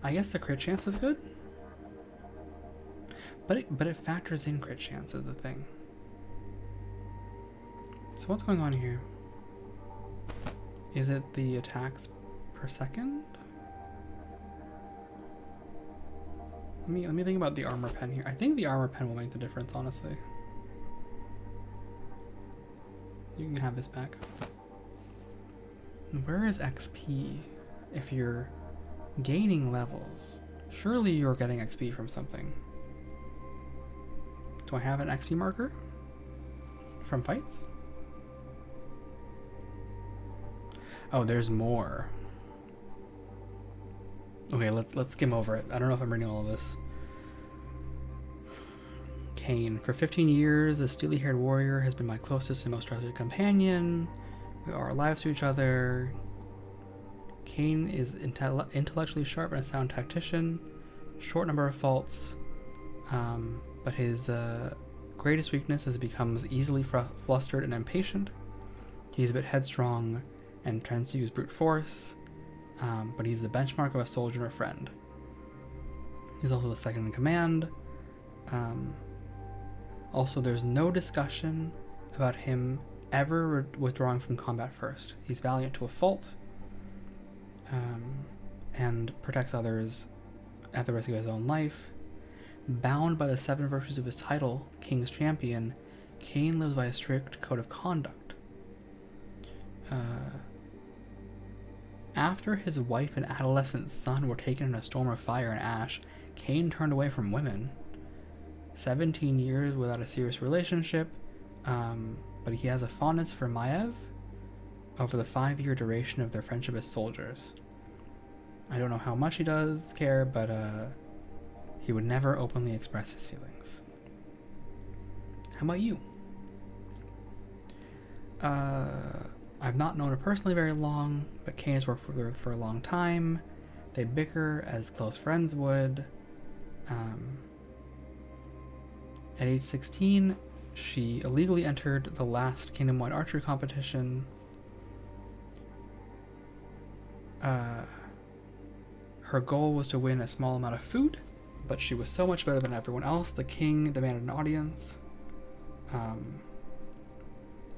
I guess the crit chance is good. But it factors in crit chance is the thing. So what's going on here? Is it the attacks per second? Let me think about the armor pen here. I think the armor pen will make the difference, honestly. You can have this back. Where is XP? If you're gaining levels, surely you're getting XP from something. Do I have an XP marker from fights? Oh, there's more. Okay, let's skim over it. I don't know if I'm reading all of this. Cain. For 15 years, the steely-haired warrior has been my closest and most trusted companion. We owe our lives to each other. Cain is intellectually sharp and a sound tactician. Short number of faults, but his greatest weakness is he becomes easily flustered and impatient. He's a bit headstrong and tends to use brute force. But he's the benchmark of a soldier and a friend. He's also the second in command. Also, there's no discussion about him ever withdrawing from combat first. He's valiant to a fault, and protects others at the risk of his own life. Bound by the 7 virtues of his title, King's Champion, Cain lives by a strict code of conduct. After his wife and adolescent son were taken in a storm of fire and ash, Cain turned away from women. 17 years without a serious relationship, but he has a fondness for Maev over the 5-year duration of their friendship as soldiers. I don't know how much he does care, but he would never openly express his feelings. How about you? I've not known her personally very long, but Cain has worked with her for a long time. They bicker as close friends would. At age 16, she illegally entered the last kingdom-wide archery competition. Her goal was to win a small amount of food, but she was so much better than everyone else, the king demanded an audience.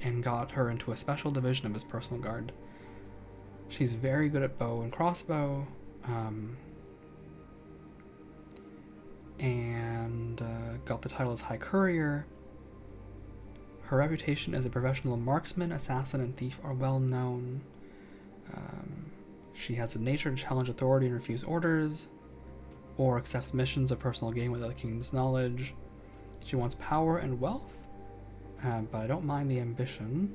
And got her into a special division of his personal guard. She's very good at bow and crossbow, and got the title as High Courier. Her reputation as a professional marksman, assassin, and thief are well known. She has a nature to challenge authority and refuse orders, or accepts missions of personal gain without the kingdom's knowledge. She wants power and wealth, but I don't mind the ambition.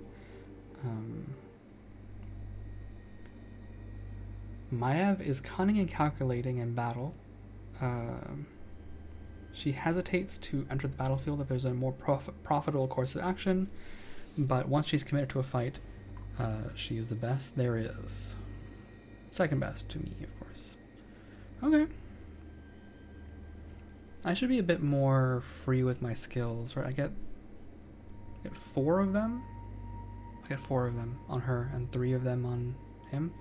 Maev is cunning and calculating in battle. She hesitates to enter the battlefield if there's a more profitable course of action, but once she's committed to a fight, she's the best there is. Second best to me, of course. Okay. I should be a bit more free with my skills, right? I get 4 of them. I get 4 of them on her and 3 of them on him.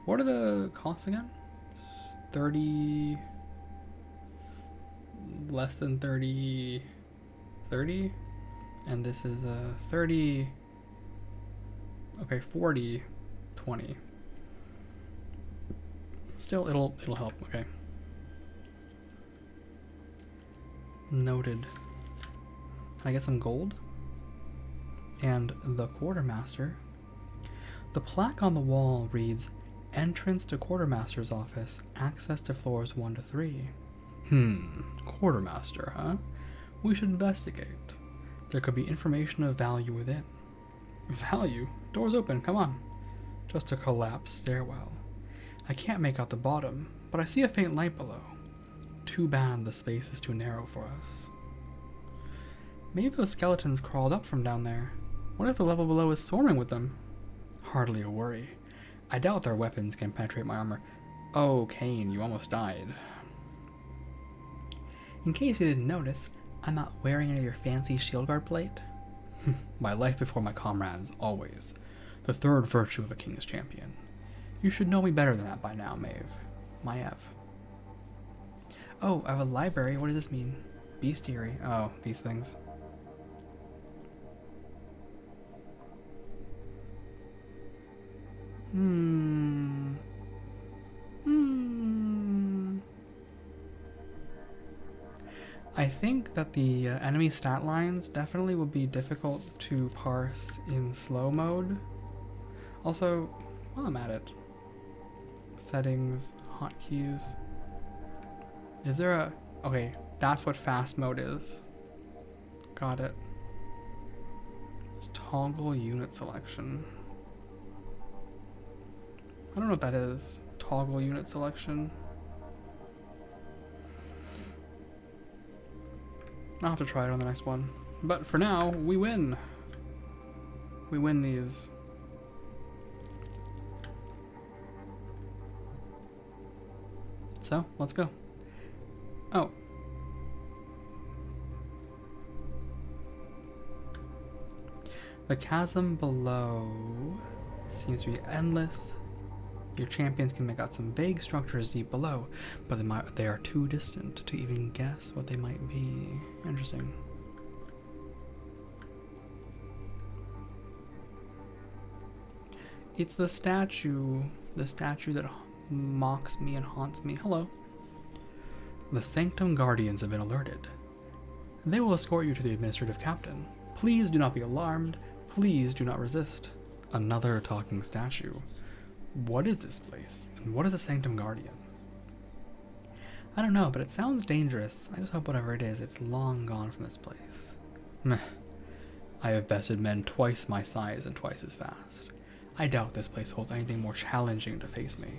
What are the costs again? 30, less than 30, 30, and this is a 30, okay, 40, 20. Still, it'll help, okay. Noted. Can I get some gold? And the quartermaster. The plaque on the wall reads, entrance to quartermaster's office, access to floors 1 to 3. Quartermaster, huh? We should investigate. There could be information of value within. Value? Doors open, come on. Just a collapsed stairwell. I can't make out the bottom, but I see a faint light below. Too bad the space is too narrow for us. Maybe those skeletons crawled up from down there. What if the level below is swarming with them? Hardly a worry. I doubt their weapons can penetrate my armor. Oh, Kane, you almost died. In case you didn't notice, I'm not wearing any of your fancy shield guard plate. My life before my comrades, always. The third virtue of a king's champion. You should know me better than that by now, Maev. Oh, I have a library. What does this mean? Bestiary. Oh, these things. I think that the enemy stat lines definitely would be difficult to parse in slow mode. Also, while I'm at it, settings, hotkeys. Is there a... Okay, that's what fast mode is. Got it. It's toggle unit selection. I don't know what that is. Toggle unit selection. I'll have to try it on the next one. But for now, we win. We win these. So, let's go. Oh. The chasm below seems to be endless. Your champions can make out some vague structures deep below, but they are too distant to even guess what they might be. Interesting. It's the statue that mocks me and haunts me. Hello. The Sanctum Guardians have been alerted. They will escort you to the administrative captain. Please do not be alarmed. Please do not resist. Another talking statue. What is this place? And what is a Sanctum Guardian? I don't know, but it sounds dangerous. I just hope whatever it is, it's long gone from this place. Meh. I have bested men twice my size and twice as fast. I doubt this place holds anything more challenging to face me.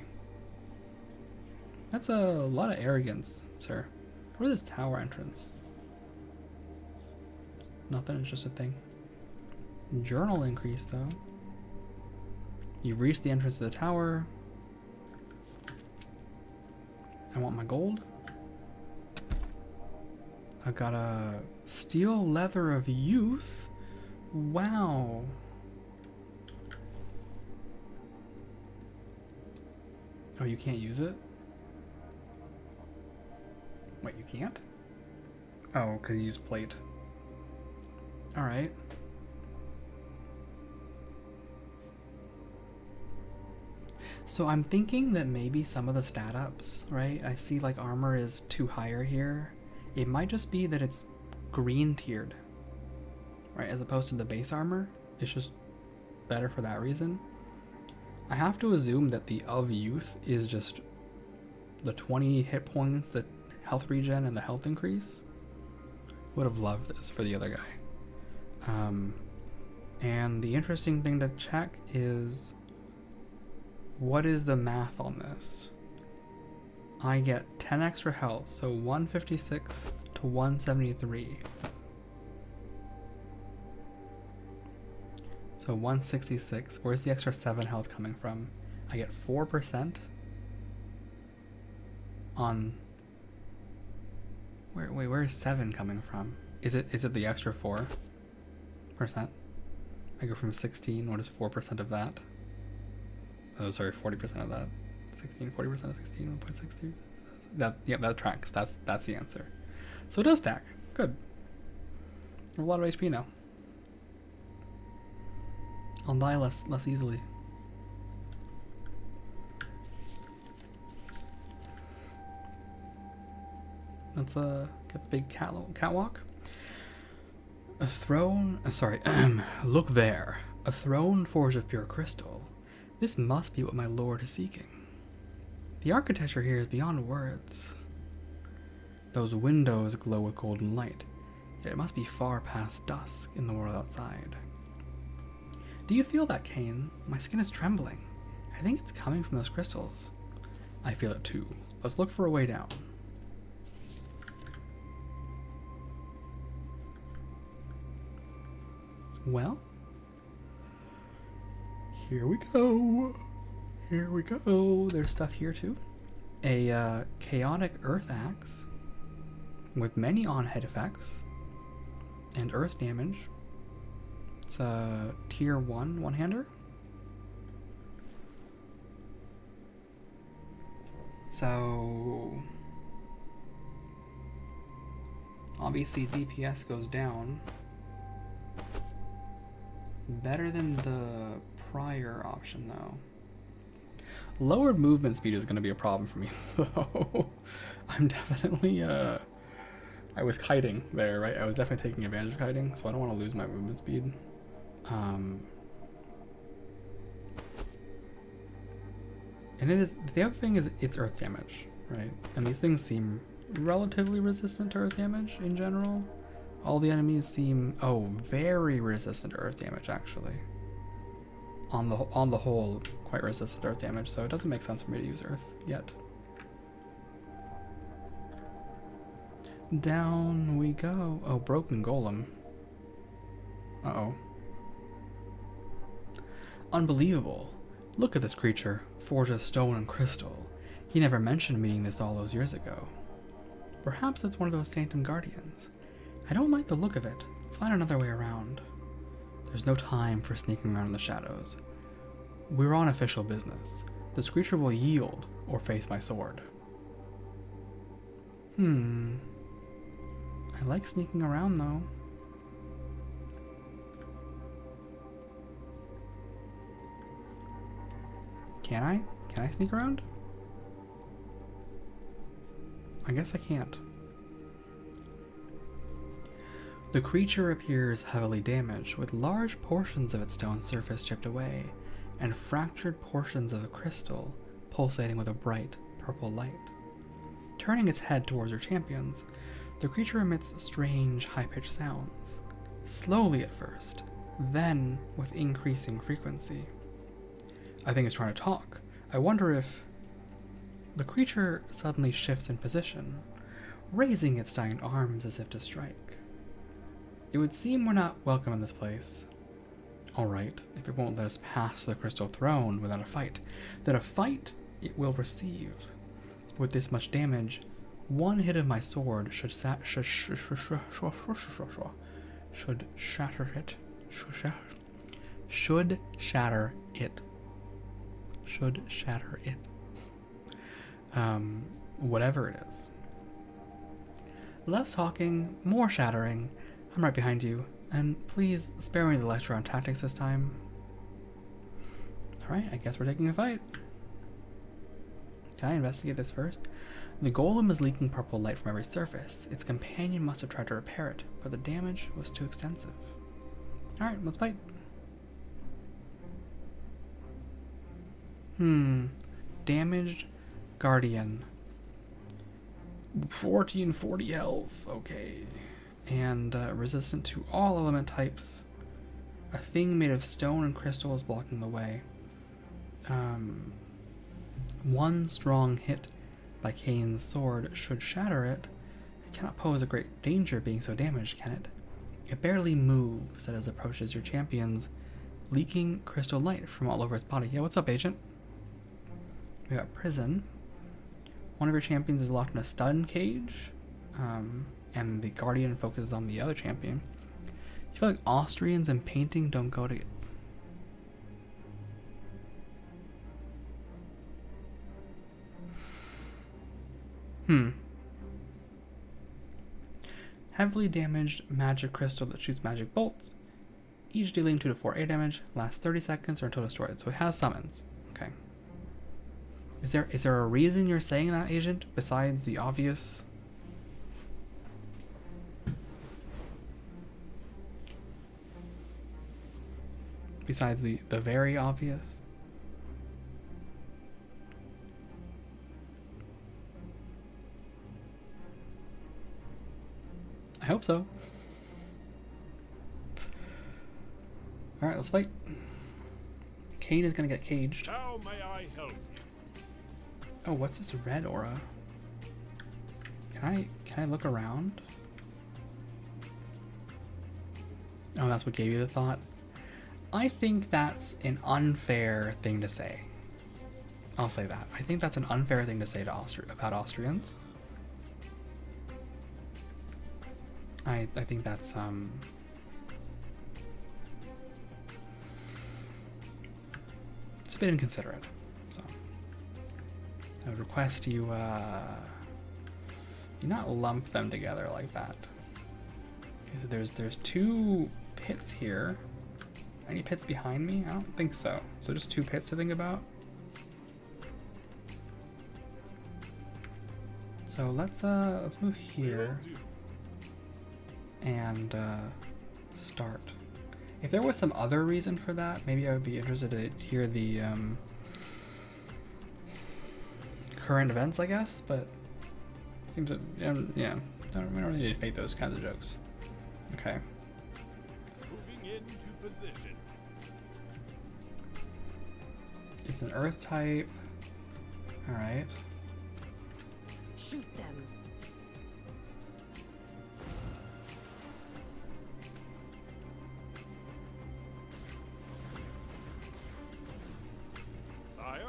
That's a lot of arrogance, sir. What is this tower entrance? Nothing, it's just a thing. Journal increase, though. You've reached the entrance to the tower. I want my gold. I've got a steel leather of youth. Wow. Oh, you can't use it? Wait, you can't? Oh, because you use plate. Alright. So I'm thinking that maybe some of the stat ups, right? I see like armor is 2 higher here. It might just be that it's green tiered, right? As opposed to the base armor. It's just better for that reason. I have to assume that the of youth is just the 20 hit points, the health regen, and the health increase. Would have loved this for the other guy. And the interesting thing to check is, what is the math on this? I get 10 extra health, so 156 to 173. So 166. Where's the extra 7 health coming from? I get 4% on... Where is 7 coming from? Is it the extra 4%? I go from 16. What is 4% of that? Oh, sorry, 40% of that. 16, 40% of 16, 1.60. That tracks. That's the answer. So it does stack. Good. A lot of HP now. I'll die less easily. Let's get the big catwalk. A throne. Sorry. Look there. A throne forged of pure crystal. This must be what my lord is seeking. The architecture here is beyond words. Those windows glow with golden light, yet it must be far past dusk in the world outside. Do you feel that, Kane? My skin is trembling. I think it's coming from those crystals. I feel it too. Let's look for a way down. Well, here we go. Here we go. There's stuff here too. A chaotic earth axe with many on-head effects and earth damage. It's a tier 1 one-hander. So obviously DPS goes down. Better than the prior option though. Lowered movement speed is going to be a problem for me though. I'm definitely I was kiting there, right? I was definitely taking advantage of kiting, so I don't want to lose my movement speed. And it is, the other thing is it's earth damage, right? And these things seem relatively resistant to earth damage in general. All the enemies seem, very resistant to earth damage actually. On the whole, quite resistant to earth damage, so it doesn't make sense for me to use earth yet. Down we go. Oh, broken golem. Uh-oh. Unbelievable. Look at this creature, forged of stone and crystal. He never mentioned meeting this all those years ago. Perhaps it's one of those Sanctum Guardians. I don't like the look of it. Let's find another way around. There's no time for sneaking around in the shadows. We're on official business. This creature will yield or face my sword. I like sneaking around though. Can I? Can I sneak around? I guess I can't. The creature appears heavily damaged, with large portions of its stone surface chipped away, and fractured portions of a crystal pulsating with a bright purple light. Turning its head towards her champions, the creature emits strange, high-pitched sounds, slowly at first, then with increasing frequency. I think it's trying to talk. I wonder if... The creature suddenly shifts in position, raising its giant arms as if to strike. It would seem we're not welcome in this place. Alright, if it won't let us pass the crystal throne without a fight, then a fight it will receive. With this much damage, one hit of my sword should shatter it. Should shatter it. Whatever it is. Less talking, more shattering. I'm right behind you, and please spare me the lecture on tactics this time. Alright, I guess we're taking a fight. Can I investigate this first? The golem is leaking purple light from every surface. Its companion must have tried to repair it, but the damage was too extensive. Alright, let's fight. Damaged Guardian. 1440 health, okay. And resistant to all element types. A thing made of stone and crystal is blocking the way. One strong hit by Kane's sword should shatter it. It cannot pose a great danger being so damaged, can it? It barely moves as it approaches your champions, leaking crystal light from all over its body. Yeah, what's up, agent? We got prison. One of your champions is locked in a stun cage, and the guardian focuses on the other champion. You feel like Austrians and painting don't go together. Heavily damaged magic crystal that shoots magic bolts, each dealing 2 to 4 air damage, lasts 30 seconds or until destroyed. So it has summons. Okay. Is there a reason you're saying that, Agent, besides the obvious? Besides the very obvious? I hope so. Alright, let's fight. Kane is gonna get caged. How may I help you? Oh, what's this red aura? Can I look around? Oh, that's what gave you the thought? I think that's an unfair thing to say. I'll say that. I think that's an unfair thing to say to about Austrians. I think that's it's a bit inconsiderate. So I would request you you not lump them together like that. Okay, so there's 2 pits here. Any pits behind me? I don't think so. So just 2 pits to think about. So let's move here and start. If there was some other reason for that, maybe I would be interested to hear the current events, I guess. But it seems that yeah, we don't really need to make those kinds of jokes. Okay. Moving into position. It's an earth type. All right. Shoot them. Sire?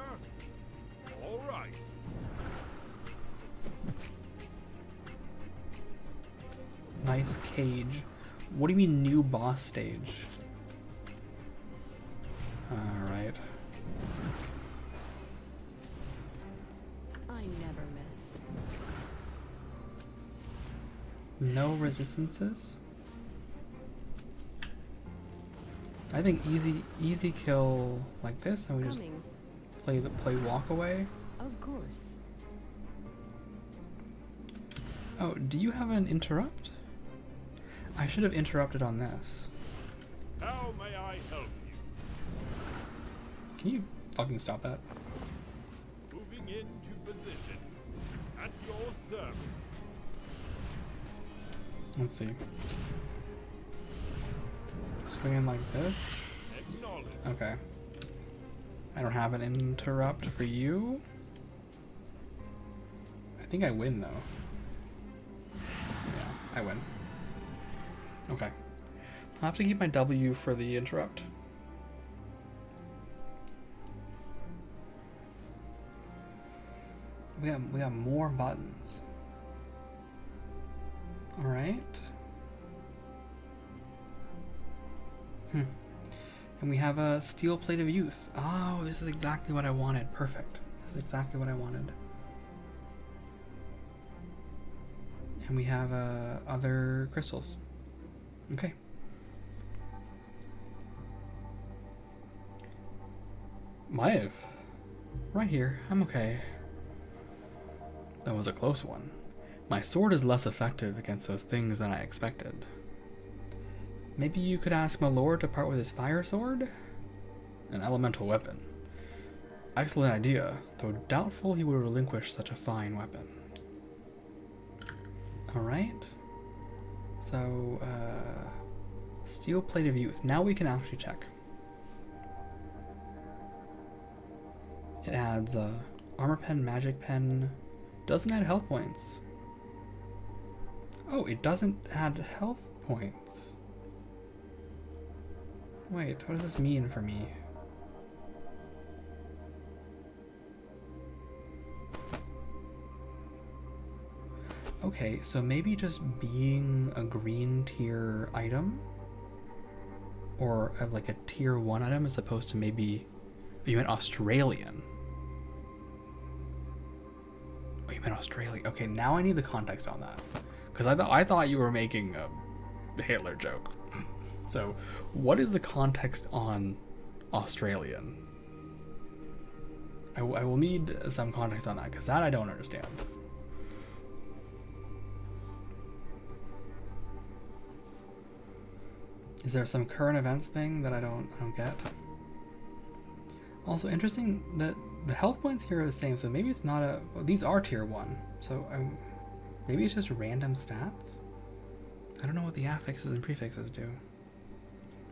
All right. Nice cage. What do you mean new boss stage? Alright. I never miss. No resistances? I think easy kill like this, and we just Coming. play walk away. Of course. Oh, do you have an interrupt? I should have interrupted on this. How may I help you? Can you fucking stop that? Moving into position. At your service. Let's see. Swing in like this. Acknowledge. Okay. I don't have an interrupt for you. I think I win though. Yeah, I win. Okay. I'll have to keep my W for the interrupt. We got more buttons. All right. And we have a steel plate of youth. Oh, this is exactly what I wanted. Perfect. This is exactly what I wanted. And we have other crystals. Okay. Maev. Right here. I'm okay. That was a close one. My sword is less effective against those things than I expected. Maybe you could ask my lord to part with his fire sword? An elemental weapon. Excellent idea, though doubtful he would relinquish such a fine weapon. Alright. So, steel plate of youth. Now we can actually check. It adds armor pen, magic pen. Doesn't add health points. Oh, it doesn't add health points. Wait, what does this mean for me? Okay, so maybe just being a green tier item, or like a tier 1 item as opposed to maybe, you meant Australian. Oh, you meant Australia. Okay, now I need the context on that. Because I thought you were making a Hitler joke. So, what is the context on Australian? I will need some context on that, because that I don't understand. Is there some current events thing that I don't get? Also interesting that the health points here are the same, so maybe it's not a... Well, these are tier 1, so maybe it's just random stats? I don't know what the affixes and prefixes do.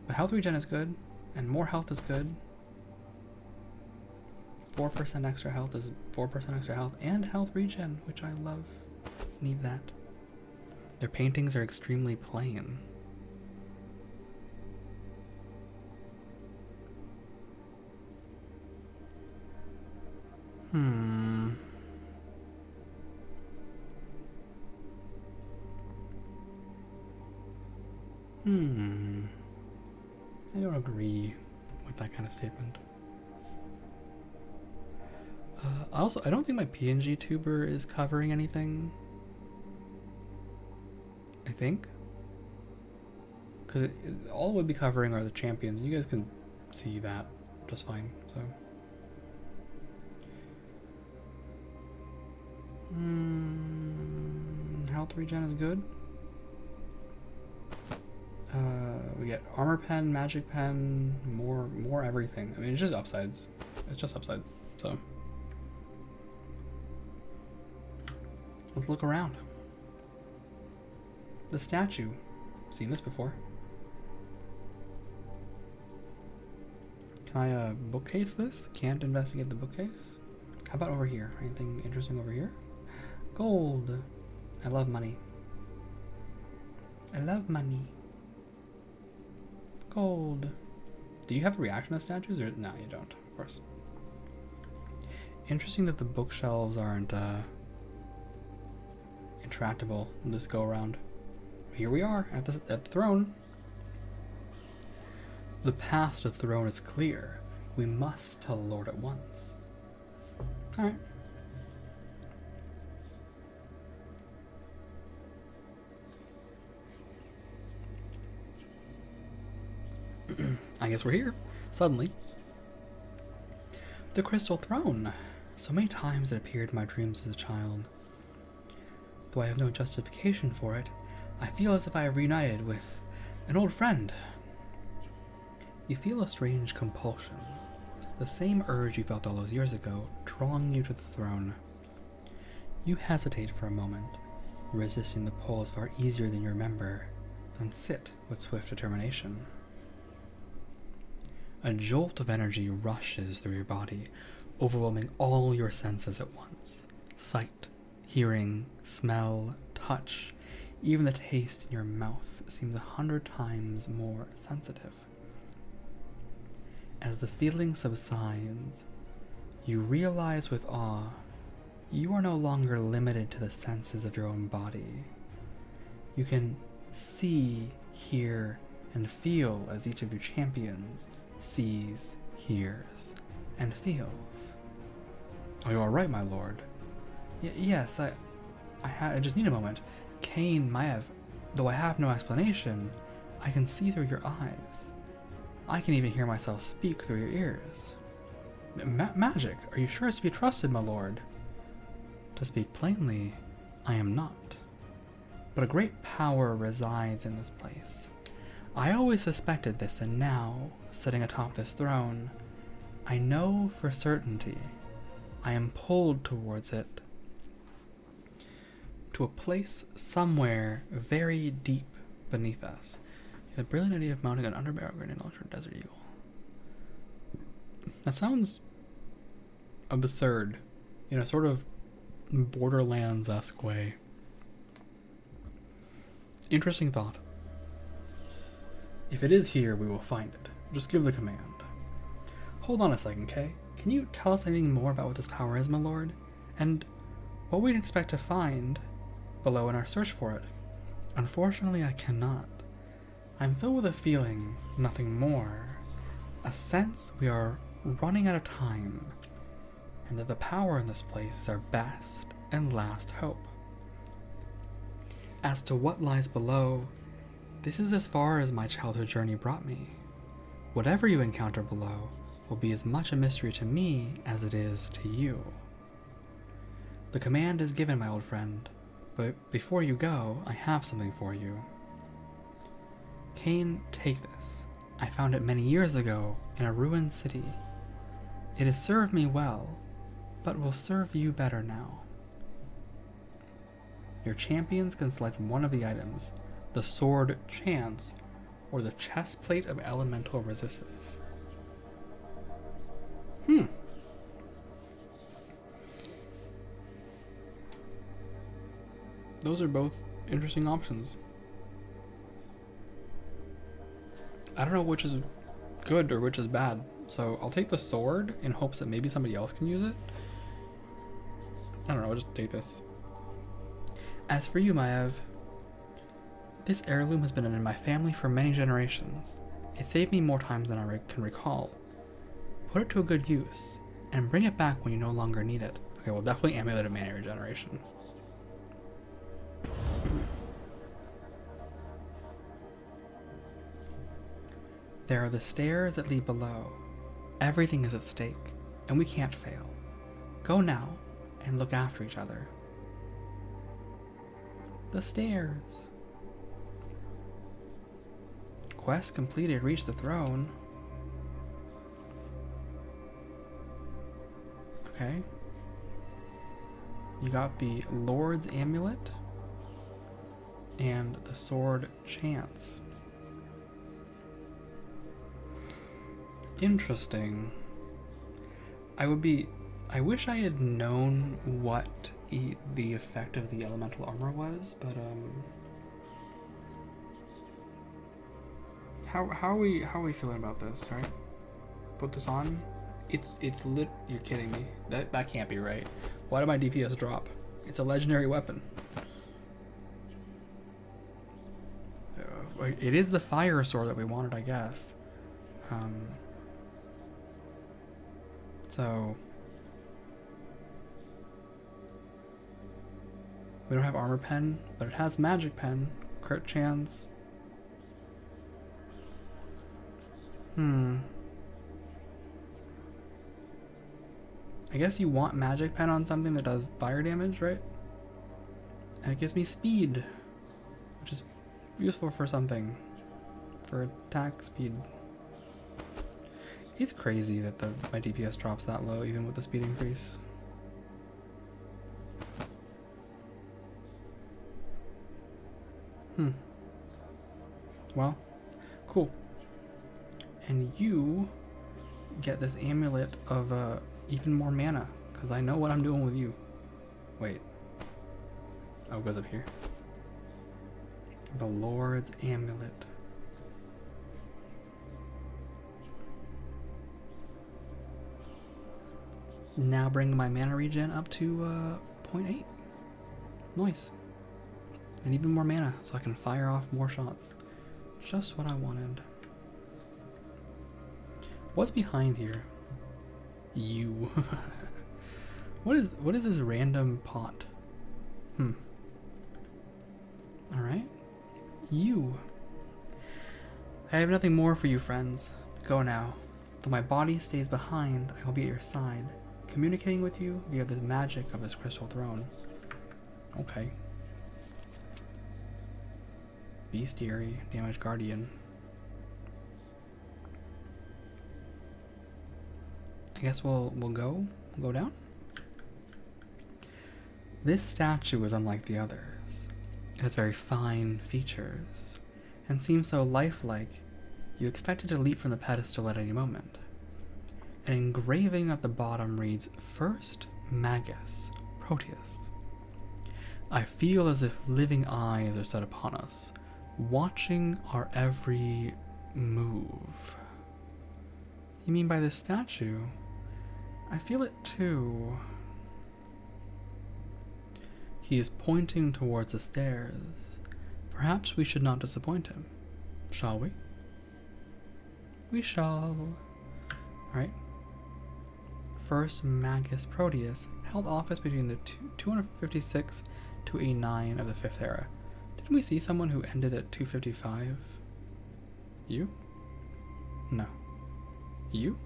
But health regen is good, and more health is good. 4% extra health is 4% extra health, and health regen, which I love. Need that. Their paintings are extremely plain. I don't agree with that kind of statement. Also, I don't think my PNG tuber is covering anything. I think. Because all it would be covering are the champions. You guys can see that just fine, so... health regen is good. We get armor pen, magic pen, more everything. I mean, it's just upsides. It's just upsides. So let's look around. The statue. Seen this before. Can I bookcase this? Can't investigate the bookcase. How about over here? Anything interesting over here? Gold. I love money. I love money. Gold. Do you have a reaction to statues? Or no, you don't, of course. Interesting that the bookshelves aren't intractable this go around. Here we are at the throne. The path to the throne is clear. We must tell the Lord at once. Alright. I guess we're here. Suddenly. The crystal throne. So many times it appeared in my dreams as a child. Though I have no justification for it, I feel as if I have reunited with an old friend. You feel a strange compulsion. The same urge you felt all those years ago, drawing you to the throne. You hesitate for a moment. Resisting the pull is far easier than you remember, then sit with swift determination. A jolt of energy rushes through your body, overwhelming all your senses at once. Sight, hearing, smell, touch, even the taste in your mouth seems 100 times more sensitive. As the feeling subsides, you realize with awe you are no longer limited to the senses of your own body. You can see, hear, and feel as each of your champions sees, hears, and feels. Are you alright, my lord? Yes, I just need a moment. Cain, Maev, though I have no explanation, I can see through your eyes. I can even hear myself speak through your ears. Magic, are you sure it's to be trusted, my lord? To speak plainly, I am not. But a great power resides in this place. I always suspected this, and now, sitting atop this throne, I know for certainty I am pulled towards it. To a place somewhere very deep beneath us. The brilliant idea of mounting an underbarrel grenade launcher desert eagle. That sounds absurd in a sort of Borderlands-esque way. Interesting thought. If it is here, we will find it. Just give the command. Hold on a second, Kay. Can you tell us anything more about what this power is, my lord? And what we'd expect to find below in our search for it? Unfortunately, I cannot. I'm filled with a feeling, nothing more. A sense we are running out of time, and that the power in this place is our best and last hope. As to what lies below, this is as far as my childhood journey brought me. Whatever you encounter below will be as much a mystery to me as it is to you. The command is given, my old friend, but before you go, I have something for you. Cain, take this. I found it many years ago in a ruined city. It has served me well, but will serve you better now. Your champions can select one of the items, the sword chance, or the chest plate of elemental resistance. Those are both interesting options. I don't know which is good or which is bad, so I'll take the sword in hopes that maybe somebody else can use it. I don't know, I'll just take this. As for you, Maev, this heirloom has been in my family for many generations. It saved me more times than I can recall. Put it to a good use, and bring it back when you no longer need it. Okay, well, definitely Amulet of Mana Regeneration. There are the stairs that lead below. Everything is at stake, and we can't fail. Go now, and look after each other. The stairs. Quest completed, reach the throne. Okay. You got the Lord's Amulet and the Sword Chance. Interesting. I wish I had known what the effect of the elemental armor was, but how are we feeling about this, right? Put this on. It's lit. You're kidding me. That can't be right. Why did my DPS drop? It's a legendary weapon. It is the fire sword that we wanted, I guess. So we don't have armor pen, but it has magic pen, crit chance. I guess you want magic pen on something that does fire damage, right? And it gives me speed, which is useful for something, for attack speed. It's crazy that my DPS drops that low even with the speed increase. Well, cool. And you get this amulet of even more mana, because I know what I'm doing with you. Wait. Oh, it goes up here. The Lord's Amulet. Now bring my mana regen up to 0.8. Nice. And even more mana, so I can fire off more shots. Just what I wanted. What's behind here? You. What is this random pot? Alright. You. I have nothing more for you, friends. Go now. Though my body stays behind, I will be at your side, communicating with you via the magic of this crystal throne. Okay. Bestiary, Damage Guardian. I guess we'll go down. This statue is unlike the others. It has very fine features and seems so lifelike you expect it to leap from the pedestal at any moment. An engraving at the bottom reads, "First Magus, Proteus." I feel as if living eyes are set upon us, watching our every move. You mean by this statue? I feel it too. He is pointing towards the stairs. Perhaps we should not disappoint him. Shall we? We shall. Alright. first Magus Proteus, held office between the 256 to 89 of the 5th era. Didn't we see someone who ended at 255? You? No. You?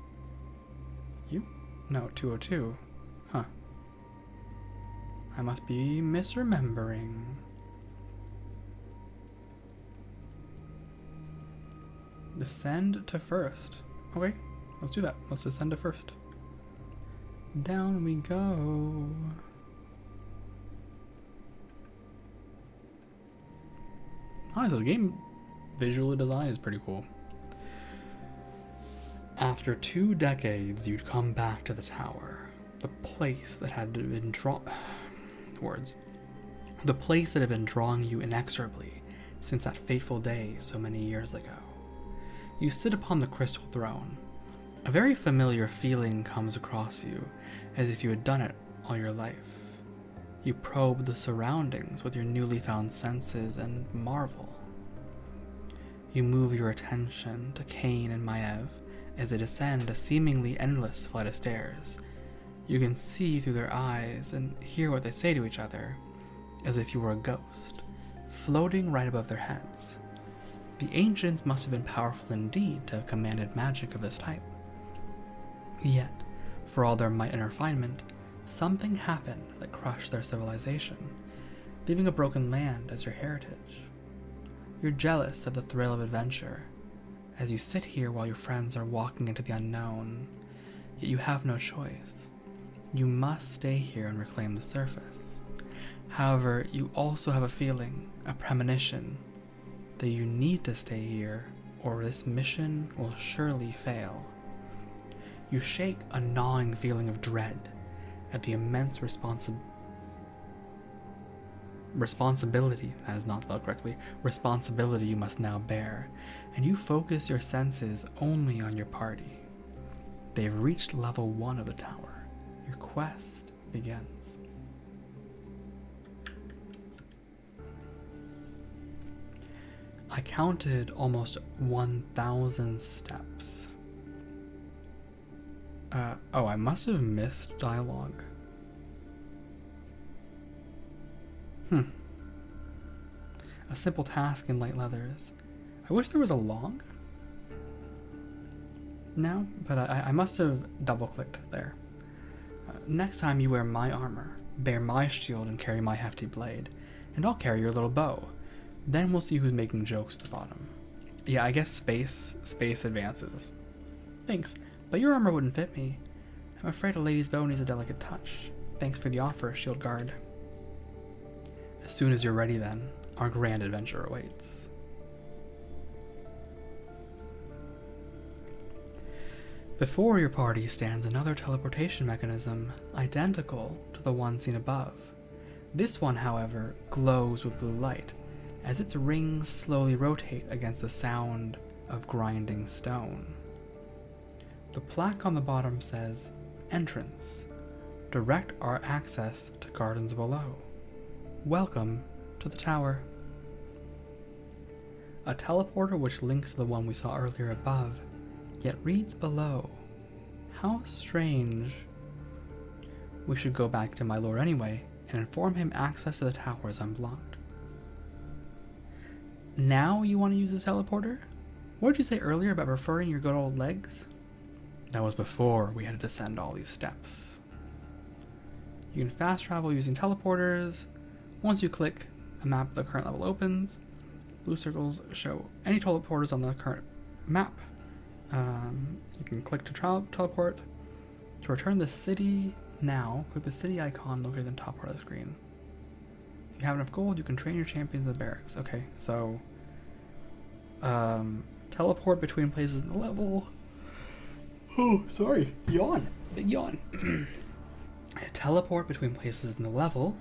You? No, 202. Huh. I must be misremembering. Descend to first. Okay, let's do that. Let's descend to first. Down we go. Honestly, this game visually design is pretty cool. After 2 decades, you'd come back to the tower. The place that had been The place that had been drawing you inexorably since that fateful day so many years ago. You sit upon the crystal throne. A very familiar feeling comes across you, as if you had done it all your life. You probe the surroundings with your newly found senses and marvel. You move your attention to Cain and Maev as they descend a seemingly endless flight of stairs. You can see through their eyes and hear what they say to each other, as if you were a ghost, floating right above their heads. The ancients must have been powerful indeed to have commanded magic of this type. Yet, for all their might and refinement, something happened that crushed their civilization, leaving a broken land as your heritage. You're jealous of the thrill of adventure, as you sit here while your friends are walking into the unknown, yet you have no choice. You must stay here and reclaim the surface. However, you also have a feeling, a premonition, that you need to stay here, or this mission will surely fail. You shake a gnawing feeling of dread at the immense responsibility, that is not spelled correctly, responsibility you must now bear, and you focus your senses only on your party. They've reached level 1 of the tower. Your quest begins. I counted almost 1,000 steps. Oh, I must have missed dialogue. A simple task in light leathers. I wish there was a long now, but I must have double-clicked there. Next time you wear my armor, bear my shield and carry my hefty blade, and I'll carry your little bow. Then we'll see who's making jokes at the bottom. Yeah, I guess space advances. Thanks, but your armor wouldn't fit me. I'm afraid a lady's bow needs a delicate touch. Thanks for the offer, shield guard. As soon as you're ready then, our grand adventure awaits. Before your party stands another teleportation mechanism, identical to the one seen above. This one, however, glows with blue light, as its rings slowly rotate against the sound of grinding stone. The plaque on the bottom says, Entrance. Direct our access to gardens below. Welcome to the tower. A teleporter which links to the one we saw earlier above, yet reads below. How strange. We should go back to my lord anyway, and inform him access to the tower is unblocked. Now you want to use this teleporter? What did you say earlier about preferring your good old legs? That was before we had to descend all these steps. You can fast travel using teleporters. Once you click a map, the current level opens. Blue circles show any teleporters on the current map. You can click to teleport. To return the city now, click the city icon located in the top part of the screen. If you have enough gold, you can train your champions in the barracks. Okay, so teleport between places in the level. Oh, sorry. Yawn. Big yawn. Teleport between places in the level,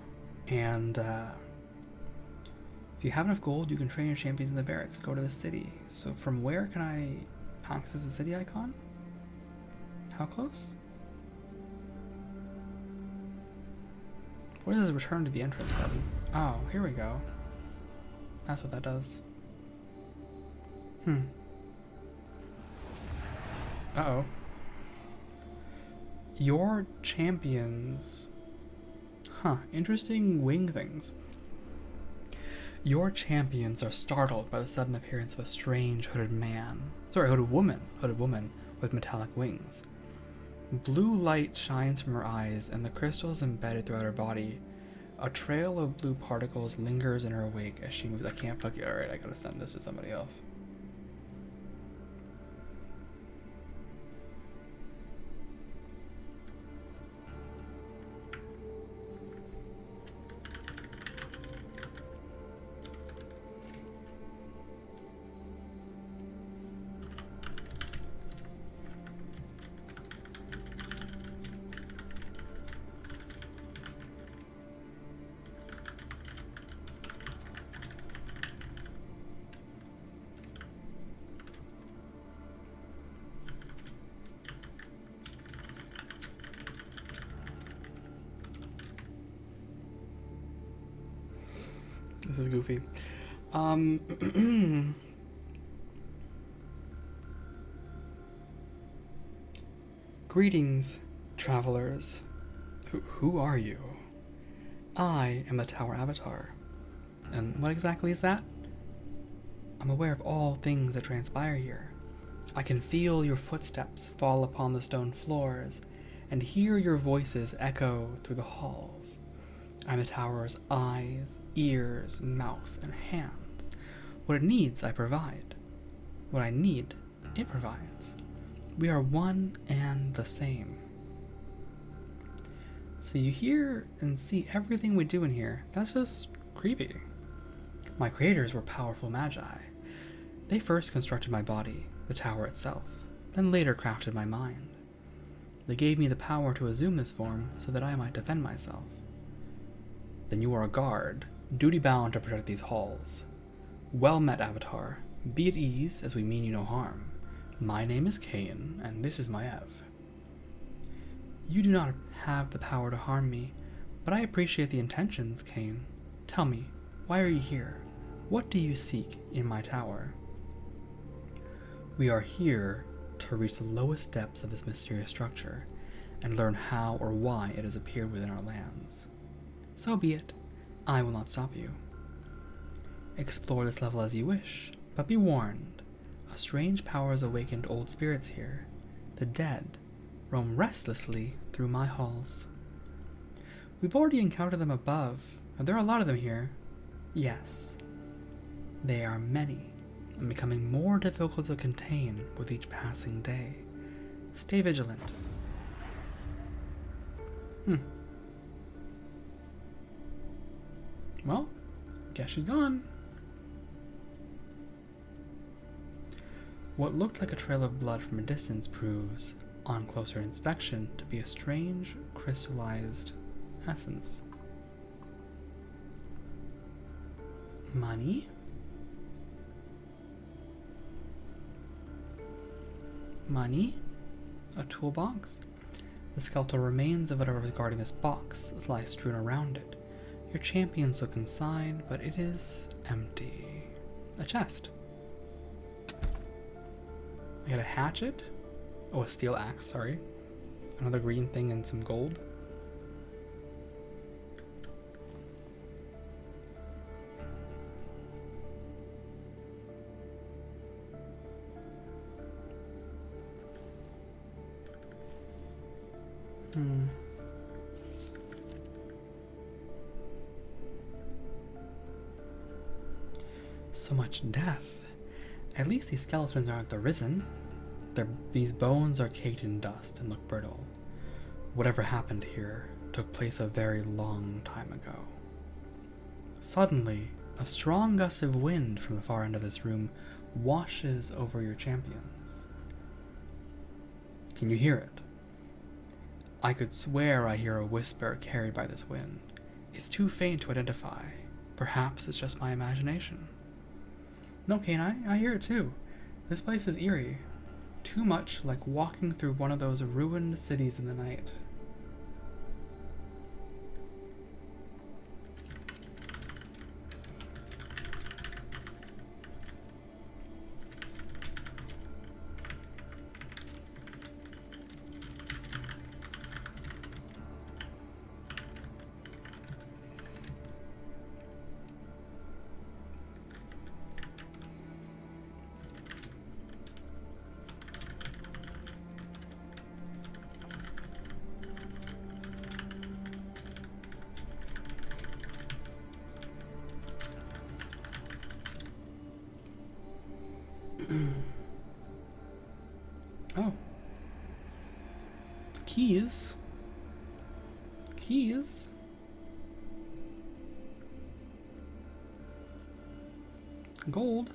and if you have enough gold, you can train your champions in the barracks. Go to the city. So from where can I access the city icon? How close? What is this return to the entrance button? Oh, here we go. That's what that does. Uh-oh. Your champions... Huh, interesting wing things. Your champions are startled by the sudden appearance of a strange hooded woman with metallic wings. Blue light shines from her eyes, and the crystals embedded throughout her body. A trail of blue particles lingers in her wake as she moves. I can't fucking... Alright, I gotta send this to somebody else. This is goofy. Greetings, travelers. Who are you? I am the Tower Avatar. And what exactly is that? I'm aware of all things that transpire here. I can feel your footsteps fall upon the stone floors and hear your voices echo through the halls. I'm the tower's eyes, ears, mouth, and hands. What it needs, I provide. What I need, it provides. We are one and the same. So you hear and see everything we do in here. That's just creepy. My creators were powerful magi. They first constructed my body, the tower itself, then later crafted my mind. They gave me the power to assume this form so that I might defend myself. Then you are a guard, duty-bound to protect these halls. Well met, Avatar. Be at ease, as we mean you no harm. My name is Cain, and this is my Ev. You do not have the power to harm me, but I appreciate the intentions, Cain. Tell me, why are you here? What do you seek in my tower? We are here to reach the lowest depths of this mysterious structure, and learn how or why it has appeared within our lands. So be it. I will not stop you. Explore this level as you wish, but be warned. A strange power has awakened old spirits here. The dead roam restlessly through my halls. We've already encountered them above, and there are a lot of them here. Yes. They are many, and becoming more difficult to contain with each passing day. Stay vigilant. Well, guess she's gone. What looked like a trail of blood from a distance proves, on closer inspection, to be a strange, crystallized essence. Money? Money? A toolbox? The skeletal remains of whatever was guarding this box lie strewn around it. Your champions look inside, but it is empty. A chest. I got a hatchet. Oh, a steel axe, sorry. Another green thing and some gold. So much death. At least these skeletons aren't the risen. These bones are caked in dust and look brittle. Whatever happened here took place a very long time ago. Suddenly, a strong gust of wind from the far end of this room washes over your champions. Can you hear it? I could swear I hear a whisper carried by this wind. It's too faint to identify. Perhaps it's just my imagination. No, Cain, I hear it too. This place is eerie. Too much like walking through one of those ruined cities in the night. Oh. Keys. Keys. Gold.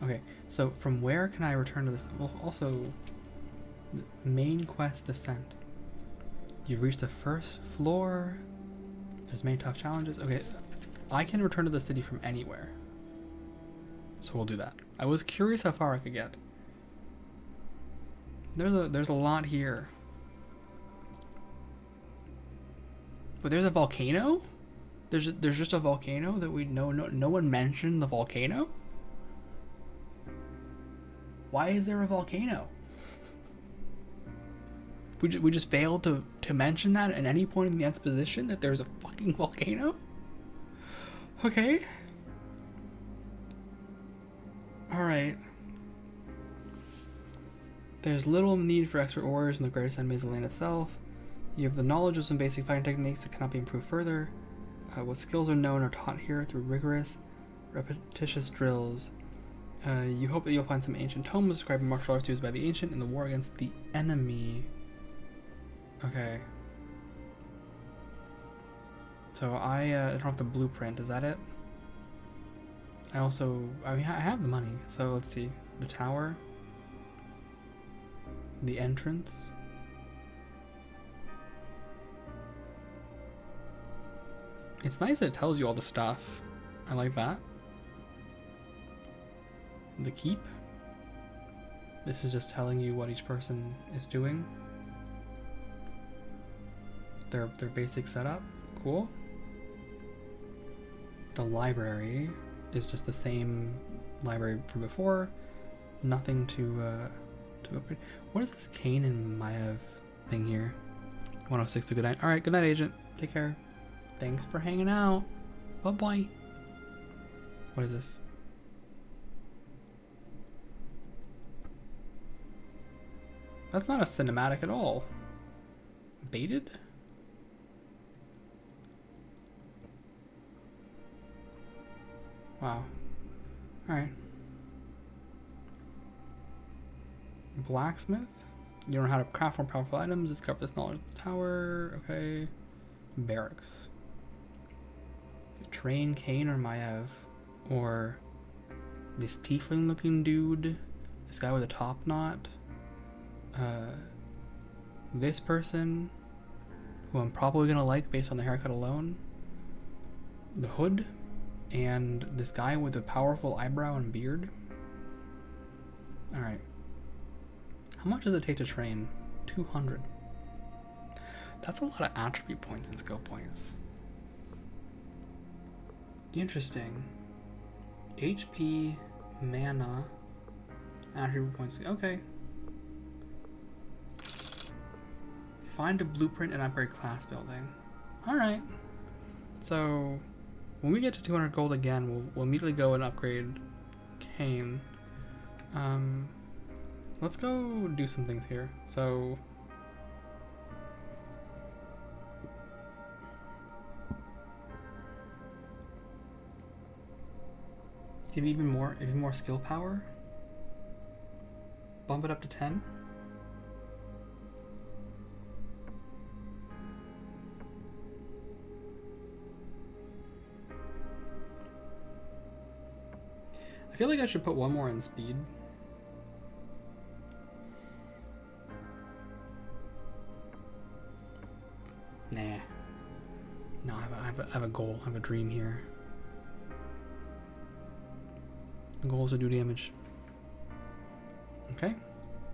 Okay, so from where can I return to this? Well, also, main quest descent. You've reached the first floor. There's many tough challenges. Okay, I can return to the city from anywhere. So we'll do that. I was curious how far I could get. There's a lot here. But there's a volcano? There's just a volcano that we know. No one mentioned the volcano? Why is there a volcano? We just failed to mention that at any point in the exposition that there's a fucking volcano? Okay. Alright. There's little need for extra ores in the greatest enemies of the land itself. You have the knowledge of some basic fighting techniques that cannot be improved further. What skills are known are taught here through rigorous, repetitious drills. You hope that you'll find some ancient tomes describing martial arts used by the ancient in the war against the enemy. Okay. So I don't have the blueprint, is that it? I have the money, so let's see. The tower. The entrance. It's nice that it tells you all the stuff. I like that. The keep. This is just telling you what each person is doing. Their basic setup. Cool. The library is just the same library from before. Nothing to upgrade. What is this Kane and Maev thing here? 106 to good night. Alright, good night, agent. Take care. Thanks for hanging out. Bye-bye. What is this? That's not a cinematic at all. Baited? Wow. Alright. Blacksmith? You don't know how to craft more powerful items. Discover this knowledge in the tower. Okay. Barracks. Train Kane or Maev. Or this tiefling looking dude. This guy with a top knot. This person, who I'm probably gonna like based on the haircut alone, the hood, and this guy with a powerful eyebrow and beard. Alright. How much does it take to train? 200. That's a lot of attribute points and skill points. Interesting. HP, mana, attribute points. Okay. Find a blueprint and upgrade class building. Alright. So, when we get to 200 gold again, we'll immediately go and upgrade Kane. Let's go do some things here. So, give even more skill power. Bump it up to 10. I feel like I should put one more in speed. Nah. No, I have a goal. I have a dream here. The goal is to do damage. Okay.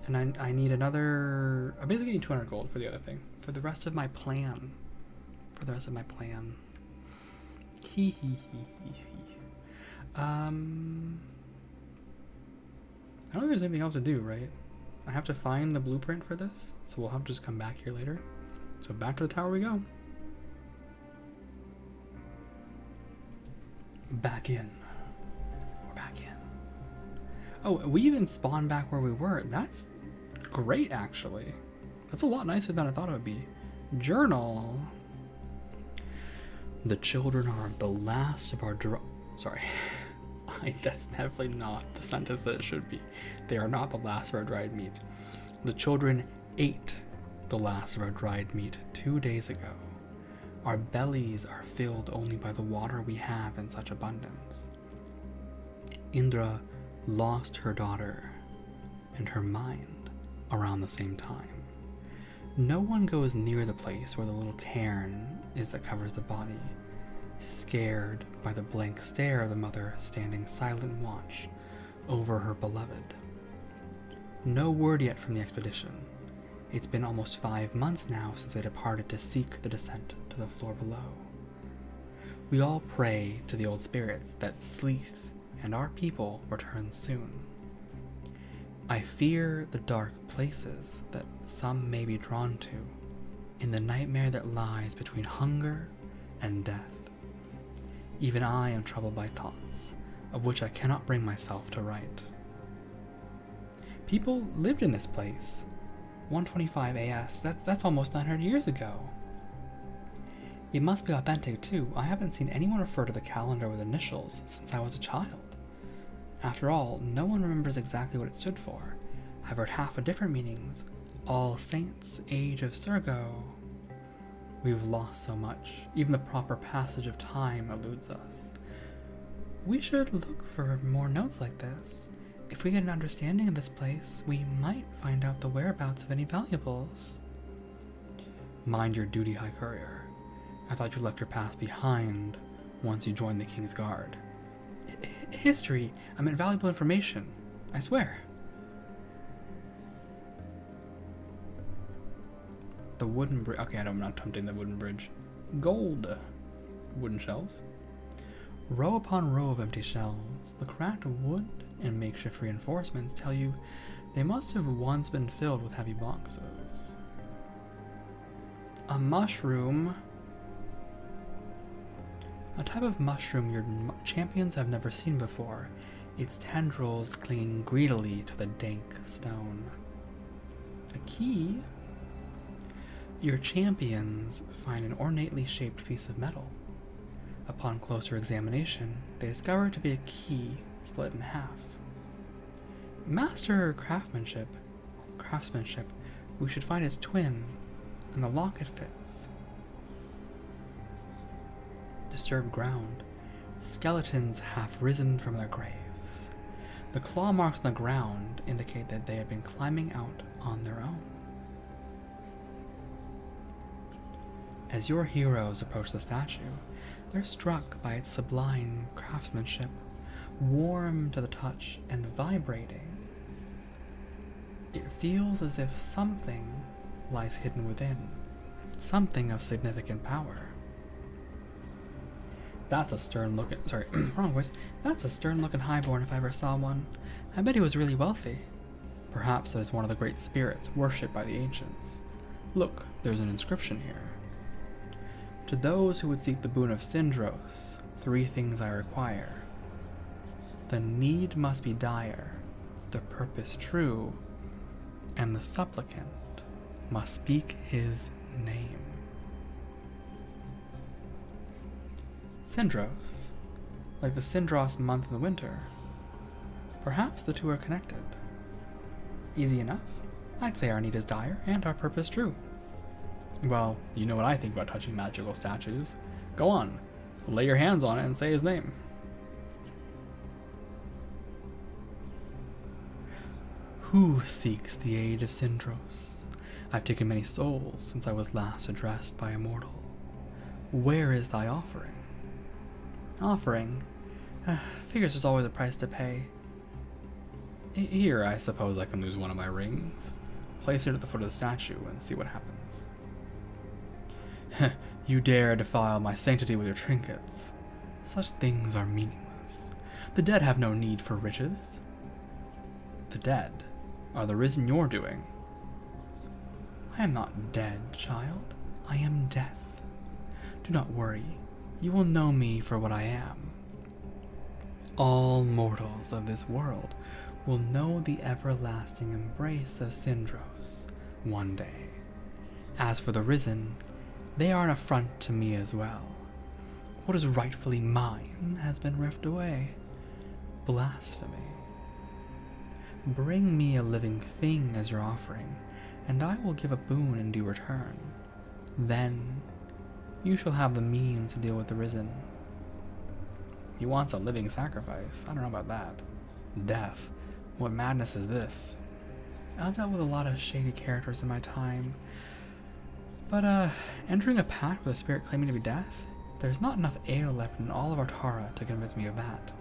And I need another... I basically need 200 gold for the other thing. For the rest of my plan. Hee hee hee hee hee. I don't think there's anything else to do, right? I have to find the blueprint for this, so we'll have to just come back here later. So back to the tower we go. Back in. We're back in. Oh, we even spawned back where we were. That's great, actually. That's a lot nicer than I thought it would be. Journal. The children are the last of our sorry. That's definitely not the sentence that it should be. They are not the last of our dried meat. The children ate the last of our dried meat 2 days ago. Our bellies are filled only by the water we have in such abundance. Indra lost her daughter and her mind around the same time. No one goes near the place where the little cairn is that covers the body, scared by the blank stare of the mother standing silent watch over her beloved. No word yet from the expedition. It's been almost 5 months now since they departed to seek the descent to the floor below. We all pray to the old spirits that Sleeth and our people return soon. I fear the dark places that some may be drawn to, in the nightmare that lies between hunger and death. Even I am troubled by thoughts, of which I cannot bring myself to write. People lived in this place. 125 AS, that's almost 900 years ago. It must be authentic too. I haven't seen anyone refer to the calendar with initials since I was a child. After all, no one remembers exactly what it stood for. I've heard half a different meanings. All Saints, Age of Surgo. We've lost so much. Even the proper passage of time eludes us. We should look for more notes like this. If we get an understanding of this place, we might find out the whereabouts of any valuables. Mind your duty, High Courier. I thought you left your past behind once you joined the King's Guard. History. I meant valuable information. I swear. The wooden bridge. Okay, I'm not tempting the wooden bridge. Gold. Wooden shelves. Row upon row of empty shelves. The cracked wood and makeshift reinforcements tell you they must have once been filled with heavy boxes. A mushroom. A type of mushroom your champions have never seen before, its tendrils clinging greedily to the dank stone. A key? Your champions find an ornately shaped piece of metal. Upon closer examination, they discover it to be a key split in half. Master craftsmanship, we should find its twin, and the lock it fits. Disturbed ground. Skeletons half risen from their graves. The claw marks on the ground indicate that they had been climbing out on their own. As your heroes approach the statue, they're struck by its sublime craftsmanship, warm to the touch and vibrating. It feels as if something lies hidden within, something of significant power. That's a stern looking, wrong voice. That's a stern looking highborn if I ever saw one. I bet he was really wealthy. Perhaps it is one of the great spirits worshipped by the ancients. Look, there's an inscription here. To those who would seek the boon of Sindros, 3 things I require. The need must be dire, the purpose true, and the supplicant must speak his name. Sindros, like the Sindros month in the winter. Perhaps the two are connected. Easy enough. I'd say our need is dire and our purpose true. Well, you know what I think about touching magical statues. Go on, lay your hands on it and say his name. Who seeks the aid of Sindros? I've taken many souls since I was last addressed by a mortal. Where is thy offering? Offering? Figures there's always a price to pay. Here, I suppose I can lose one of my rings. Place it at the foot of the statue and see what happens. You dare defile my sanctity with your trinkets. Such things are meaningless. The dead have no need for riches. The dead are the risen you're doing. I am not dead, child. I am death. Do not worry. You will know me for what I am. All mortals of this world will know the everlasting embrace of Sindros one day. As for the risen, they are an affront to me as well. What is rightfully mine has been ripped away. Blasphemy. Bring me a living thing as your offering, and I will give a boon in due return. Then you shall have the means to deal with the Risen. He wants a living sacrifice. I don't know about that. Death. What madness is this? I've dealt with a lot of shady characters in my time, but entering a pact with a spirit claiming to be death? There's not enough ale left in all of Artara to convince me of that.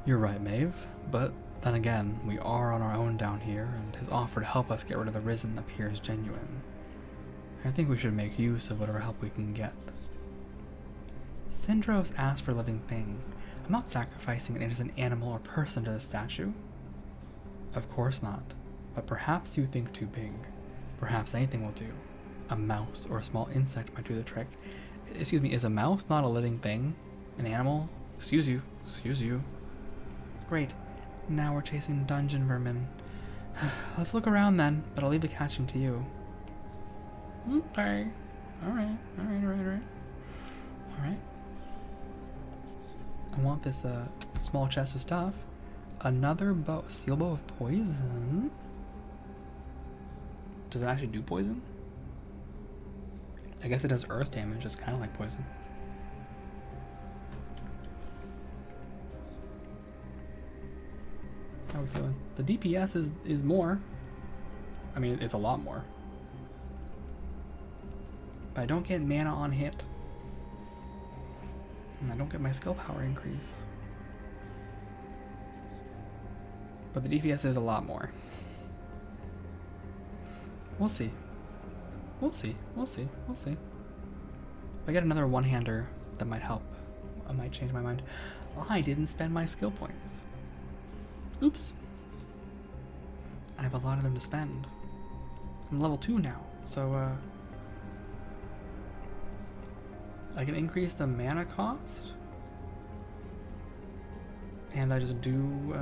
You're right, Maeve, but then again, we are on our own down here, and his offer to help us get rid of the Risen appears genuine. I think we should make use of whatever help we can get. Syndros asked for a living thing. I'm not sacrificing an innocent animal or person to the statue. Of course not, but perhaps you think too big. Perhaps anything will do. A mouse or a small insect might do the trick. Excuse me, is a mouse not a living thing? An animal? Excuse you. Excuse you. Great. Now we're chasing dungeon vermin. Let's look around then, but I'll leave the catching to you. Okay. Alright. I want this small chest of stuff. Another bow. Steel bow of poison? Does it actually do poison? I guess it does earth damage, it's kind of like poison. How are we feeling? The DPS is more. I mean, it's a lot more. But I don't get mana on hit. And I don't get my skill power increase. But the DPS is a lot more. We'll see. We'll see. If I get another one-hander, that might help. I might change my mind. I didn't spend my skill points. Oops. I have a lot of them to spend. I'm level 2 now, so I can increase the mana cost. And I just do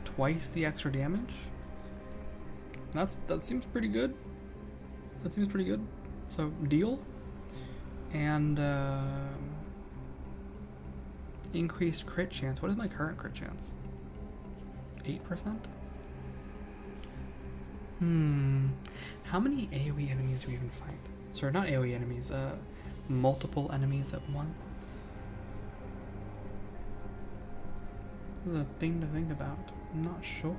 twice the extra damage. That seems pretty good. So deal. And increased crit chance. What is my current crit chance? 8%? How many AoE enemies do we even fight? Sorry, not AoE enemies, multiple enemies at once. This is a thing to think about. I'm not sure.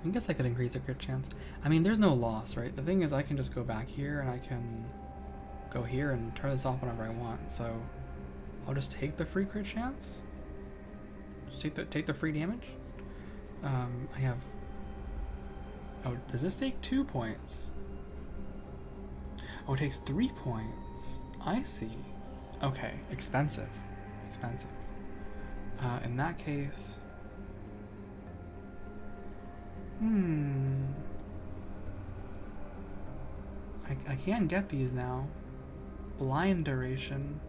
I guess I could increase the crit chance. I mean, there's no loss, right? The thing is, I can just go back here and I can go here and turn this off whenever I want. So I'll just take the free crit chance. Just take the free damage. I have. Oh, does this take 2 points? Oh, it takes 3 points. I see. Okay, expensive. In that case. I can get these now. Blind duration.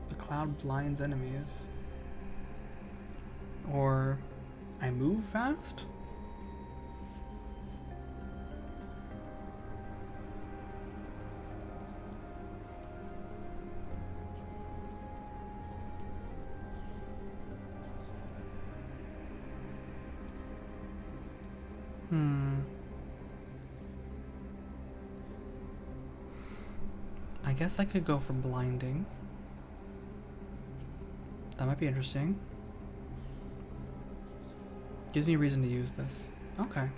The cloud blinds enemies. Or I move fast? I guess I could go for blinding. That might be interesting. Gives me a reason to use this. Okay.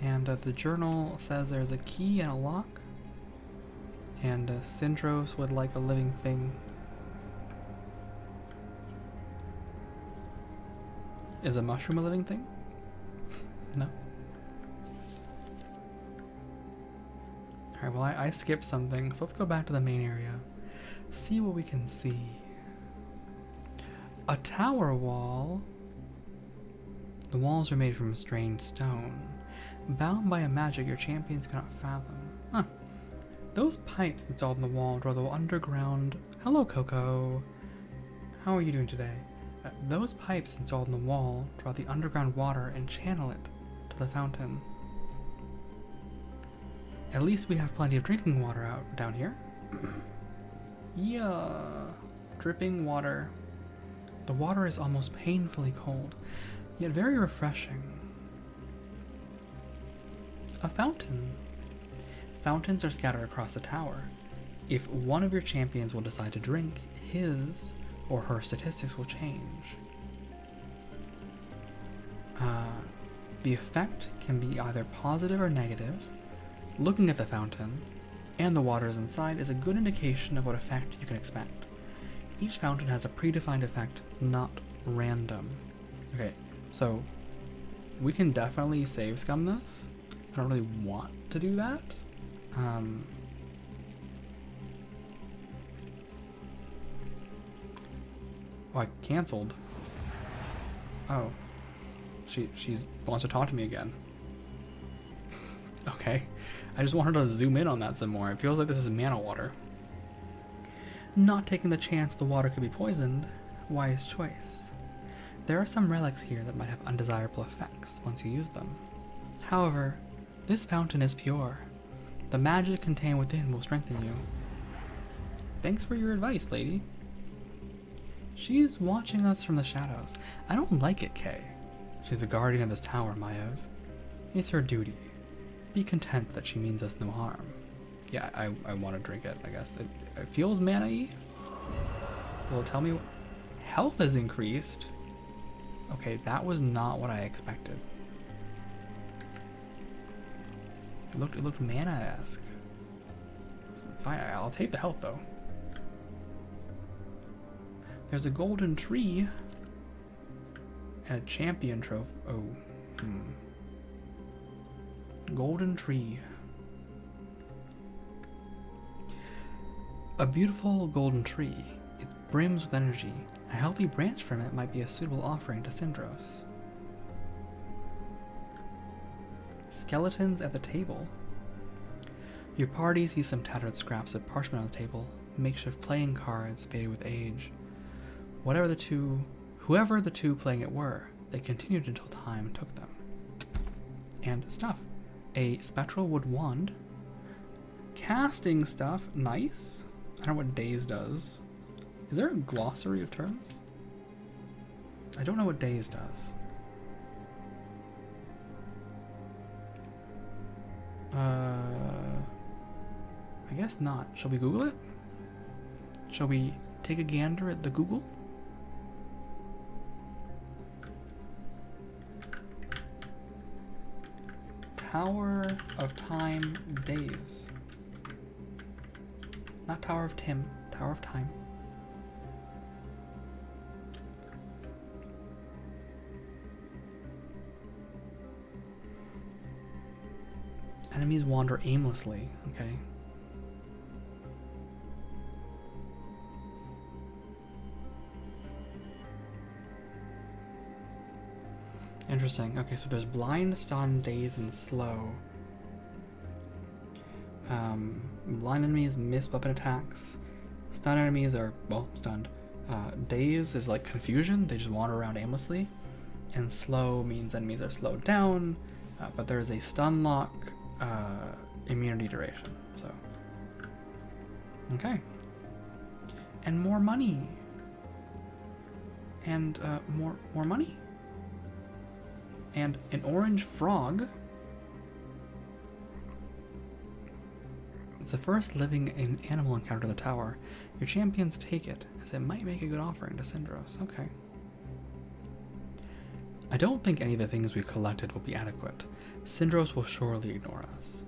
And the journal says there's a key and a lock. And Syndros would like a living thing. Is a mushroom a living thing? No. Alright, well I skipped something, so let's go back to the main area. See what we can see. A tower wall. The walls are made from strange stone, bound by a magic your champions cannot fathom. Huh. Those pipes installed in the wall draw the underground... Hello, Coco. How are you doing today? Those pipes installed in the wall draw the underground water and channel it the fountain. At least we have plenty of drinking water out down here. Yeah, dripping water. The water is almost painfully cold, yet very refreshing. A fountain. Fountains are scattered across the tower. If one of your champions will decide to drink, his or her statistics will change. The effect can be either positive or negative. Looking at the fountain and the waters inside is a good indication of what effect you can expect. Each fountain has a predefined effect, not random. Okay, so we can definitely save scum this. I don't really want to do that. Oh, I canceled. Oh. She's wants to talk to me again. Okay. I just want her to zoom in on that some more. It feels like this is mana water. Not taking the chance the water could be poisoned. Wise choice. There are some relics here that might have undesirable effects once you use them. However, this fountain is pure. The magic contained within will strengthen you. Thanks for your advice, lady. She's watching us from the shadows. I don't like it, Kay. She's the guardian of this tower, Maev. It's her duty. Be content that she means us no harm. Yeah, I want to drink it, I guess. It feels mana-y. Will it tell me health is increased? Okay, that was not what I expected. It looked mana-esque. Fine, I'll take the health though. There's a golden tree and a champion trophy. Oh, golden tree. A beautiful golden tree. It brims with energy. A healthy branch from it might be a suitable offering to Syndros. Skeletons at the table. Your party sees some tattered scraps of parchment on the table, makeshift playing cards faded with age. Whoever the two playing it were, they continued until time took them. And stuff. A spectral wood wand. Casting stuff, nice. I don't know what daze does. Is there a glossary of terms? I don't know what daze does. I guess not. Shall we Google it? Shall we take a gander at the Google? Tower of Time days. Not Tower of Tim, Tower of Time. Enemies wander aimlessly, okay. Interesting. Okay, so there's blind, stun, daze, and slow. Blind enemies miss weapon attacks. Stun enemies are, well, stunned. Daze is like confusion, they just wander around aimlessly. And slow means enemies are slowed down, but there's a stun lock immunity duration, so. Okay. And more money. And more money. And an orange frog. It's the first living animal encountered in the tower. Your champions take it, as it might make a good offering to Syndros. Okay. I don't think any of the things we've collected will be adequate. Syndros will surely ignore us.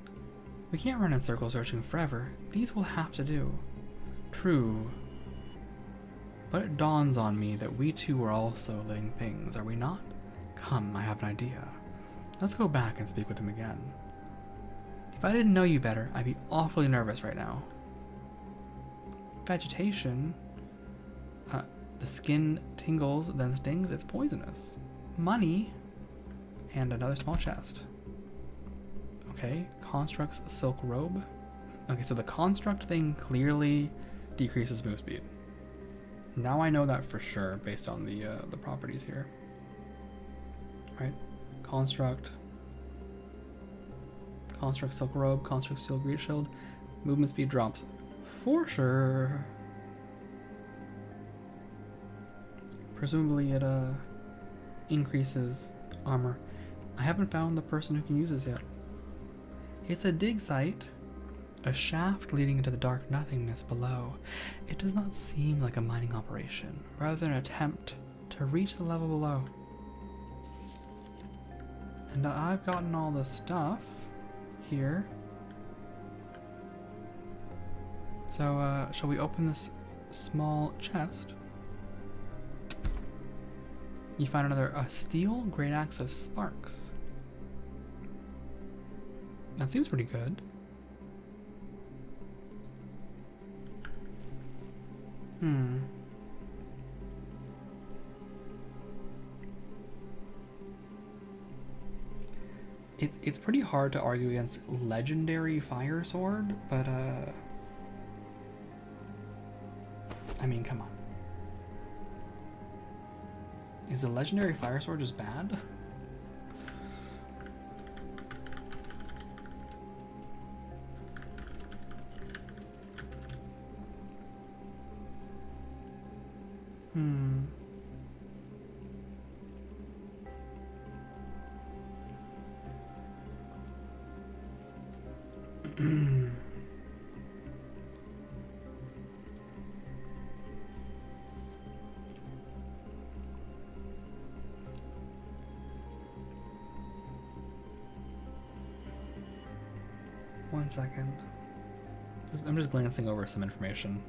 We can't run in circles searching forever. These will have to do. True. But it dawns on me that we two are also living things, are we not? Come, I have an idea. Let's go back and speak with him again. If I didn't know you better, I'd be awfully nervous right now. Vegetation. The skin tingles, then stings, it's poisonous. Money. And another small chest. Okay, construct's silk robe. Okay, so the construct thing clearly decreases move speed. Now I know that for sure based on the properties here. Right? Construct. Construct Silk Robe, Construct Steel Great Shield. Movement speed drops. For sure. Presumably it increases armor. I haven't found the person who can use this yet. It's a dig site. A shaft leading into the dark nothingness below. It does not seem like a mining operation, rather than an attempt to reach the level below. And I've gotten all the stuff here. So, shall we open this small chest? You find another steel great axe of sparks. That seems pretty good. It's pretty hard to argue against legendary fire sword, but I mean, come on. Is a legendary fire sword just bad? One second. I'm just glancing over some information.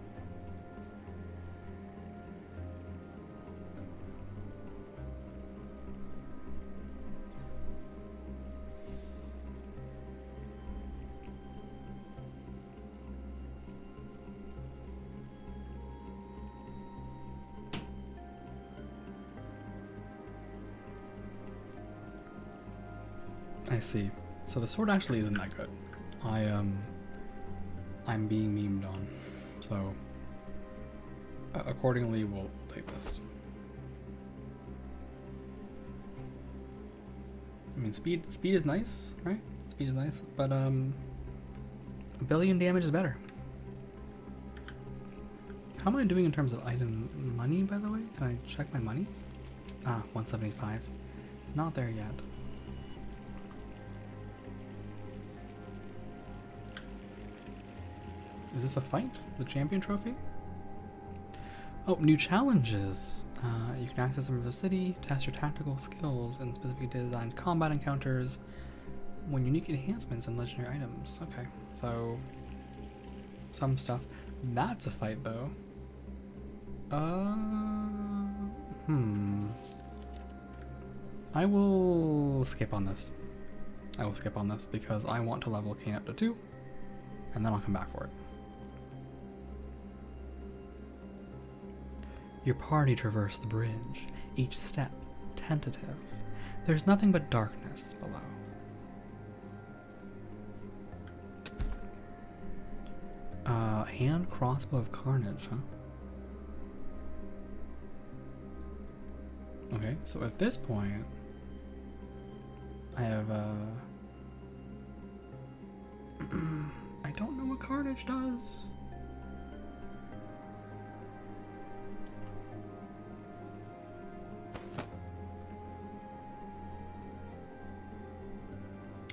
I see. So the sword actually isn't that good. I'm being memed on, so accordingly we'll take this. I mean, speed is nice, right? Speed is nice, but a billion damage is better. How am I doing in terms of item money, by the way? Can I check my money? Ah, 175. Not there yet. Is this a fight? The champion trophy? Oh, new challenges. You can access them from the city, test your tactical skills, and specifically designed combat encounters when unique enhancements and legendary items. Okay, so some stuff. That's a fight, though. I will skip on this. I will skip on this because I want to level Kane up to 2, and then I'll come back for it. Your party traverse the bridge, each step tentative. There's nothing but darkness below. Hand crossbow of carnage, huh? Okay, so at this point, I have, I don't know what carnage does.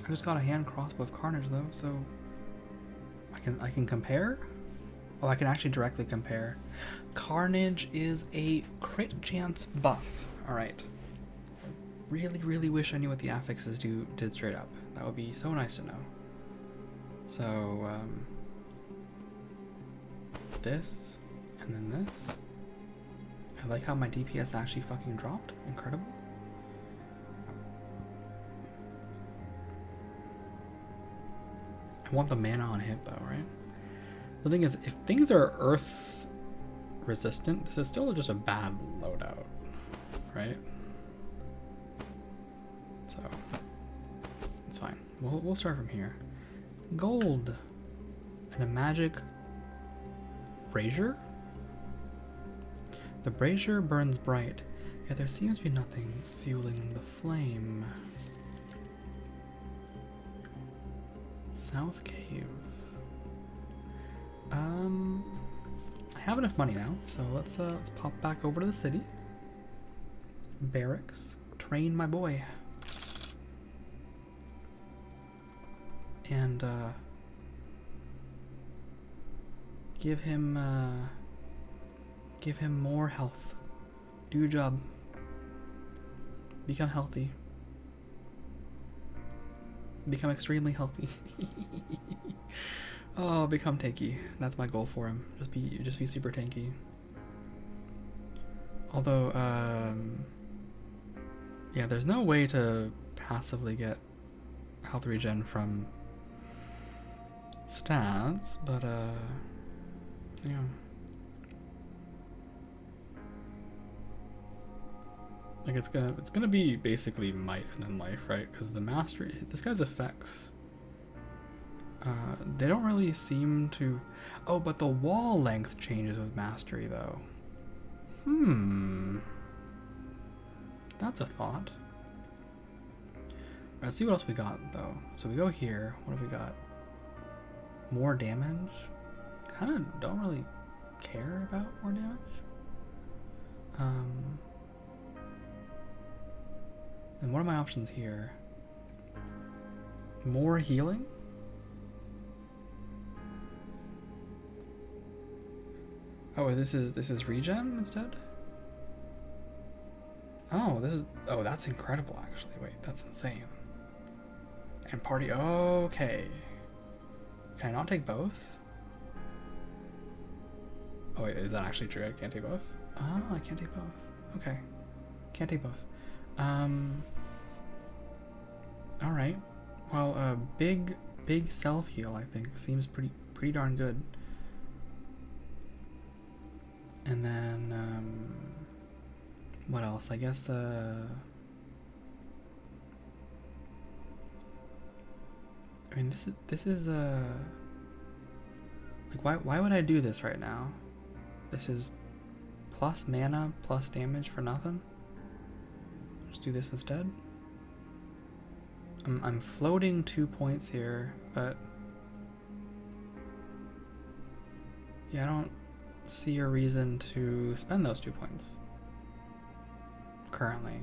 I just got a hand crossbow of carnage though, so I can compare. Oh, I can actually directly compare. Carnage is a crit chance buff. All right. I really wish I knew what the affixes did straight up. That would be so nice to know. So this and then this. I like how my DPS actually fucking dropped. Incredible. I want the mana on hit though, right? The thing is, if things are earth resistant, this is still just a bad loadout, right? So it's fine. We'll start from here. Gold and a magic brazier. The brazier burns bright, yet there seems to be nothing fueling the flame. South Caves. I have enough money now, so let's pop back over to the city. Barracks. Train my boy. And give him more health. Do your job. Become healthy. Become extremely healthy. Oh, become tanky. That's my goal for him. Just be super tanky. Although, yeah, there's no way to passively get health regen from stats, but yeah. Like it's gonna be basically might and then life, right? Because the mastery, this guy's effects, they don't really seem to. Oh, but the wall length changes with mastery, though. That's a thought. Let's see what else we got, though. So we go here. What have we got? More damage. Kind of don't really care about more damage. And what are my options here? More healing? Oh, this is regen instead? Oh, that's incredible actually. Wait, that's insane. And party, okay. Can I not take both? Oh wait, is that actually true? I can't take both? Oh, I can't take both. Okay. Can't take both. Alright. Well, big self-heal, I think. Seems pretty darn good. And then, what else? I guess, I mean, this is like, why would I do this right now? This is plus mana, plus damage for nothing? Just do this instead? I'm floating 2 points here, but yeah, I don't see a reason to spend those 2 points currently.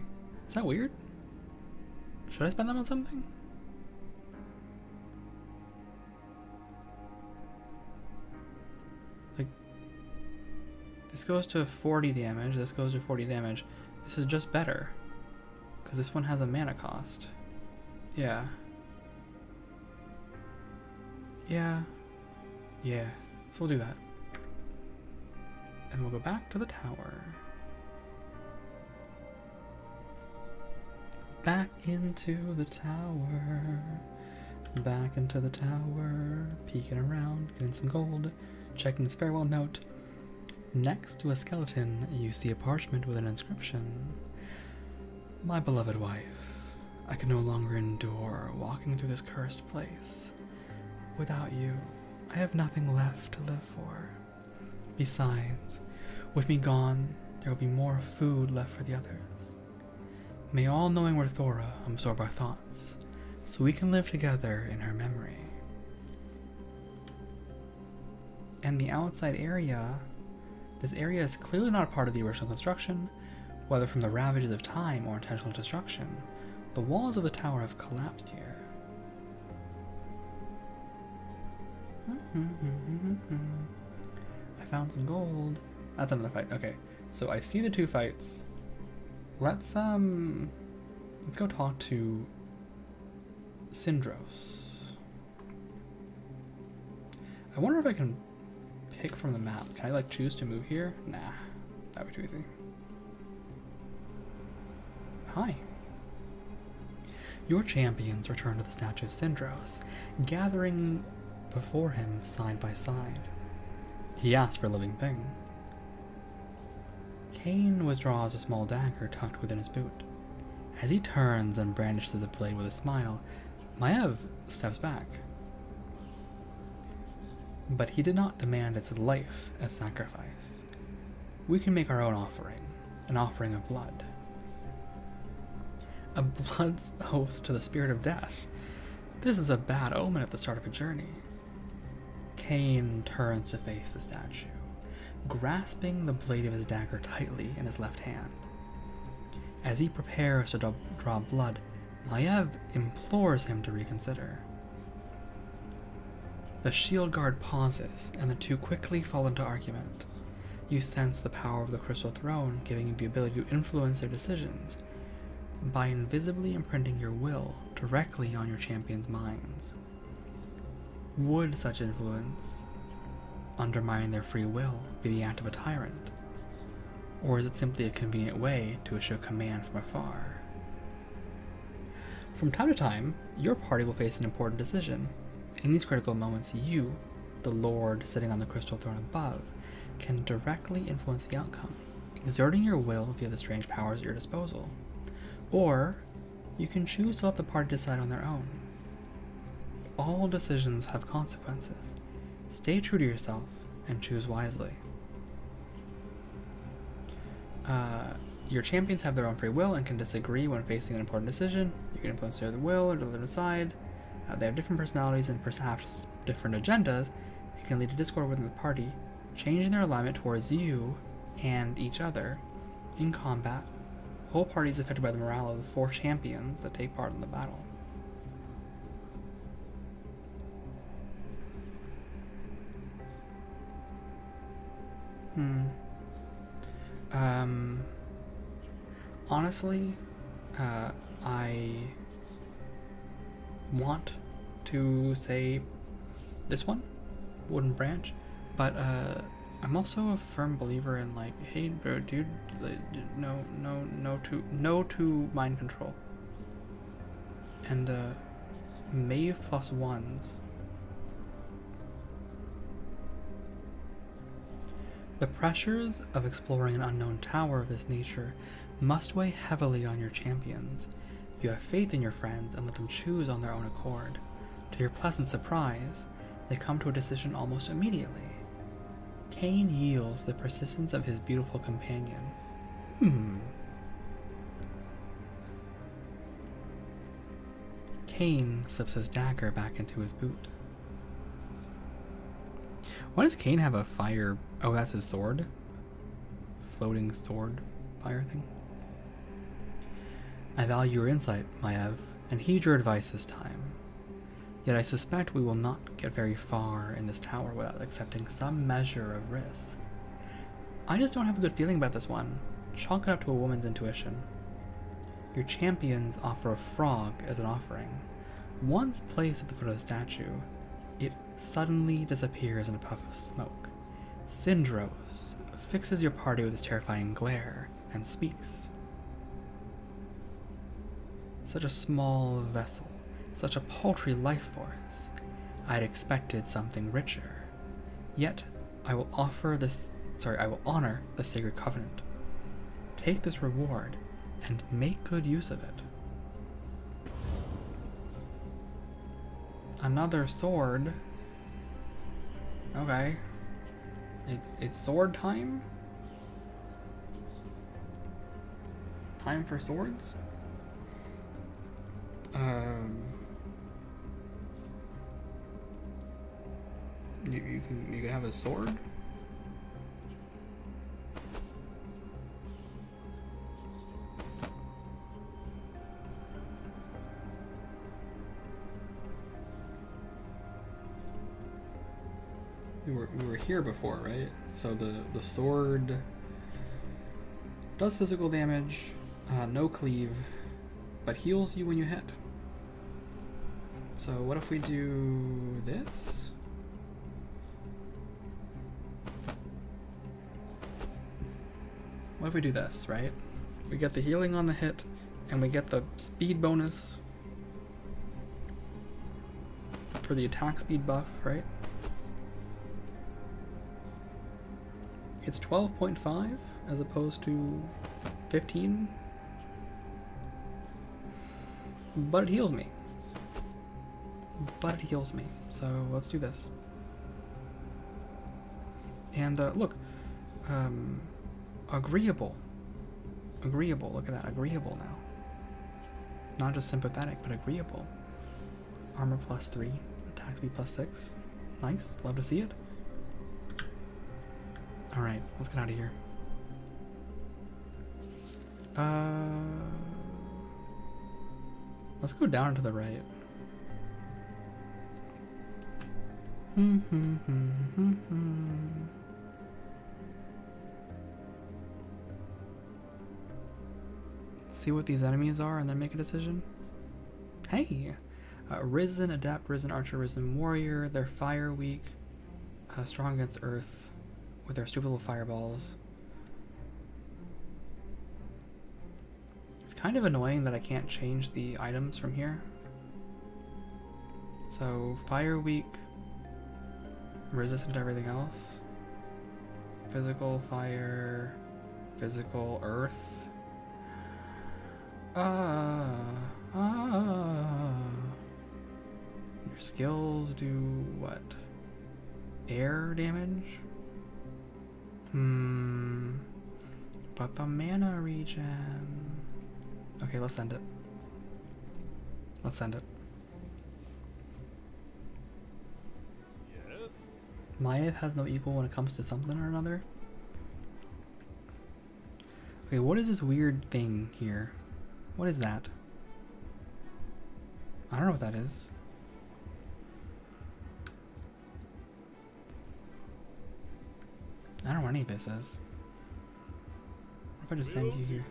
Is that weird? Should I spend them on something? Like, this goes to 40 damage, this goes to 40 damage. This is just better, because this one has a mana cost. Yeah. Yeah. So we'll do that. And we'll go back to the tower. Back into the tower. Back into the tower. Peeking around, getting some gold. Checking this farewell note. Next to a skeleton, you see a parchment with an inscription. My beloved wife, I can no longer endure walking through this cursed place. Without you, I have nothing left to live for. Besides, with me gone, there will be more food left for the others. May all-knowing Rithora absorb our thoughts, so we can live together in her memory. And the outside area, this area is clearly not part of the original construction, whether from the ravages of time or intentional destruction. The walls of the tower have collapsed here. I found some gold. That's another fight. Okay, so I see the 2 fights. Let's go talk to Syndros. I wonder if I can pick from the map. Can I like choose to move here? Nah, that would be too easy. Hi. Your champions return to the statue of Syndros, gathering before him side by side. He asks for a living thing. Cain withdraws a small dagger tucked within his boot. As he turns and brandishes the blade with a smile, Maev steps back. But he did not demand its life as sacrifice. We can make our own offering, an offering of blood. A blood's oath to the spirit of death. This is a bad omen at the start of a journey. Cain turns to face the statue, grasping the blade of his dagger tightly in his left hand. As he prepares to draw blood, Maiev implores him to reconsider. The shield guard pauses, and the two quickly fall into argument. You sense the power of the Crystal Throne, giving you the ability to influence their decisions by invisibly imprinting your will directly on your champion's minds. Would such influence, undermining their free will, be the act of a tyrant? Or is it simply a convenient way to issue a command from afar? From time to time, your party will face an important decision. In these critical moments, you, the Lord sitting on the Crystal Throne above, can directly influence the outcome, exerting your will via the strange powers at your disposal. Or, you can choose to let the party decide on their own. All decisions have consequences. Stay true to yourself and choose wisely. Your champions have their own free will and can disagree when facing an important decision. You can influence their will or to them aside. They have different personalities and perhaps different agendas. It can lead to discord within the party, changing their alignment towards you and each other. In combat, the whole party is affected by the morale of the 4 champions that take part in the battle. Honestly, I want to say this one, Wooden Branch, but I'm also a firm believer in like, hey bro, dude, no to mind control. And Maeve plus 1s. The pressures of exploring an unknown tower of this nature must weigh heavily on your champions. You have faith in your friends and let them choose on their own accord. To your pleasant surprise, they come to a decision almost immediately. Cain yields the persistence of his beautiful companion. Cain slips his dagger back into his boot. Why does Cain have a fire? Oh, that's his sword? Floating sword fire thing? I value your insight, Maiev, and heed your advice this time. Yet I suspect we will not get very far in this tower without accepting some measure of risk. I just don't have a good feeling about this one. Chalk it up to a woman's intuition. Your champions offer a frog as an offering. Once placed at the foot of the statue, it suddenly disappears in a puff of smoke. Syndros fixes your party with his terrifying glare and speaks. Such a small vessel, such a paltry life force. I had expected something richer. Yet I will honor the sacred covenant. Take this reward and make good use of it. Another sword. Okay. It's sword time? Time for swords? You can have a sword? We were here before, right? So the sword does physical damage, no cleave, but heals you when you hit. So what if we do this? What if we do this, right? We get the healing on the hit, and we get the speed bonus for the attack speed buff, right? It's 12.5 as opposed to 15. But it heals me. So let's do this. And look, agreeable. Look at that, agreeable now. Not just sympathetic, but agreeable. Armor +3. Attack speed +6. Nice. Love to see it. Alright, let's get out of here. Let's go down to the right. See what these enemies are and then make a decision. Hey! Risen, Adept, Risen Archer, Risen Warrior. They're fire weak. Strong against earth with their stupid little fireballs. It's kind of annoying that I can't change the items from here. So, fire weak, resistant to everything else. Physical fire, physical earth. Your skills do what? Air damage? But the mana regen. Okay, let's send it. Let's send it. Yes? Maya has no equal when it comes to something or another. Okay, what is this weird thing here? What is that? I don't know what that is. I don't know what any of this is. What if I just send you here?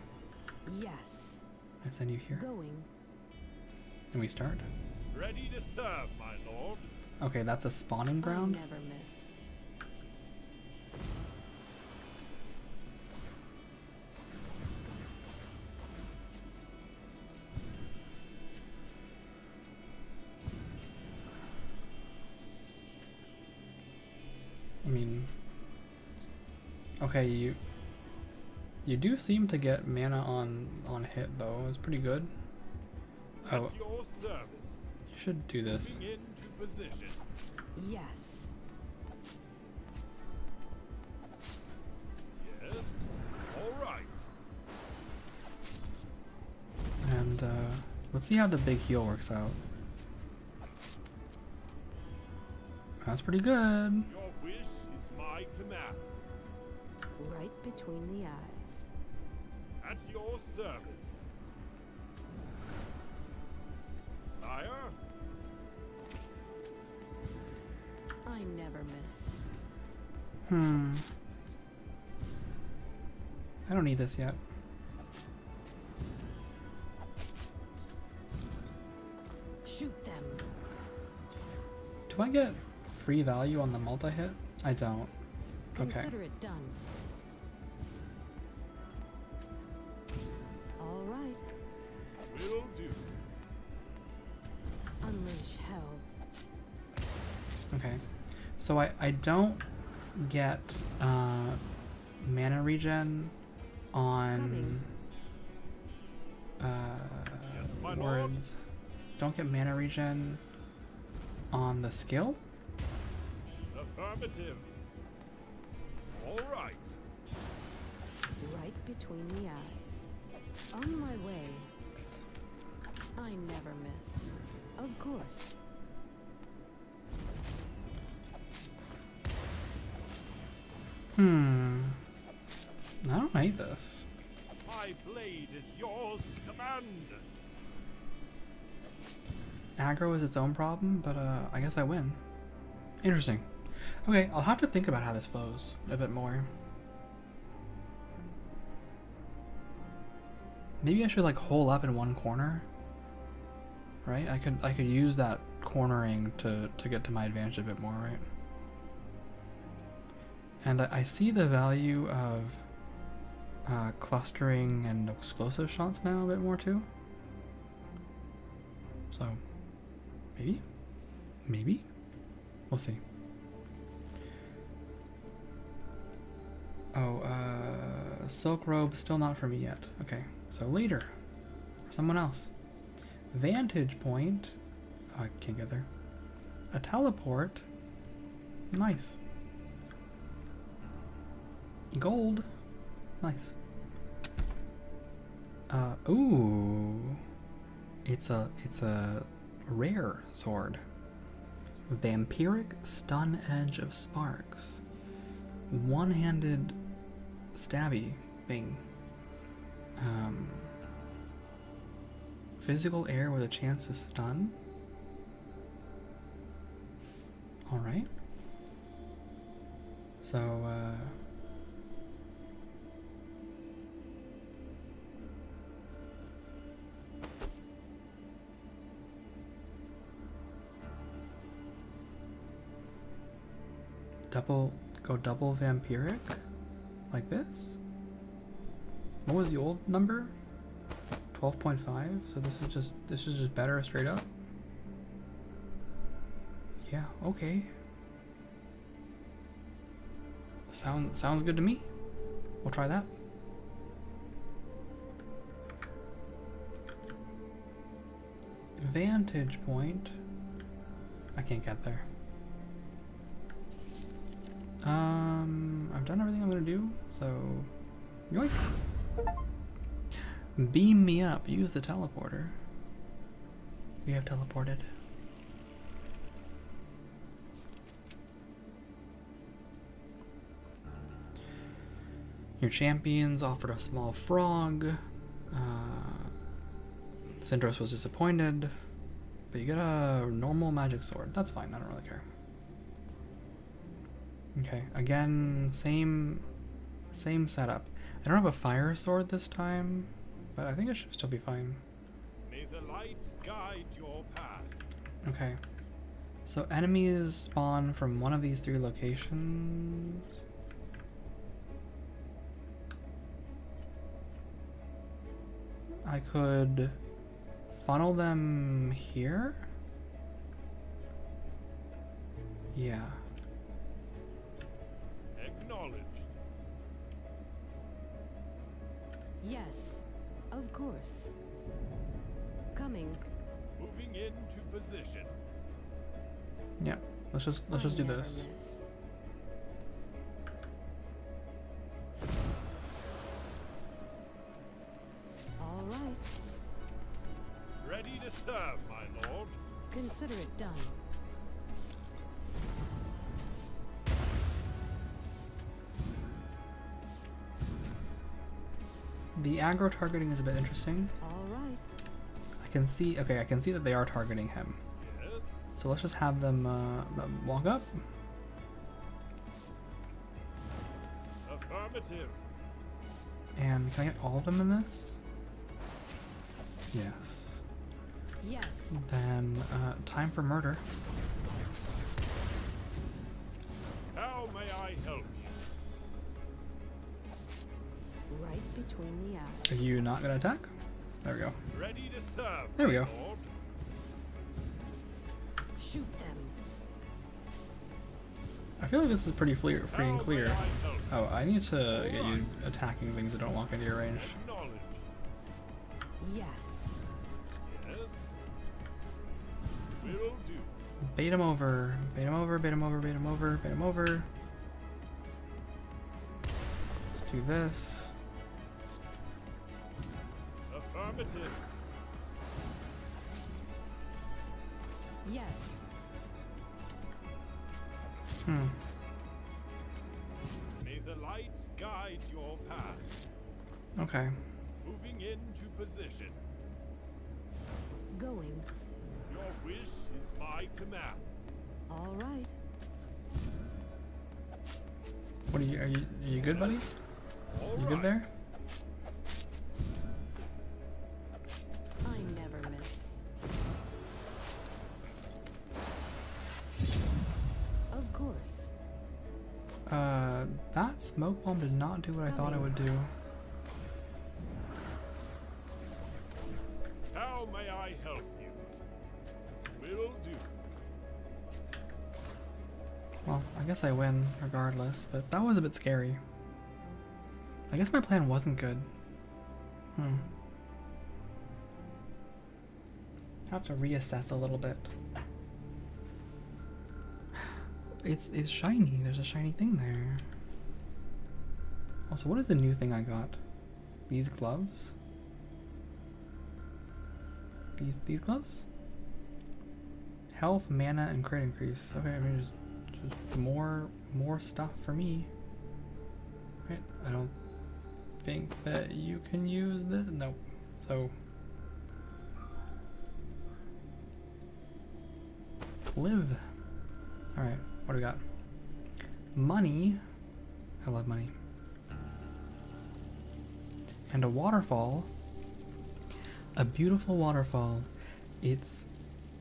Yes. I send you here? Going. And we start? Ready to serve, my lord. Okay, that's a spawning ground? I never miss. I mean, okay, you do seem to get mana on hit though. It's pretty good. At Oh, your service. you should do this. Moving into position. Yes. Yes? All right. And let's see how the big heal works out. That's pretty good. Your wish is my command. Right between the eyes. At your service. Sire? I never miss. I don't need this yet. Shoot them. Do I get free value on the multi-hit? I don't. Okay. Consider it done. All right. Will do. Unleash hell. Okay. So I don't get mana regen on Yes, my lord. words. Don't get mana regen on the skill? Affirmative. All right. Right between the eyes. On my way. I never miss. Of course. I don't hate this. My blade is yours to command. Aggro is its own problem, but I guess I win. Interesting. Okay, I'll have to think about how this flows a bit more. Maybe I should like hole up in one corner. Right? I could use that cornering to get to my advantage a bit more, right? And I see the value of clustering and explosive shots now a bit more too. So, maybe? We'll see. Oh, silk robe, still not for me yet. Okay, so later. For someone else. Vantage point. Oh, I can't get there. A teleport. Nice. Gold. Nice. Ooh. It's a Rare sword. Vampiric stun edge of sparks. One-handed stabby thing. Physical air with a chance to stun. Alright. So, go double vampiric? Like this? What was the old number? 12.5? So this is just better straight up? Yeah, okay. Sounds good to me. We'll try that. Vantage point. I can't get there. I've done everything I'm gonna do, so yoink. Beam me up. Use the teleporter. We have teleported. Your champions offered a small frog. Syndros was disappointed, but you get a normal magic sword. That's fine. I don't really care. Okay, again, same setup. I don't have a fire sword this time, but I think it should still be fine. May the light guide your path. Okay, so enemies spawn from one of these 3 locations. I could funnel them here. Yeah. Acknowledged. Yes, of course. Coming. Moving into position. Yeah. Let's just do never this. miss. All right. Ready to serve, my lord. Consider it done. The aggro targeting is a bit interesting. All right. I can see that they are targeting him. Yes. So let's just have them walk up. Affirmative. And can I get all of them in this? Yes. Yes. Then time for murder. How may I help you? Right between the eyes. Are you not gonna attack? There we go. Ready to serve. There we my go. lord. Shoot them. I feel like this is pretty free and How clear. may I help you? Oh, I need to get you attacking things that don't walk into your range. Acknowledged. Yes. Yes. Will do. Bait him over. Bait him over, bait him over, bait him over, bait him over. Let's do this. Affirmative. Yes. May the light guide your path. Okay. Moving into position. Going. Your wish is my command. All right. What are you good, buddy? All You right. good there? I never miss. Of course. That smoke bomb did not do what I thought it would do. How may I help you? Will do. Well, I guess I win regardless, but that was a bit scary. I guess my plan wasn't good. Have to reassess a little bit. It's shiny. There's a shiny thing there. Also, what is the new thing I got? These gloves? These gloves? Health, mana, and crit increase. Okay, I mean, just more stuff for me. Right, I don't think that you can use this. No. So live. Alright, what do we got? Money. I love money. And a waterfall. A beautiful waterfall. It's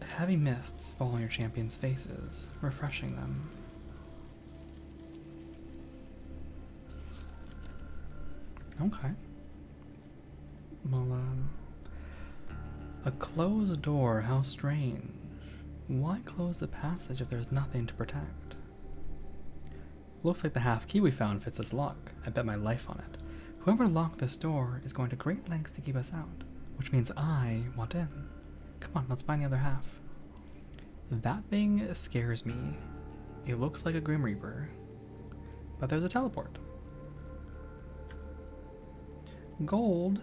heavy mists fall on your champions' faces, refreshing them. Okay. Well, a closed door, how strange. Why close the passage if there's nothing to protect? Looks like the half key we found fits this lock. I bet my life on it. Whoever locked this door is going to great lengths to keep us out, which means I want in. Come on, let's find the other half. That thing scares me. It looks like a Grim Reaper, but there's a teleport. Gold,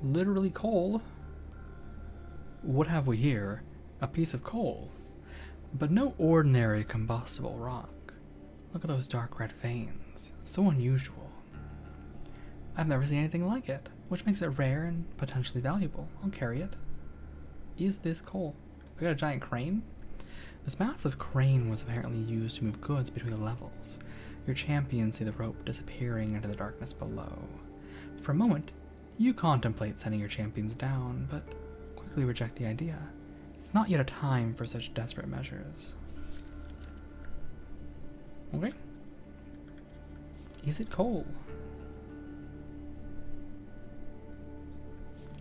literally coal. What have we here? A piece of coal, but no ordinary combustible rock. Look at those dark red veins, so unusual. I've never seen anything like it, which makes it rare and potentially valuable. I'll carry it. Is this coal? I got a giant crane? This massive crane was apparently used to move goods between the levels. Your champions see the rope disappearing into the darkness below. For a moment, you contemplate sending your champions down, but quickly reject the idea. It's not yet a time for such desperate measures. Okay. Is it coal?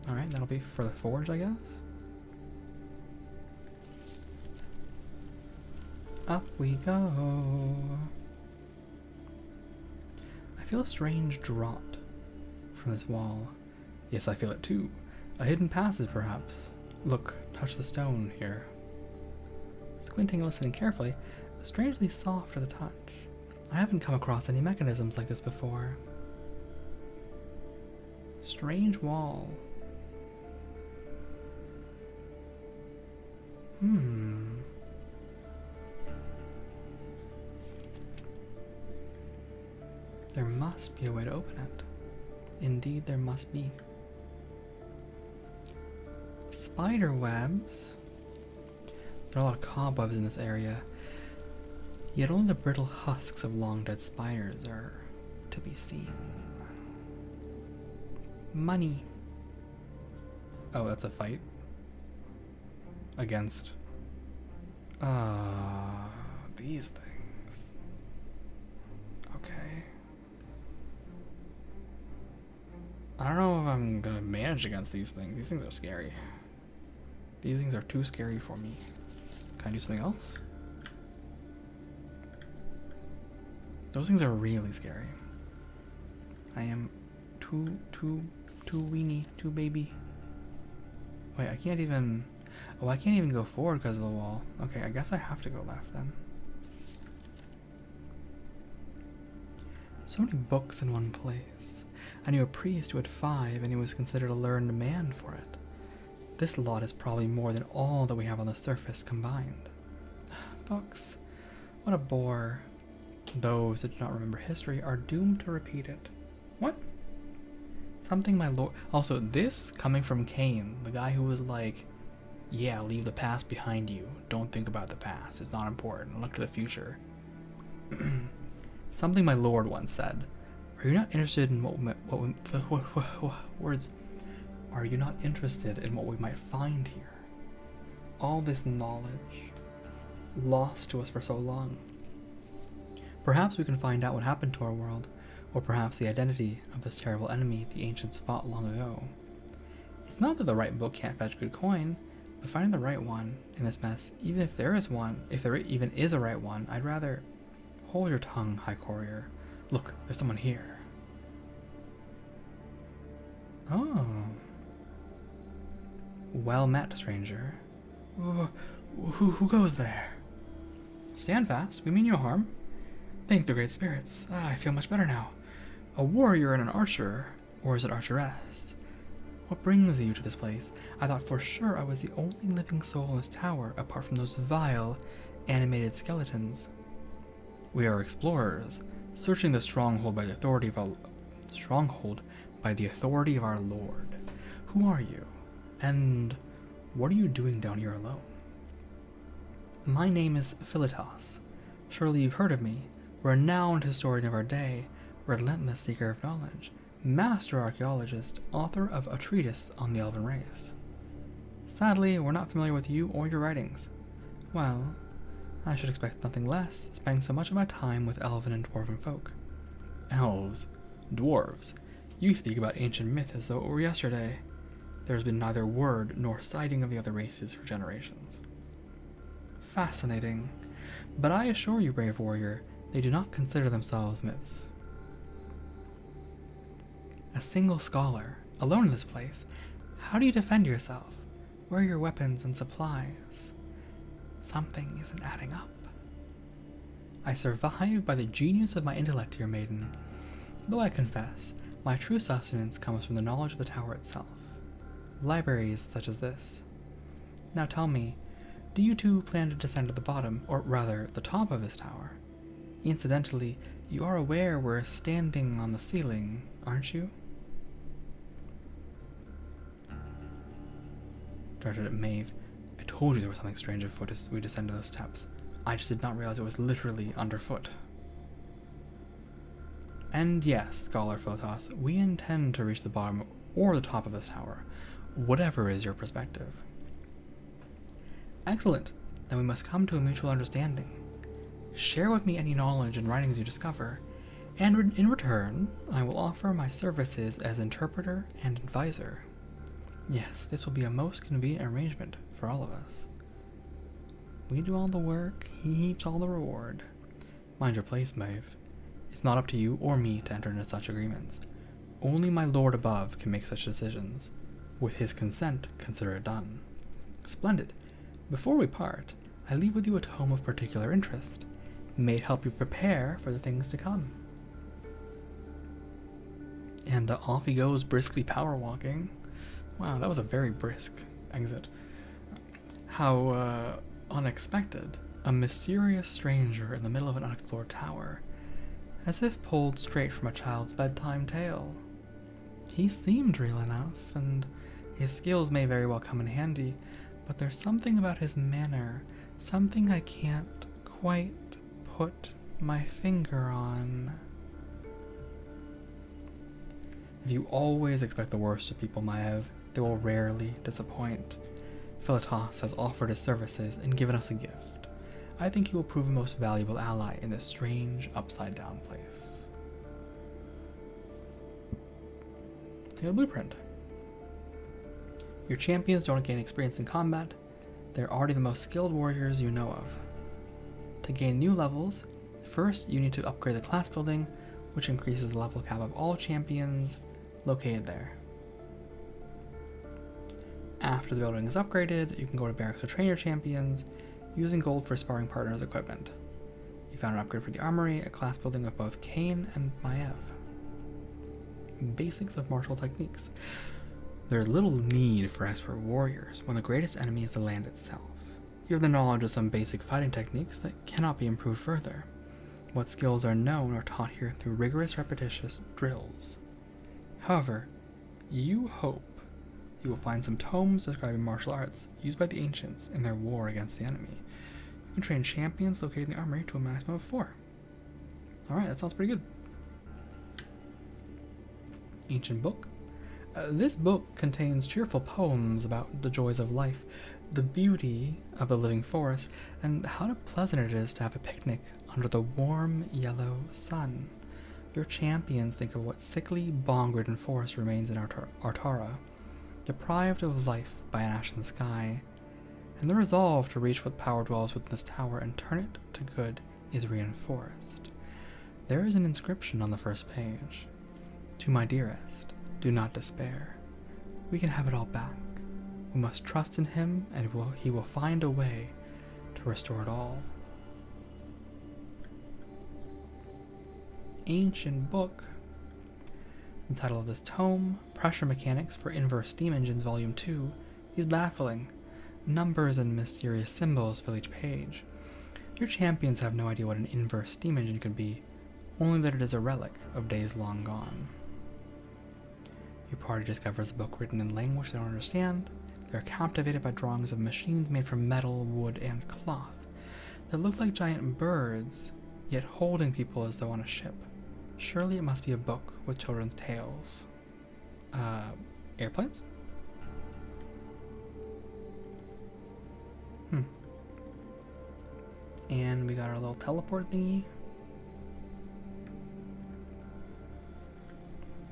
Alright, that'll be for the forge, I guess. Up we go. I feel a strange draught from this wall. Yes, I feel it too. A hidden passage, perhaps. Look, touch the stone here. Squinting and listening carefully, strangely soft to the touch. I haven't come across any mechanisms like this before. Strange wall. There must be a way to open it. Indeed, there must be. Spider webs. There are a lot of cobwebs in this area, yet only the brittle husks of long-dead spiders are to be seen. Money. Oh, that's a fight? Against... these things. Okay. I don't know if I'm gonna manage against these things. These things are scary. These things are too scary for me. Can I do something else? Those things are really scary. I am too weenie, too baby. Wait, I can't even... Oh, I can't even go forward because of the wall. Okay, I guess I have to go left then. So many books in one place. I knew a priest who had 5 and he was considered a learned man for it. This lot is probably more than all that we have on the surface combined. Books. What a bore. Those that do not remember history are doomed to repeat it. What? Something my lord... Also, this coming from Cain, the guy who was like, yeah, leave the past behind you. Don't think about the past. It's not important. Look to the future. Something my lord once said. Are you not interested in words? Are you not interested in what we might find here? All this knowledge, lost to us for so long. Perhaps we can find out what happened to our world, or perhaps the identity of this terrible enemy the ancients fought long ago. It's not that the right book can't fetch good coin, but finding the right one in this mess, even if there is one, if there even is a right one, I'd rather... Hold your tongue, High Courier. Look, there's someone here. Oh. Well met, stranger. Who goes there? Stand fast, we mean no harm. Thank the great spirits. I feel much better now. A warrior and an archer, or is it archeress? What brings you to this place? I thought for sure I was the only living soul in this tower, apart from those vile, animated skeletons. We are explorers, searching the stronghold by the authority of our lord. Who are you? And what are you doing down here alone? My name is Philetos. Surely you've heard of me. Renowned historian of our day, relentless seeker of knowledge, master archaeologist, author of a treatise on the elven race. Sadly, we're not familiar with you or your writings. Well, I should expect nothing less, spending so much of my time with elven and dwarven folk. Elves, dwarves. You speak about ancient myth as though it were yesterday. There has been neither word nor sighting of the other races for generations. Fascinating. But I assure you, brave warrior, they do not consider themselves myths. A single scholar, alone in this place. How do you defend yourself? Where are your weapons and supplies? Something isn't adding up. I survive by the genius of my intellect, dear maiden. Though I confess, my true sustenance comes from the knowledge of the tower itself. Libraries such as this. Now tell me, do you two plan to descend to the bottom, or rather, the top of this tower? Incidentally, you are aware we're standing on the ceiling, aren't you? Directed at Maeve. I told you there was something strange afoot as we descended those steps. I just did not realize it was literally underfoot. And yes, Scholar Philetos, we intend to reach the bottom or the top of this tower, whatever is your perspective. Excellent. Then we must come to a mutual understanding. Share with me any knowledge and writings you discover, and in return, I will offer my services as interpreter and advisor. Yes, this will be a most convenient arrangement for all of us. We do all the work, he heaps all the reward. Mind your place, Maeve. It's not up to you or me to enter into such agreements. Only my lord above can make such decisions. With his consent, consider it done. Splendid. Before we part, I leave with you a tome of particular interest. May it help you prepare for the things to come. And off he goes, briskly power walking. Wow, that was a very brisk exit. How unexpected. A mysterious stranger in the middle of an unexplored tower. As if pulled straight from a child's bedtime tale. He seemed real enough, and his skills may very well come in handy, but there's something about his manner, something I can't quite put my finger on. If you always expect the worst of people, Maeve, they will rarely disappoint. Philetos has offered his services and given us a gift. I think he will prove a most valuable ally in this strange, upside-down place. Take a blueprint. Your champions don't gain experience in combat. They're already the most skilled warriors you know of. To gain new levels, first you need to upgrade the class building, which increases the level cap of all champions located there. After the building is upgraded, you can go to barracks to train your champions, using gold for sparring partners' equipment. You found an upgrade for the armory, a class building of both Cain and Maiev. Basics of martial techniques. There's little need for expert warriors when the greatest enemy is the land itself. You have the knowledge of some basic fighting techniques that cannot be improved further. What skills are known are taught here through rigorous repetitious drills. However, you hope you will find some tomes describing martial arts used by the ancients in their war against the enemy. You can train champions located in the armory to a maximum of 4. Alright, that sounds pretty good. Ancient book. This book contains cheerful poems about the joys of life, the beauty of the living forest, and how pleasant it is to have a picnic under the warm yellow sun. Your champions think of what sickly, bog-ridden forest remains in Artara, deprived of life by an ashen sky, and the resolve to reach what power dwells within this tower and turn it to good is reinforced. There is an inscription on the first page. To my dearest, do not despair. We can have it all back. We must trust in him, and he will find a way to restore it all. Ancient book. The title of this tome, Pressure Mechanics for Inverse Steam Engines Volume 2, is baffling. Numbers and mysterious symbols fill each page. Your champions have no idea what an inverse steam engine could be, only that it is a relic of days long gone. Your party discovers a book written in language they don't understand. They are captivated by drawings of machines made from metal, wood, and cloth that look like giant birds, yet holding people as though on a ship. Surely it must be a book with children's tales. Airplanes? And we got our little teleport thingy.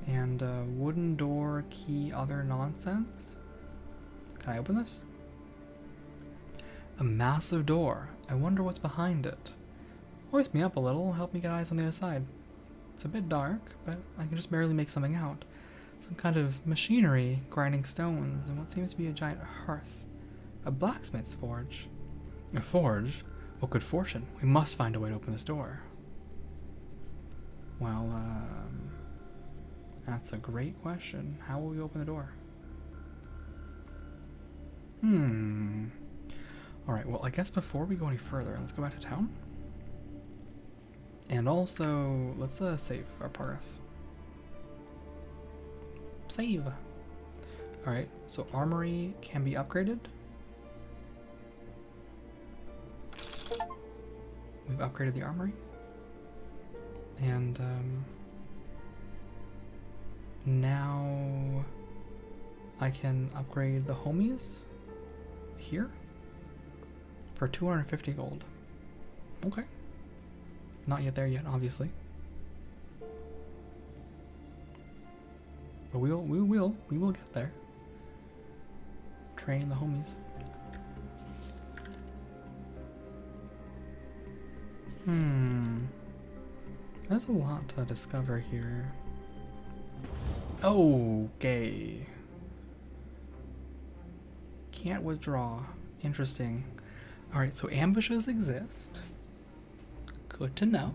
And a wooden door, key, other nonsense. Can I open this? A massive door. I wonder what's behind it. Hoist me up a little, help me get eyes on the other side. It's a bit dark, but I can just barely make something out. Some kind of machinery grinding stones and what seems to be a giant hearth. A blacksmith's forge. A forge? What good fortune. We must find a way to open this door. Well, that's a great question. How will we open the door? Alright, well, I guess before we go any further, let's go back to town. And also, let's save our progress. Save! Alright, so armory can be upgraded. We've upgraded the armory. And now I can upgrade the homies here for 250 gold. Okay. Not yet there yet, obviously. But we will get there. Train the homies. There's a lot to discover here. Okay. Can't withdraw. Interesting. Alright, so ambushes exist. Good to know.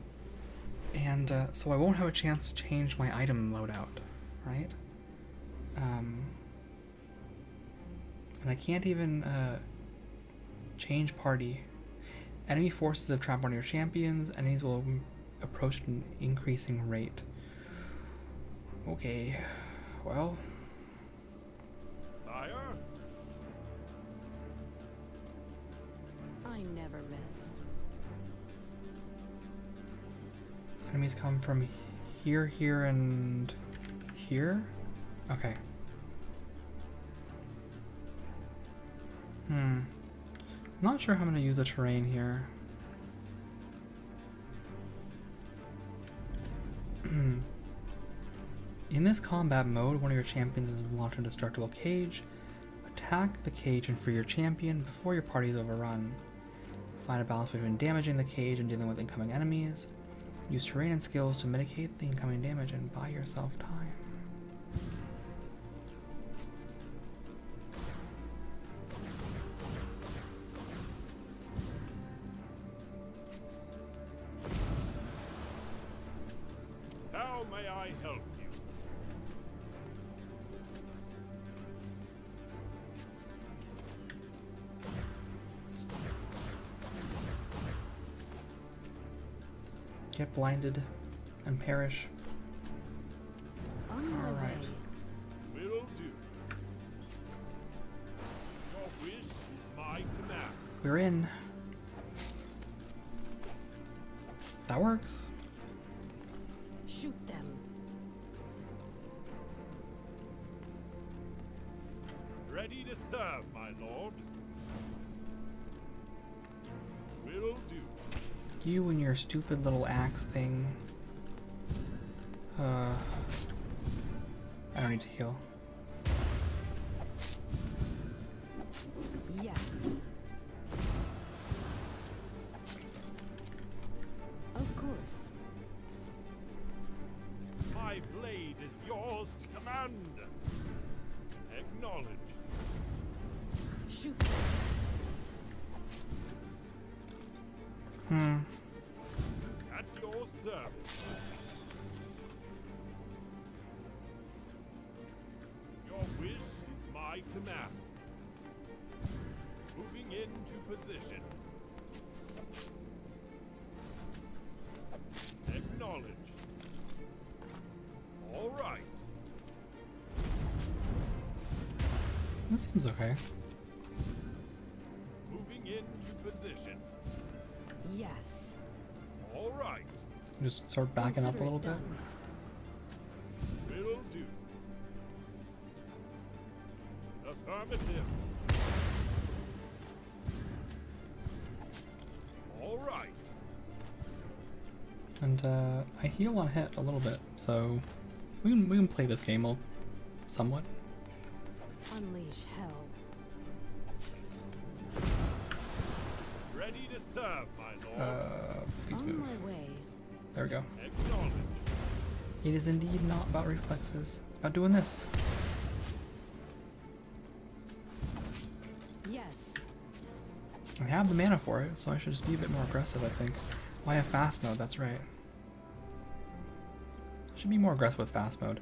And so I won't have a chance to change my item loadout, right? And I can't even change party. Enemy forces have trapped one of your champions. Enemies will approach at an increasing rate. Okay, well. Sire? I never miss. Enemies come from here, here, and here? Okay. I'm not sure how I'm going to use the terrain here. In this combat mode, one of your champions is launched an indestructible cage. Attack the cage and free your champion before your party is overrun. Find a balance between damaging the cage and dealing with incoming enemies. Use terrain and skills to mitigate the incoming damage and buy yourself time. How may I help you? Get blinded and perish. On my Alright. way. Will do. Your wish is my command. We're in. That works. Shoot them. Ready to serve, my lord. Will do. You and your stupid little axe thing. I don't need to heal. Yes. Of course. My blade is yours to command. Acknowledged. Shoot them. At your service. my command. Moving into position. Acknowledge. All right. That seems okay. Moving into position. Yes. All right. Just start backing up a Consider it little bit. done. Will do. Affirmative. All right. And I heal on hit a little bit, so we can play this game somewhat. Unleash hell. Ready to serve, my lord. Please On move. my way. There we go. Acknowledge. It is indeed not about reflexes. It's about doing this. Yes. I have the mana for it, so I should just be a bit more aggressive, I think. Oh, I have fast mode, that's right. I should be more aggressive with fast mode.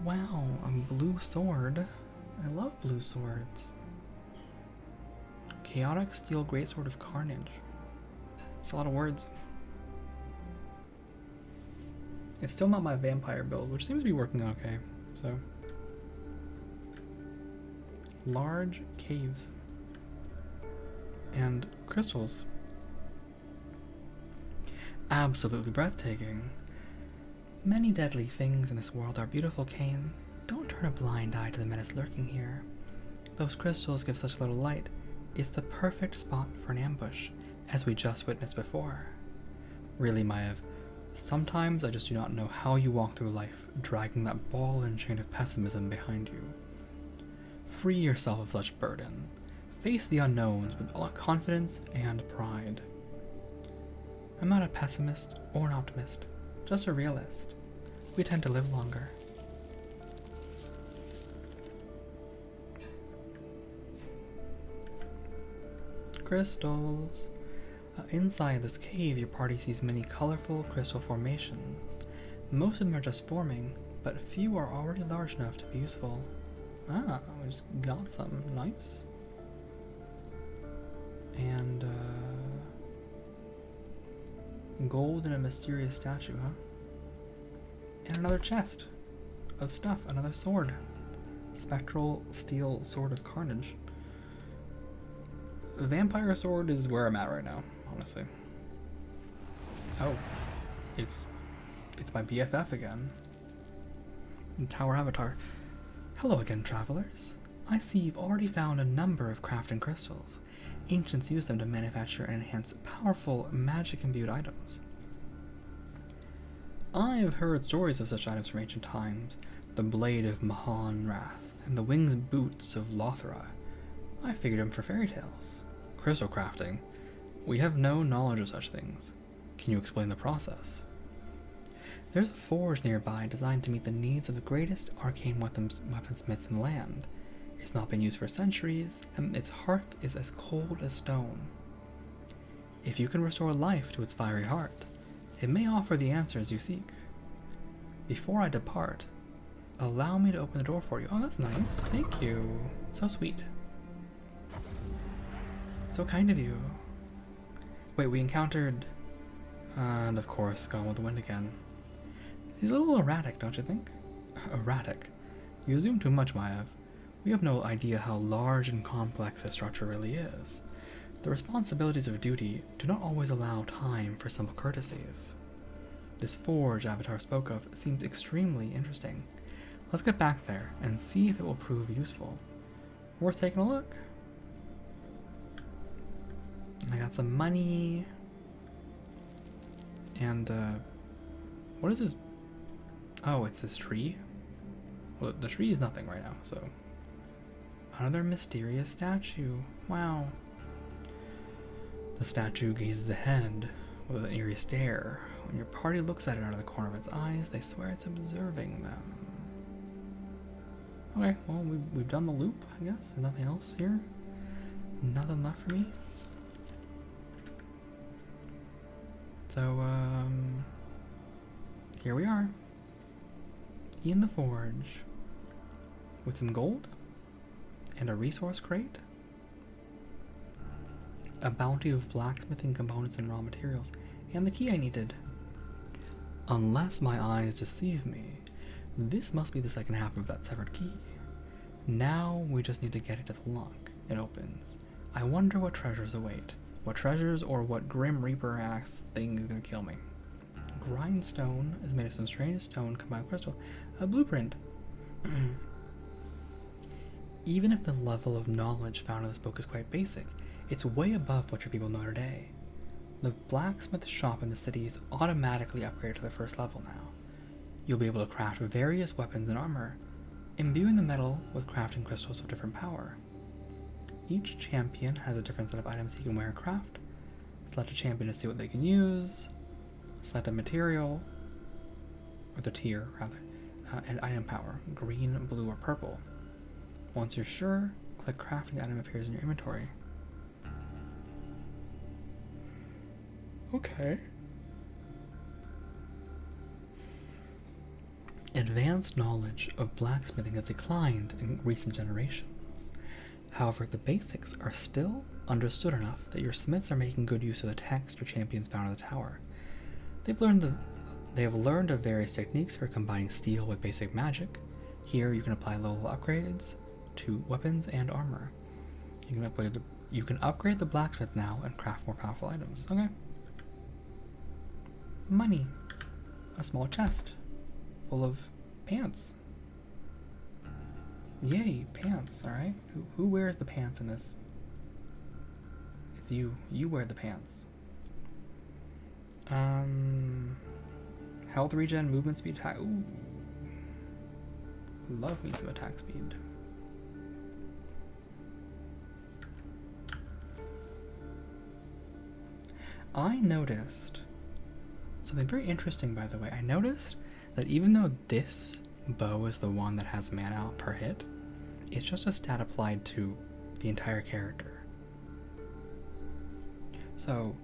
Wow, a blue sword. I love blue swords. Chaotic Steel Greatsword of Carnage. It's a lot of words. It's still not my vampire build, which seems to be working okay, so. Large caves. And crystals. Absolutely breathtaking. Many deadly things in this world are beautiful, Cain. Don't turn a blind eye to the menace lurking here. Those crystals give such little light. It's the perfect spot for an ambush, as we just witnessed before. Really, Maev, sometimes I just do not know how you walk through life, dragging that ball and chain of pessimism behind you. Free yourself of such burden. Face the unknowns with confidence and pride. I'm not a pessimist or an optimist, just a realist. We tend to live longer. Crystals. Inside this cave, your party sees many colorful crystal formations. Most of them are just forming, but few are already large enough to be useful. Ah, we just got some. Nice. And, gold and a mysterious statue, huh? And another chest of stuff, another sword. Spectral Steel Sword of Carnage. The Vampire Sword is where I'm at right now, honestly. Oh, it's my BFF again. Tower Avatar. Hello again, travelers. I see you've already found a number of crafting crystals. Ancients used them to manufacture and enhance powerful, magic-imbued items. I've heard stories of such items from ancient times. The blade of Mahan Wrath and the wings boots of Lothra. I figured them for fairy tales. Crystal crafting. We have no knowledge of such things. Can you explain the process? There's a forge nearby designed to meet the needs of the greatest arcane weaponsmiths in the land. It's not been used for centuries, and its hearth is as cold as stone. If you can restore life to its fiery heart, it may offer the answers you seek. Before I depart, allow me to open the door for you. Oh, that's nice. Thank you. So sweet. So kind of you. Wait, we encountered... and of course, Gone with the Wind again. He's a little erratic, don't you think? Erratic. You assume too much, Maev. We have no idea how large and complex this structure really is. The responsibilities of duty do not always allow time for simple courtesies. This forge Avatar spoke of seems extremely interesting. Let's get back there and see if it will prove useful. Worth taking a look. I got some money. And, what is this? Oh, it's this tree? Well, the tree is nothing right now, so. Another mysterious statue. Wow. The statue gazes ahead with an eerie stare. When your party looks at it out of the corner of its eyes, they swear it's observing them. Okay, well, we've done the loop, I guess. There's nothing else here. Nothing left for me. So, here we are. In the forge. With some gold and a resource crate. A bounty of blacksmithing components and raw materials, and the key I needed. Unless my eyes deceive me, this must be the second half of that severed key. Now we just need to get it to the lock. It opens. I wonder what treasures await. What treasures or what Grim Reaper axe thing is gonna kill me. Grindstone is made of some strange stone combined with crystal. A blueprint. Even if the level of knowledge found in this book is quite basic, it's way above what your people know today. The blacksmith shop in the city is automatically upgraded to the first level now. You'll be able to craft various weapons and armor, imbuing the metal with crafting crystals of different power. Each champion has a different set of items he can wear and craft. Select a champion to see what they can use. Select a material, or the tier rather, and item power, green, blue, or purple. Once you're sure, click craft and the item appears in your inventory. Okay. Advanced knowledge of blacksmithing has declined in recent generations. However, the basics are still understood enough that your smiths are making good use of the text your champions found in the tower. They have learned of various techniques for combining steel with basic magic. Here you can apply level upgrades to weapons and armor. You can upgrade the blacksmith now and craft more powerful items. Okay. Money. A small chest full of pants. Yay, pants, alright. Who wears the pants in this? It's you. You wear the pants. Health regen, movement speed, attack. Ooh. Love me some attack speed. I noticed something very interesting, by the way. I noticed that even though this bow is the one that has mana per hit, it's just a stat applied to the entire character. So,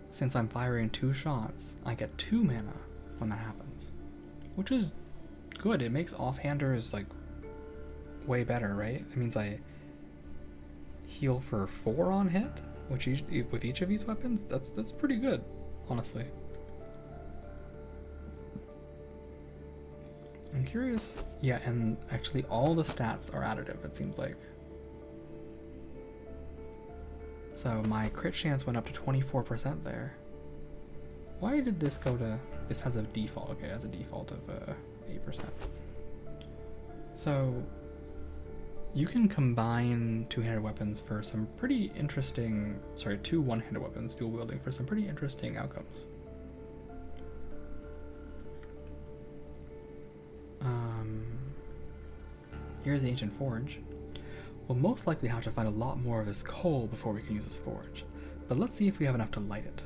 since I'm firing 2 shots, I get 2 mana when that happens, which is good. It makes offhanders like way better, right? It means I heal for 4 on hit, which with each of these weapons, that's pretty good, honestly. I'm curious. Yeah, and actually all the stats are additive, it seems like. So my crit chance went up to 24% there. Why did this go to... This has a default. Okay, it has a default of 8%. So you can combine two-handed weapons for some pretty interesting... Sorry, 2 one-handed weapons, dual wielding, for some pretty interesting outcomes. Here's the ancient forge. We'll most likely have to find a lot more of this coal before we can use this forge, but let's see if we have enough to light it.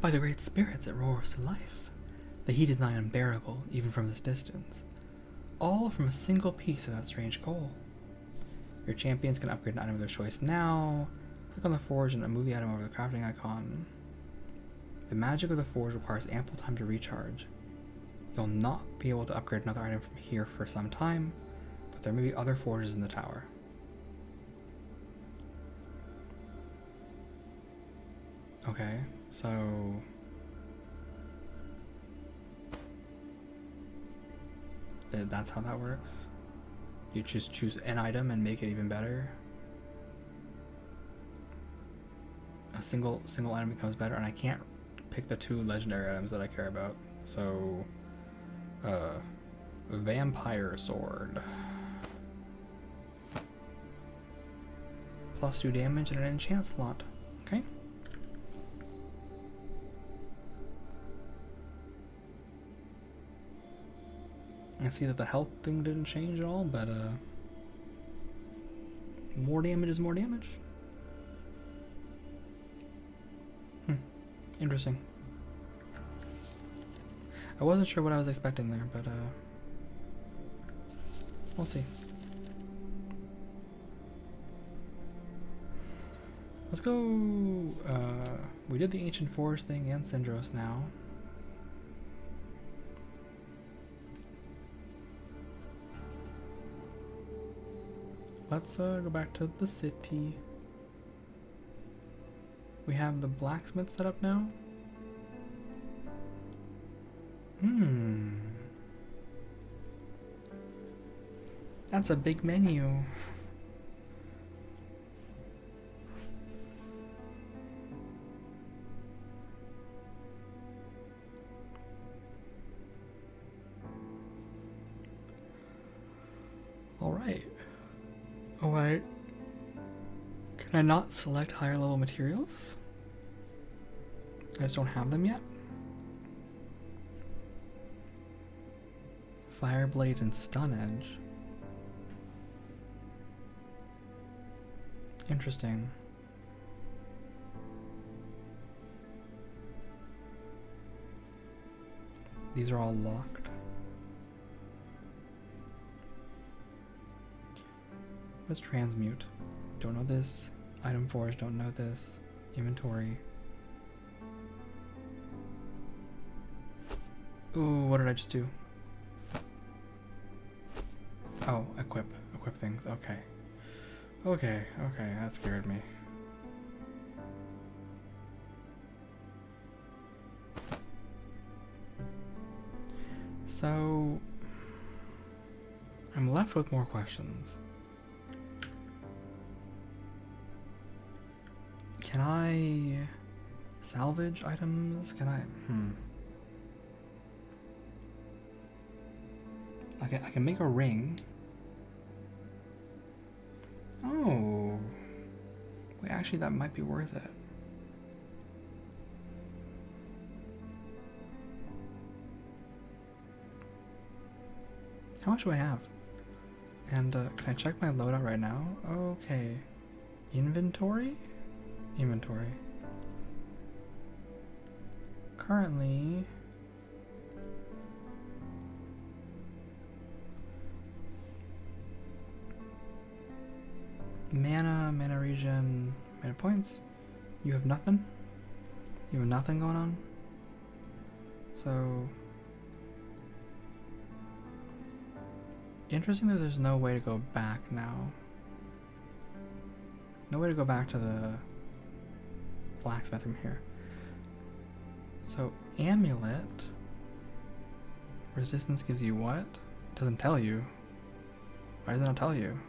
By the great spirits, it roars to life. The heat is nigh unbearable, even from this distance. All from a single piece of that strange coal. Your champions can upgrade an item of their choice now. Click on the forge and move the item over the crafting icon. The magic of the forge requires ample time to recharge. You'll not be able to upgrade another item from here for some time, but there may be other forges in the tower. Okay, so... That's how that works? You just choose an item and make it even better? A single item becomes better, and I can't pick the 2 legendary items that I care about. So, vampire sword. Plus 2 damage and an enchant slot. Okay. I see that the health thing didn't change at all, but more damage is more damage. Interesting. I wasn't sure what I was expecting there, but we'll see. Let's go. We did the ancient forge thing and Syndros now. let's go back to the city. We have the blacksmith set up now. That's a big menu. Alright. Alright. Can I not select higher level materials? I just don't have them yet. Fireblade and Stun Edge. Interesting. These are all locked. What's transmute? Don't know this. Item forge, don't know this. Inventory. Ooh, what did I just do? Oh, equip. Equip things, okay. Okay, that scared me. So, I'm left with more questions. Can I salvage items? Can I? I can make a ring. Oh. Wait, actually that might be worth it. How much do I have? And can I check my loadout right now? Okay. Inventory? Inventory. Currently... mana regen, mana points. You have nothing? You have nothing going on? So... interesting that there's no way to go back now. No way to go back to the blacksmith from here. So, amulet. Resistance gives you what? Doesn't tell you. Why does it not tell you?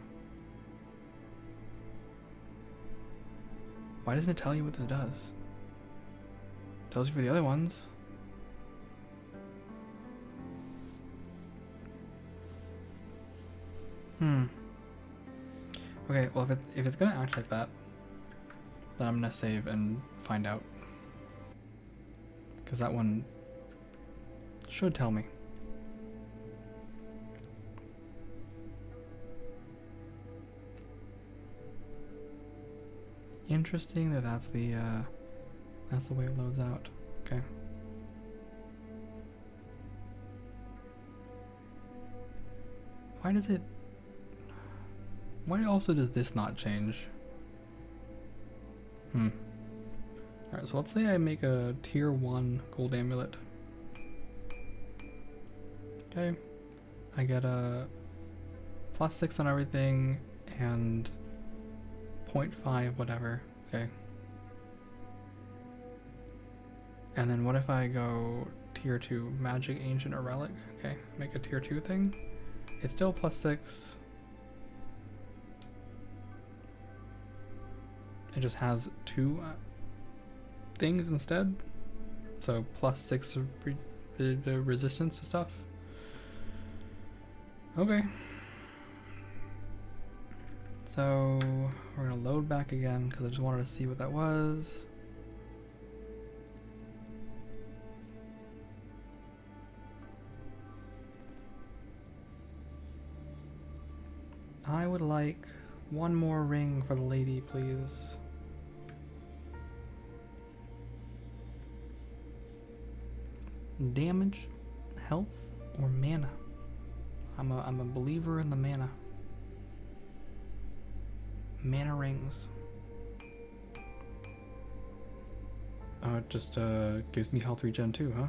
Why doesn't it tell you what this does? It tells you for the other ones. Okay, well if it's gonna act like that, then I'm gonna save and find out. Because that one should tell me. Interesting that that's the way it loads out. Okay. Why does it... why also does this not change? Alright, so let's say I make a tier 1 gold amulet. Okay. I get a +6 on everything and 0.5 whatever. Okay. And then what if I go tier 2 magic, ancient, or relic? Okay, make a tier 2 thing. It's still +6. It just has 2 things instead. So +6 resistance to stuff. Okay. So we're gonna load back again because I just wanted to see what that was. I would like one more ring for the lady, please. Damage, health, or mana? I'm a believer in the mana. Mana rings. Oh, it just gives me health regen too, huh?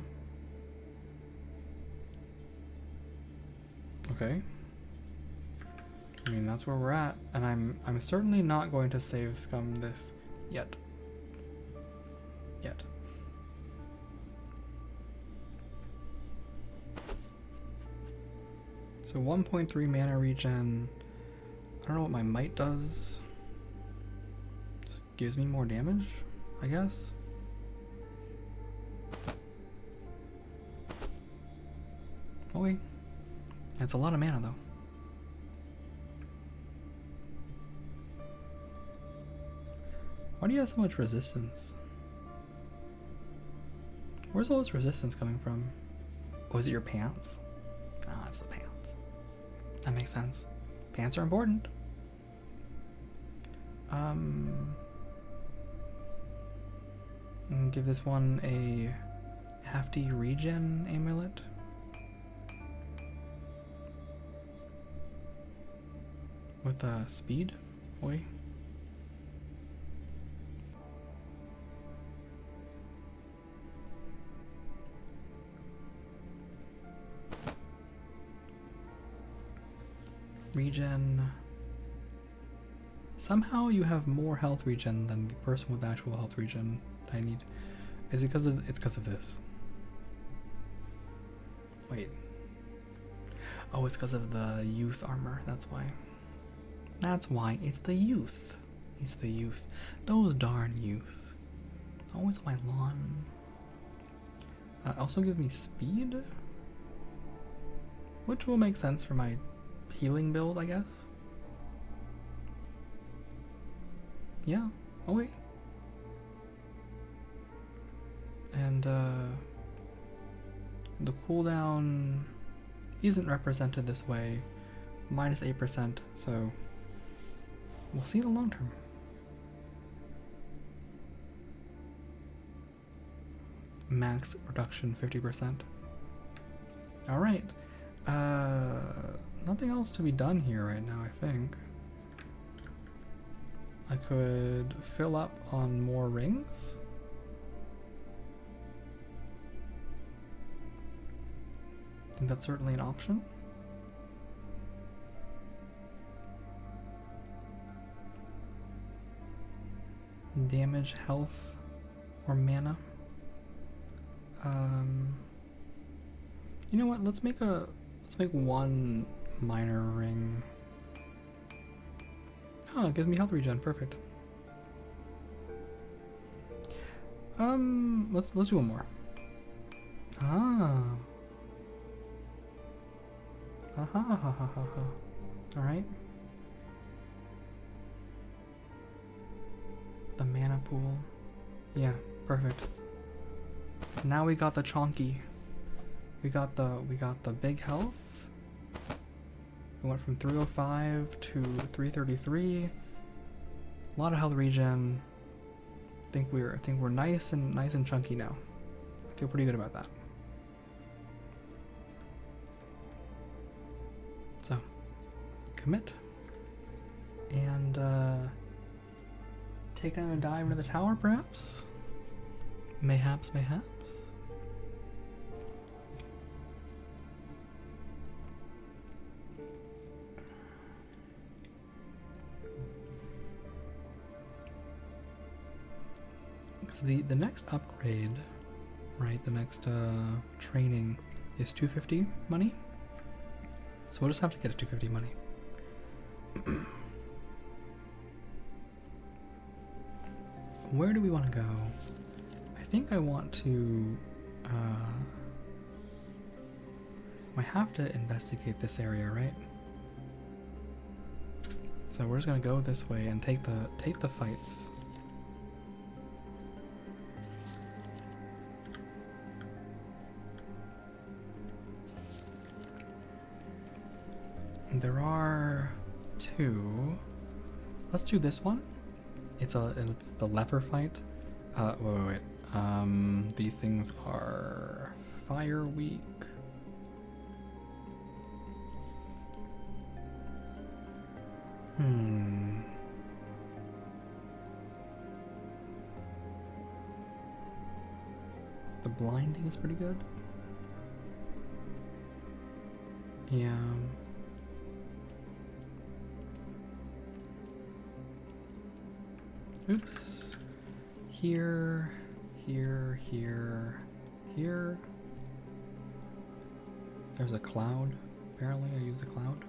Okay. I mean, that's where we're at, and I'm certainly not going to save scum this yet. Yet. So 1.3 mana regen. I don't know what my might does. Just gives me more damage, I guess. Okay. That's a lot of mana though. Why do you have so much resistance? Where's all this resistance coming from? Oh, is it your pants? Ah, it's the pants. That makes sense. Pants are important. Give this one a hefty regen amulet. With speed? Oi. Regen. Somehow you have more health regen than the person with actual health regen I need. Is it because of it's because of this? Wait. Oh, it's because of the youth armor, that's why. That's why. It's the youth. It's the youth. Those darn youth. Always on my lawn. Also gives me speed, which will make sense for my healing build, I guess. Yeah. Oh wait. And the cooldown isn't represented this way. Minus 8%, so we'll see in the long term. Max reduction 50%. Alright. Nothing else to be done here right now, I think. I could fill up on more rings. I think that's certainly an option. Damage, health, or mana. You know what? Let's make one minor ring. Oh, it gives me health regen. Perfect. Let's do one more. Ah. All right. The mana pool. Yeah, perfect. Now we got the chonky. We got the big health. We went from 305 to 333. A lot of health regen. I think we're nice and chunky now. I feel pretty good about that. So, commit. And take another dive into the tower, perhaps? Mayhaps. Because the next upgrade, right, the next training is 250 money. So we'll just have to get a 250 money. Where do we want to go? I think I want to I have to investigate this area, right? So we're just gonna go this way and take the fights. There are two. Let's do this one. It's the leper fight. Wait. These things are fire weak. The blinding is pretty good. Yeah. Oops. Here, here, here, here. There's a cloud. Apparently I use the cloud.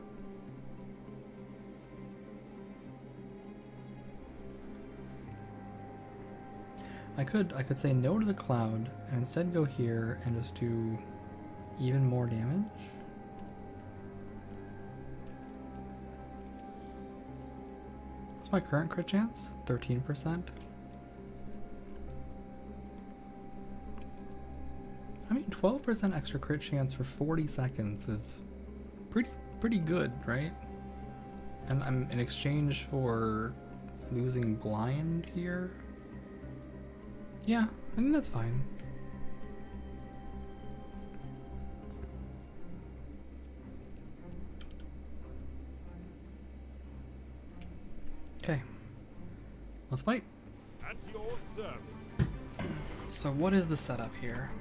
I could say no to the cloud and instead go here and just do even more damage. What's my current crit chance? 13%. I mean, 12% extra crit chance for 40 seconds is pretty good, right? And I'm in exchange for losing blind here. Yeah, I think that's fine. Okay, let's fight. At your service. So what is the setup here?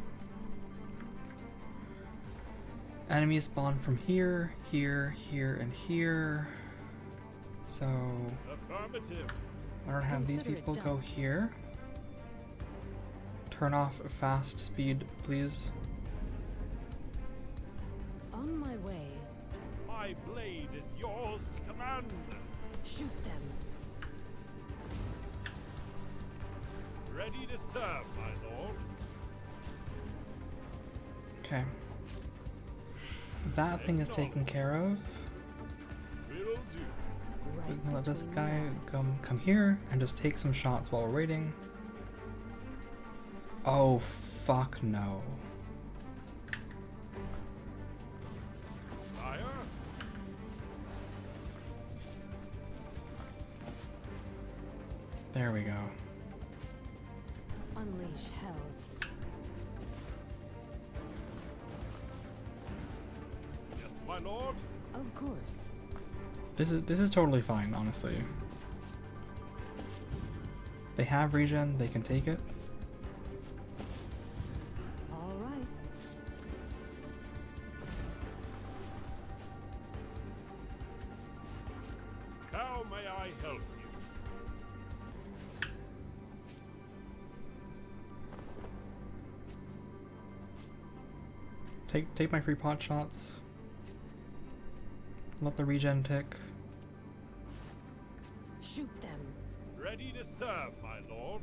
Enemies spawn from here, here, here, and here. So Affirmative. I don't have these Consider it people done. go here. Turn off fast speed, please. On my way. My blade is yours to command. Shoot them. Ready to serve, my lord. Okay. That thing is taken care of. Will do. We're Right gonna let this between guy the eyes. come here and just take some shots while we're waiting. Oh, fuck no. Fire. There we go. Unleash hell. Yes, my lord. Of course. This is totally fine, honestly. They have regen, they can take it. All right. How may I help you? Take my free pot shots. Let the regen tick. Shoot them. Ready to serve, my lord.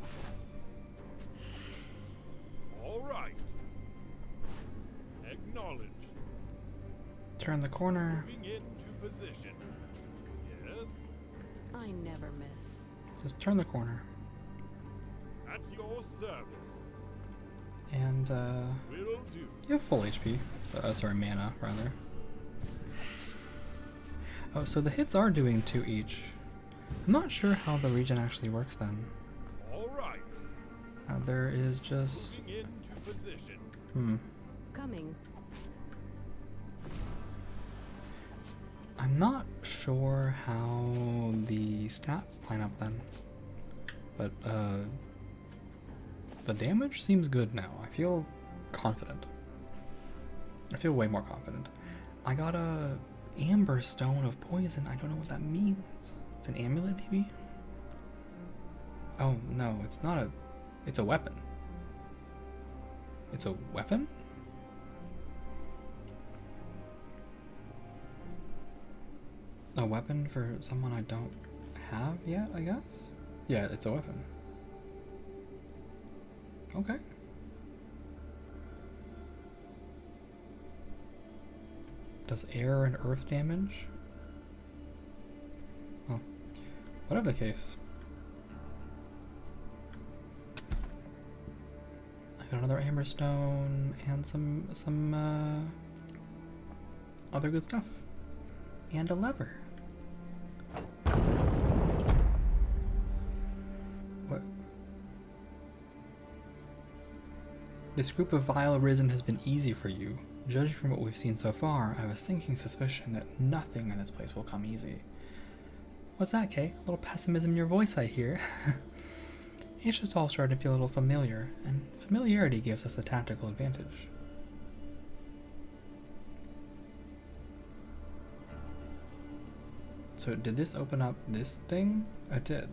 All right. Acknowledged. Turn the corner. Moving into position. Yes. I never miss. Just turn the corner. At your service. And Will do. you have full HP. So, sorry, mana rather. Oh, so the hits are doing 2 each. I'm not sure how the regen actually works then. All right. There is just Moving into position. Coming. I'm not sure how the stats line up then. But the damage seems good now. I feel confident. I feel way more confident. I got a amber stone of poison. I don't know what that means. It's an amulet maybe? Oh no, it's not a... It's a weapon. It's a weapon? A weapon for someone I don't have yet, I guess? Yeah, it's a weapon. Okay. Does air and earth damage? Oh. Whatever the case. I got another amber stone and some other good stuff. And a lever. What? This group of vile arisen has been easy for you. Judging from what we've seen so far, I have a sinking suspicion that nothing in this place will come easy. What's that, Kay? A little pessimism in your voice, I hear. It's just all starting to feel a little familiar, and familiarity gives us a tactical advantage. So did this open up this thing? It did.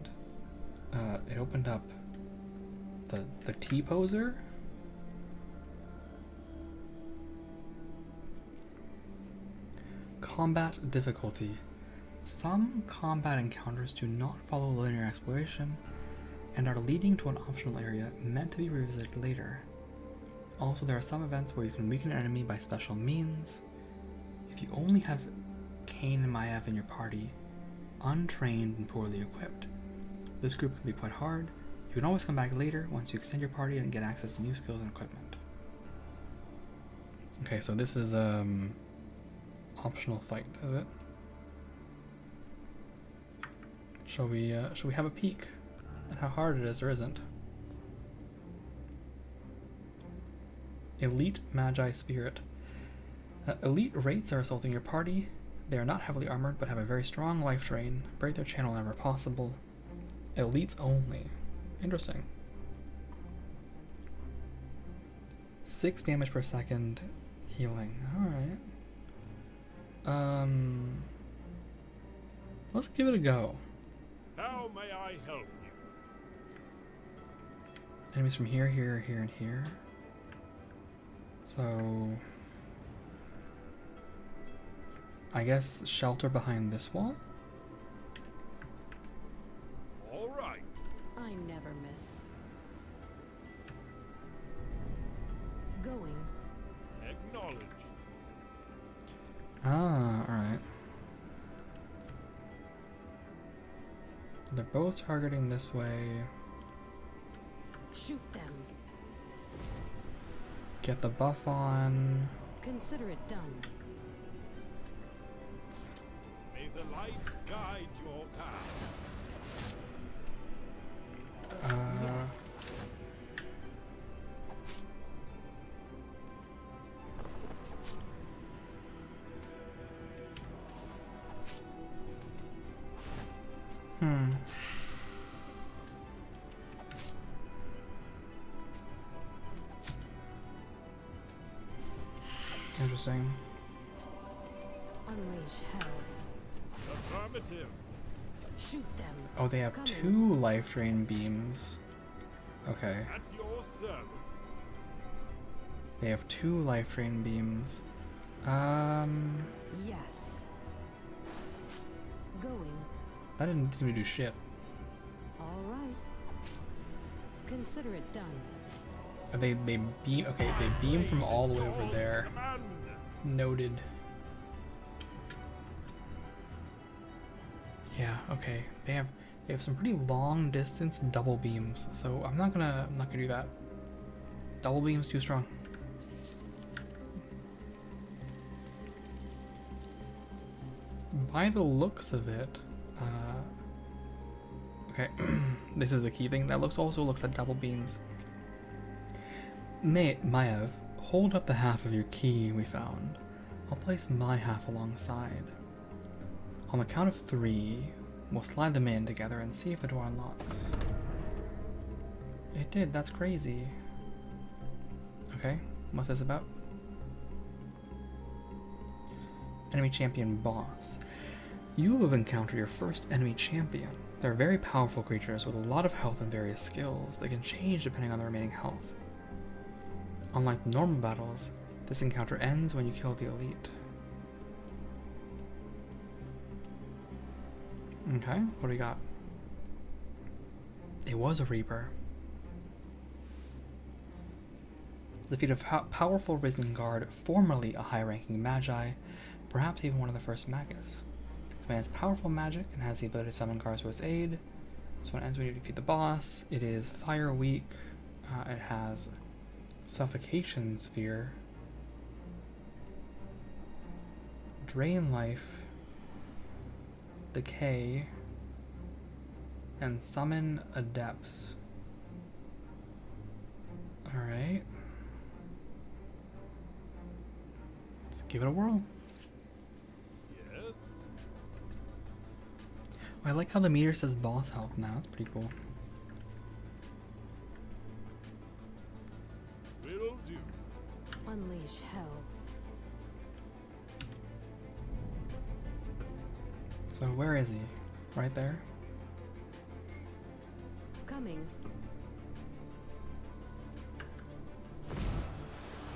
it opened up the T-poser. Combat difficulty. Some combat encounters do not follow linear exploration and are leading to an optional area meant to be revisited later. Also, there are some events where you can weaken an enemy by special means. If you only have Kane and Maev in your party, untrained and poorly equipped, this group can be quite hard. You can always come back later once you extend your party and get access to new skills and equipment. Okay, so this is optional fight, is it? Shall we have a peek at how hard it is or isn't? Elite Magi Spirit. Elite rates are assaulting your party. They are not heavily armored but have a very strong life drain. Break their channel whenever possible. Elites only. Interesting. 6 damage per second healing. Alright. Let's give it a go. How may I help you? Enemies from here, here, here, and here. So I guess shelter behind this wall? All right. I never miss. Going. Acknowledge. Ah, alright. They're both targeting this way. Shoot them. Get the buff on. Consider it done. May the light guide your path. Yes. Interesting. Unleash hell. Affirmative. Shoot them. Oh, they have Come 2 life drain beams. Okay. At your service. They have 2 life drain beams. Yes. Going. That didn't seem to do shit. All right. Consider it done. They beam. Okay, they beam from all the way over there. Command. Noted. Yeah. Okay. They have some pretty long distance double beams. So I'm not gonna do that. Double beam's too strong. By the looks of it, okay, this is the key thing. That also looks at double beams. Maev, hold up the half of your key we found. I'll place my half alongside. On the count of 3, we'll slide them in together and see if the door unlocks. It did, that's crazy. Okay, what's this about? Enemy champion boss. You have encountered your first enemy champion. They're very powerful creatures with a lot of health and various skills. They can change depending on the remaining health. Unlike normal battles, this encounter ends when you kill the elite. Okay, what do we got? It was a Reaper. Defeat a powerful Risen Guard, formerly a high-ranking Magi, perhaps even one of the first Magus. Commands powerful magic and has the ability to summon guards to its aid. So when it ends when you defeat the boss, it is Fire Weak. It has Suffocation Sphere, Drain Life, Decay, and Summon Adepts. Alright. Let's give it a whirl. Yes. I like how the meter says boss health now. It's pretty cool. Will do. Unleash hell. So where is he? Right there? Coming.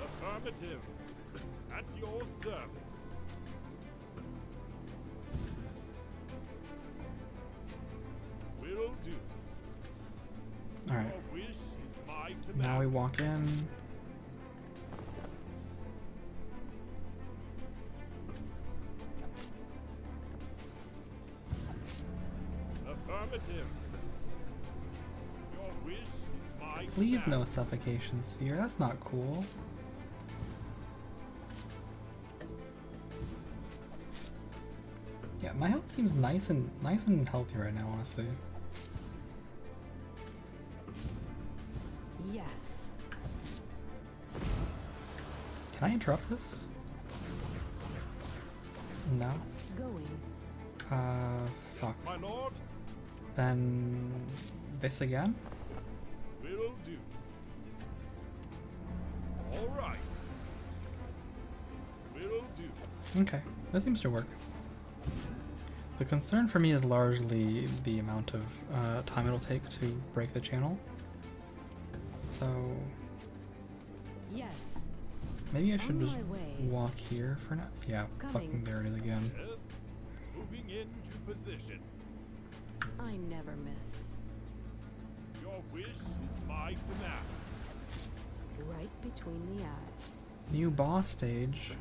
Affirmative. At your service. Will do. Alright, Your wish is my command. now we walk in. Affirmative. Your wish is my Please command. no suffocation sphere, that's not cool. Yeah, my health seems nice and healthy right now, honestly. Yes. Can I interrupt this? No. Going. Fuck. My lord, Then this again? will do. All right. Will do. Okay, that seems to work. The concern for me is largely the amount of time it'll take to break the channel. So Yes. maybe I should On just my way. walk here for now. Yeah, Coming. fucking there it is again. Yes. Moving into position. I never miss. Your wish is my command. Right between the eyes. New boss stage.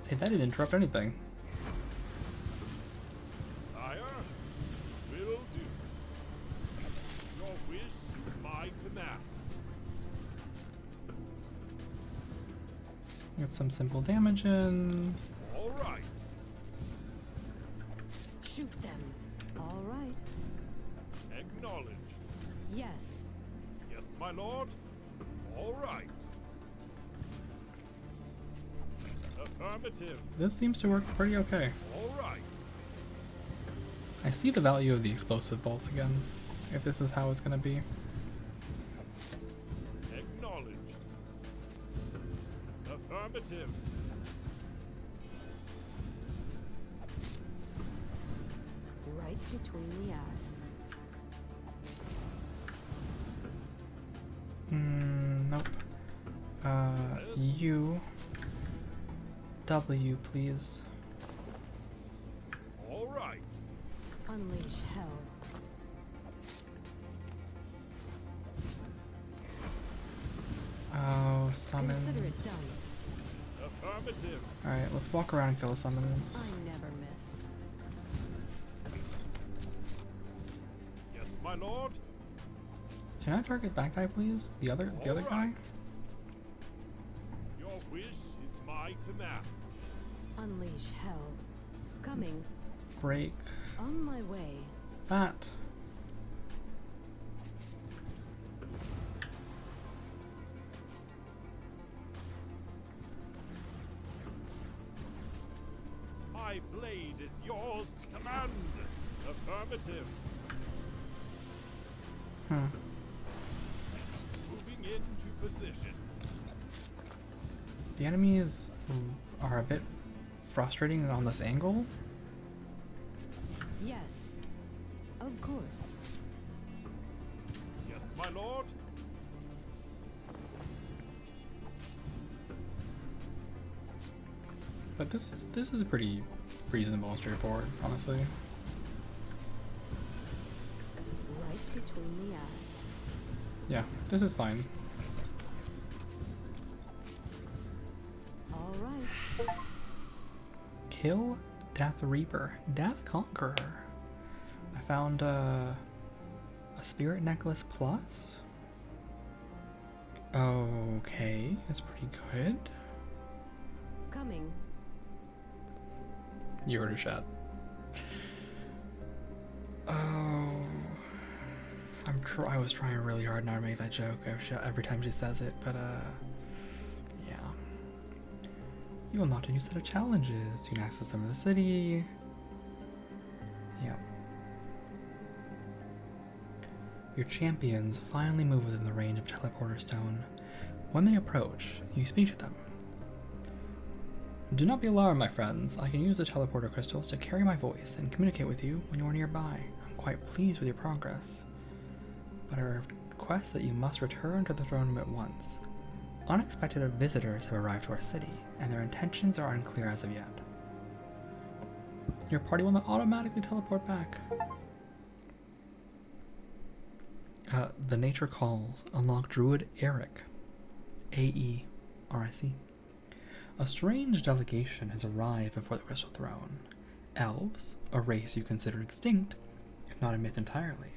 Hey, that didn't interrupt anything. Sire, will do. Your wish is my command. Get some simple damage in. All right. Shoot them. All right. Acknowledged. Yes. Yes, my lord. All right. Affirmative. This seems to work pretty okay. All right. I see the value of the explosive bolts again, if this is how it's gonna be. Acknowledged. Affirmative. Right between the eyes. Nope. U. W, please. All right. Unleash hell. Oh, summons. Consider it done. Affirmative. Alright, let's walk around and kill the summons. I never miss. Yes, my lord. Can I target that guy, please? The other guy? Alright. Your wish is my command. Unleash hell. Coming. Break On my way. that. My blade is yours to command. Affirmative. Hmm. Moving into position. The enemies are a bit frustrating on this angle. Yes. Of course. Yes, my lord. But this is pretty reasonable and straightforward, honestly. Right between the eyes. Yeah, this is fine. All right. Kill Death Reaper. Death Conqueror. I found a Spirit Necklace Plus. Okay, that's pretty good. Coming. You heard her chat. Oh, I was trying really hard not to make that joke every time she says it, but yeah. You unlocked a new set of challenges. You can access them in the city. Yeah. Your champions finally move within the range of Teleporter Stone. When they approach, you speak to them. Do not be alarmed, my friends. I can use the teleporter crystals to carry my voice and communicate with you when you are nearby. I'm quite pleased with your progress. But I request that you must return to the throne room at once. Unexpected visitors have arrived to our city, and their intentions are unclear as of yet. Your party will not automatically teleport back. The Nature Calls. Unlock Druid Eric. A-E-R-I-C. A strange delegation has arrived before the Crystal Throne. Elves, a race you consider extinct, if not a myth entirely.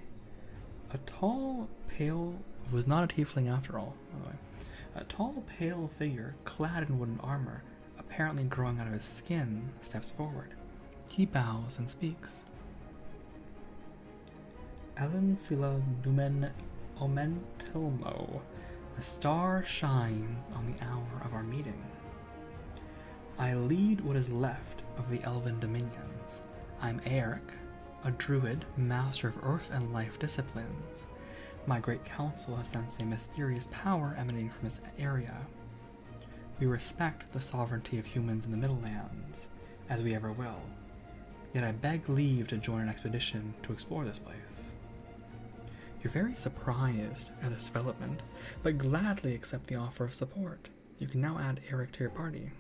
A tall, pale... It was not a tiefling after all, by the way. A tall, pale figure, clad in wooden armor, apparently growing out of his skin, steps forward. He bows and speaks. Ellen Sila Numen Omentilmo. The star shines on the hour of our meeting. I lead what is left of the elven dominions. I'm Eric, a druid, master of earth and life disciplines. My great council has sensed a mysterious power emanating from this area. We respect the sovereignty of humans in the Middlelands, as we ever will. Yet I beg leave to join an expedition to explore this place. You're very surprised at this development, but gladly accept the offer of support. You can now add Eric to your party.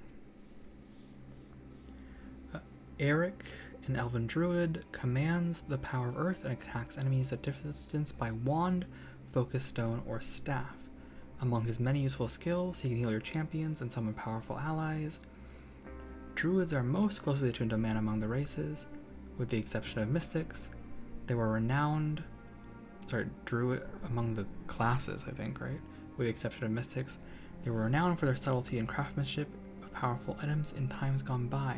Eric, an elven druid, commands the power of earth and attacks enemies at distance by wand, focus stone, or staff. Among his many useful skills, he can heal your champions and summon powerful allies. Druids are most closely attuned to man among the races, with the exception of mystics. They were renowned... druid among the classes, I think, right? With the exception of mystics. They were renowned for their subtlety and craftsmanship of powerful items in times gone by.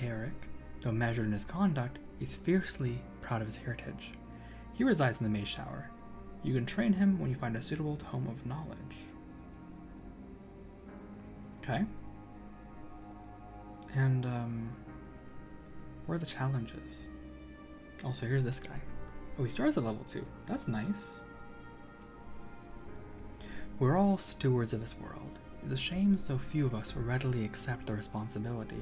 Eric, though measured in his conduct, is fiercely proud of his heritage. He resides in the Mage Tower. You can train him when you find a suitable tome of knowledge. Okay. And, where are the challenges? Also, here's this guy. Oh, he starts at level 2. That's nice. We're all stewards of this world. It's a shame so few of us will readily accept the responsibility.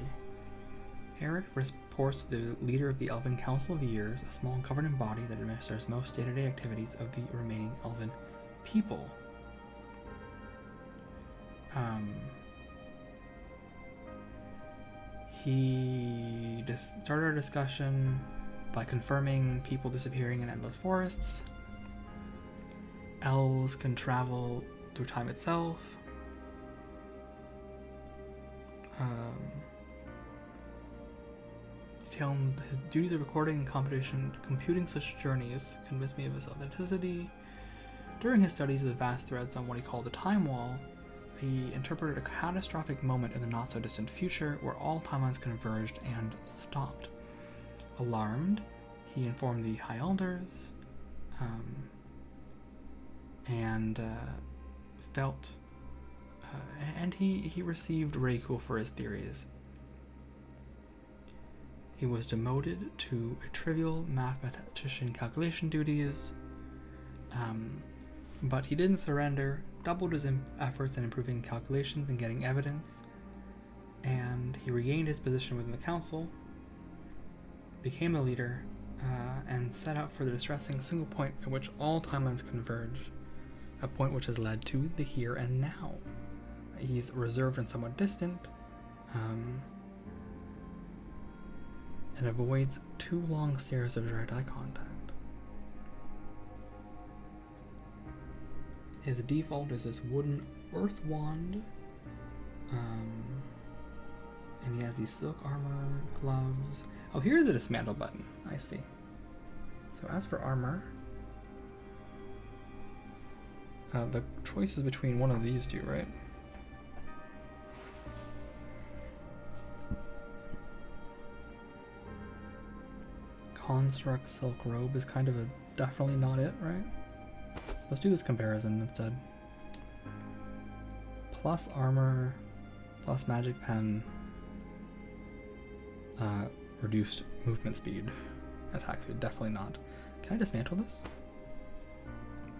Eric reports to the leader of the Elven Council of Years, a small governing body that administers most day-to-day activities of the remaining Elven people. He started our discussion by confirming people disappearing in endless forests. Elves can travel through time itself. His duties of recording and computing such journeys convinced me of his authenticity. During his studies of the vast threads on what he called the Time Wall, he interpreted a catastrophic moment in the not-so-distant future where all timelines converged and stopped. Alarmed, he informed the High Elders, and he received ridicule for his theories. He was demoted to a trivial mathematician calculation duties, but he didn't surrender, doubled his efforts in improving calculations and getting evidence, and he regained his position within the council, became a leader, and set out for the distressing single point at which all timelines converge, a point which has led to the here and now. He's reserved and somewhat distant, and avoids too long stares of direct eye contact. His default is this wooden earth wand, and he has these silk armor, gloves. Oh, here's the dismantle button. I see. So as for armor, the choice is between one of these two, right? Construct silk robe is kind of definitely not it, right? Let's do this comparison instead. Plus armor, plus magic pen, reduced movement speed, attack speed, definitely not. Can I dismantle this?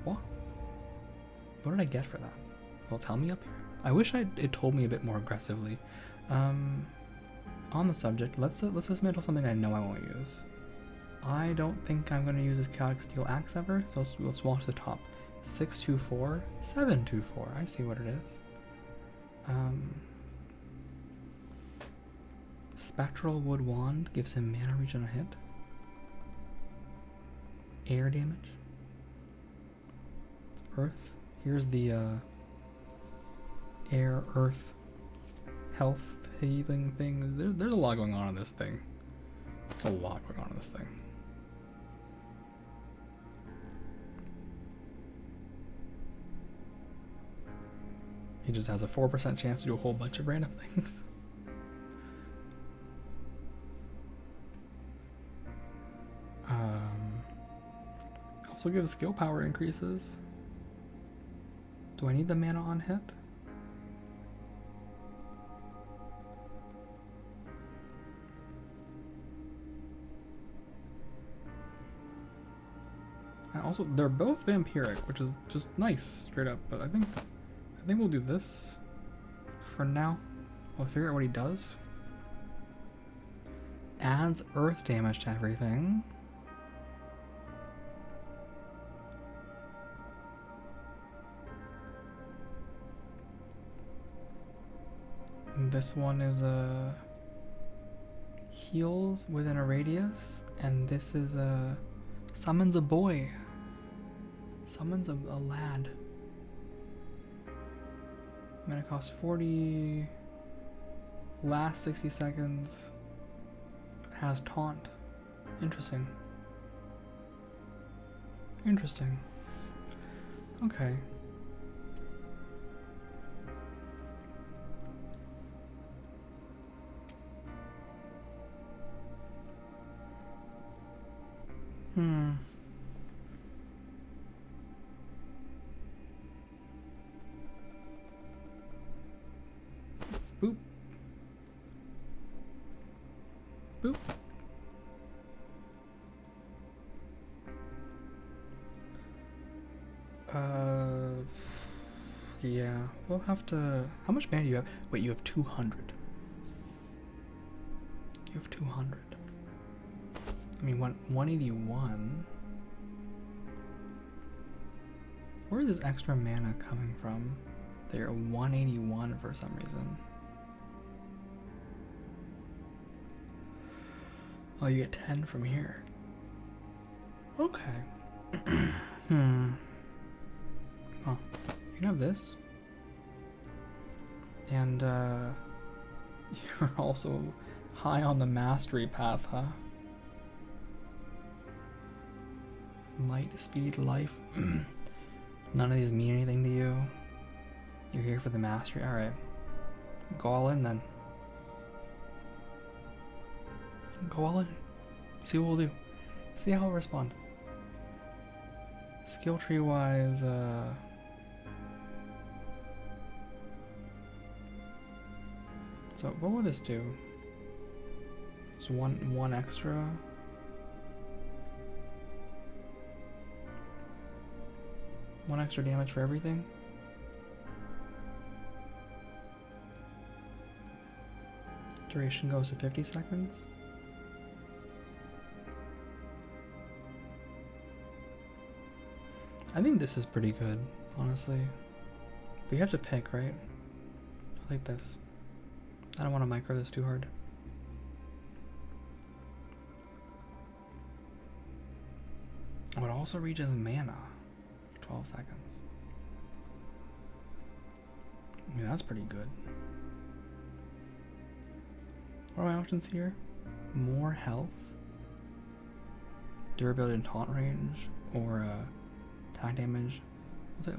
What? What did I get for that? Will it tell me up here? I wish it told me a bit more aggressively. On the subject, let's dismantle something I know I won't use. I don't think I'm going to use this chaotic steel axe ever, so let's watch the top. 624, 724. I see what it is. Spectral wood wand gives him mana regen on a hit. Air damage. Earth. Here's the air, earth, health, healing thing. There's a lot going on in this thing. There's a lot going on in this thing. He just has a 4% chance to do a whole bunch of random things. Also gives skill power increases. Do I need the mana on hit? Also, they're both vampiric, which is just nice, straight up. But I think we'll do this for now. We'll figure out what he does. Adds earth damage to everything. And this one is heals within a radius, and this is summons a boy. Summons a lad. Mana cost 40. Last 60 seconds. Has taunt. Interesting. Interesting. Okay. Boop. Boop. Yeah, we'll have to... How much mana do you have? Wait, you have 200. You have 200. I mean, 181. Where is this extra mana coming from? They're 181 for some reason. Oh, you get 10 from here. Okay. Oh, you can have this. And, you're also high on the mastery path, huh? Might, speed, life. None of these mean anything to you. You're here for the mastery. Alright. Go all in then. Go all in. See what we'll do. See how we'll respond. Skill tree wise, so what will this do? Just one extra. One extra damage for everything. Duration goes to 50 seconds. I think this is pretty good, honestly. But you have to pick, right? I like this. I don't want to micro this too hard. Oh, it also reaches mana for 12 seconds. I mean, that's pretty good. What are my options here? More health, durability and taunt range, or attack damage.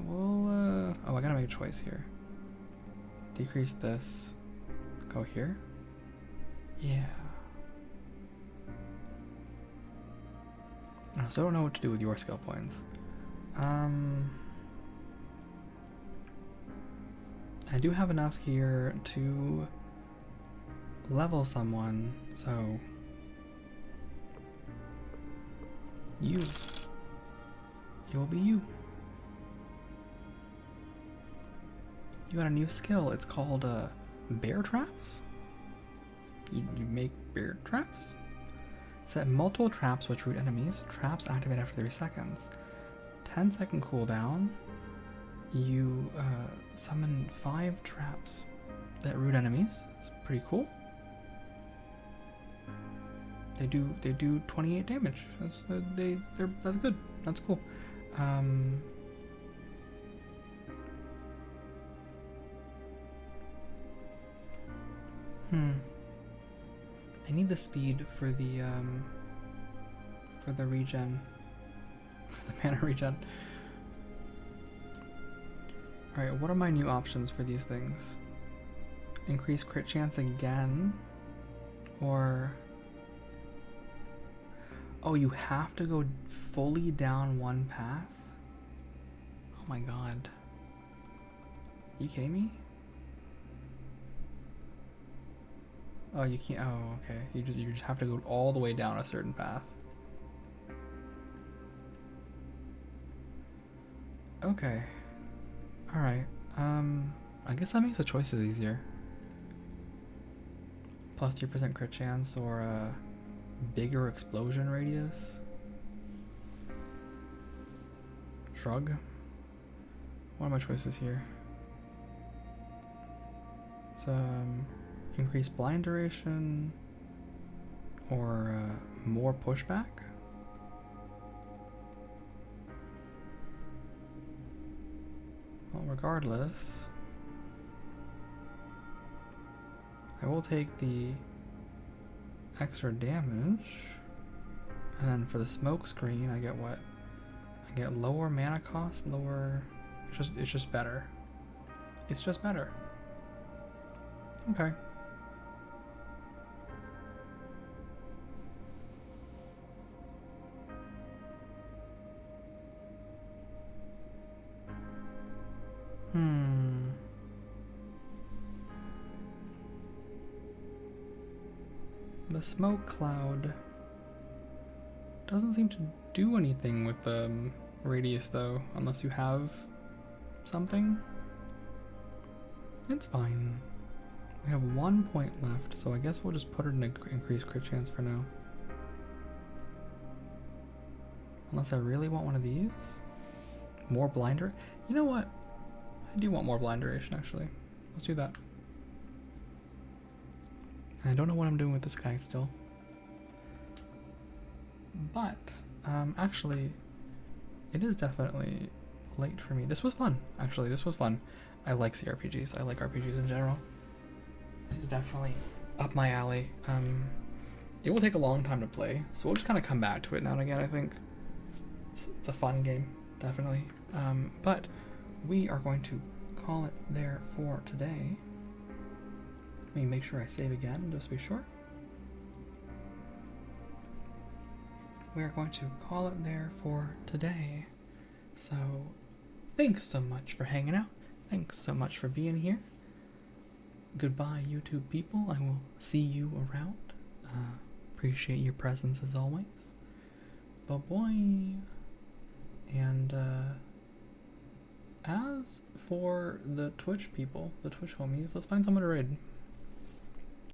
Oh, I gotta make a choice here. Decrease this. Go here. Yeah. So I don't know what to do with your skill points. I do have enough here to level someone, so you. It will be you. You got a new skill. It's called bear traps. You make beard traps. Set multiple traps which root enemies. Traps activate after 3 seconds. 10-second cooldown. You summon 5 traps that root enemies. It's pretty cool. They do 28 damage. That's that's good. That's cool. I need the speed for the regen, for the mana regen. All right, what are my new options for these things? Increase crit chance again, or oh, you have to go fully down one path? Oh my god. Are you kidding me? Oh, you can't. Oh, okay. You just have to go all the way down a certain path. Okay. All right. I guess that makes the choices easier. Plus 2% crit chance or a bigger explosion radius. Shrug. What are my choices here? Some increased blind duration or more pushback. Well, regardless, I will take the extra damage, and then for the smoke screen I get what? I get lower mana cost, lower. It's just better. It's just better. Okay. The smoke cloud doesn't seem to do anything with the radius though, unless you have something. It's fine. We have 1 point left, so I guess we'll just put it in increased crit chance for now. Unless I really want one of these. More blinder. You know what? I do want more blind duration actually. Let's do that. I don't know what I'm doing with this guy still. But, actually, it is definitely late for me. This was fun, actually. This was fun. I like CRPGs. I like RPGs in general. This is definitely up my alley. It will take a long time to play, so we'll just kind of come back to it now and again, I think. It's a fun game, definitely. But we are going to call it there for today. Let me make sure I save again, just to be sure. We are going to call it there for today. So, thanks so much for hanging out. Thanks so much for being here. Goodbye, YouTube people. I will see you around. Appreciate your presence as always. Bye-bye. And, as for the Twitch people, the Twitch homies, let's find someone to raid.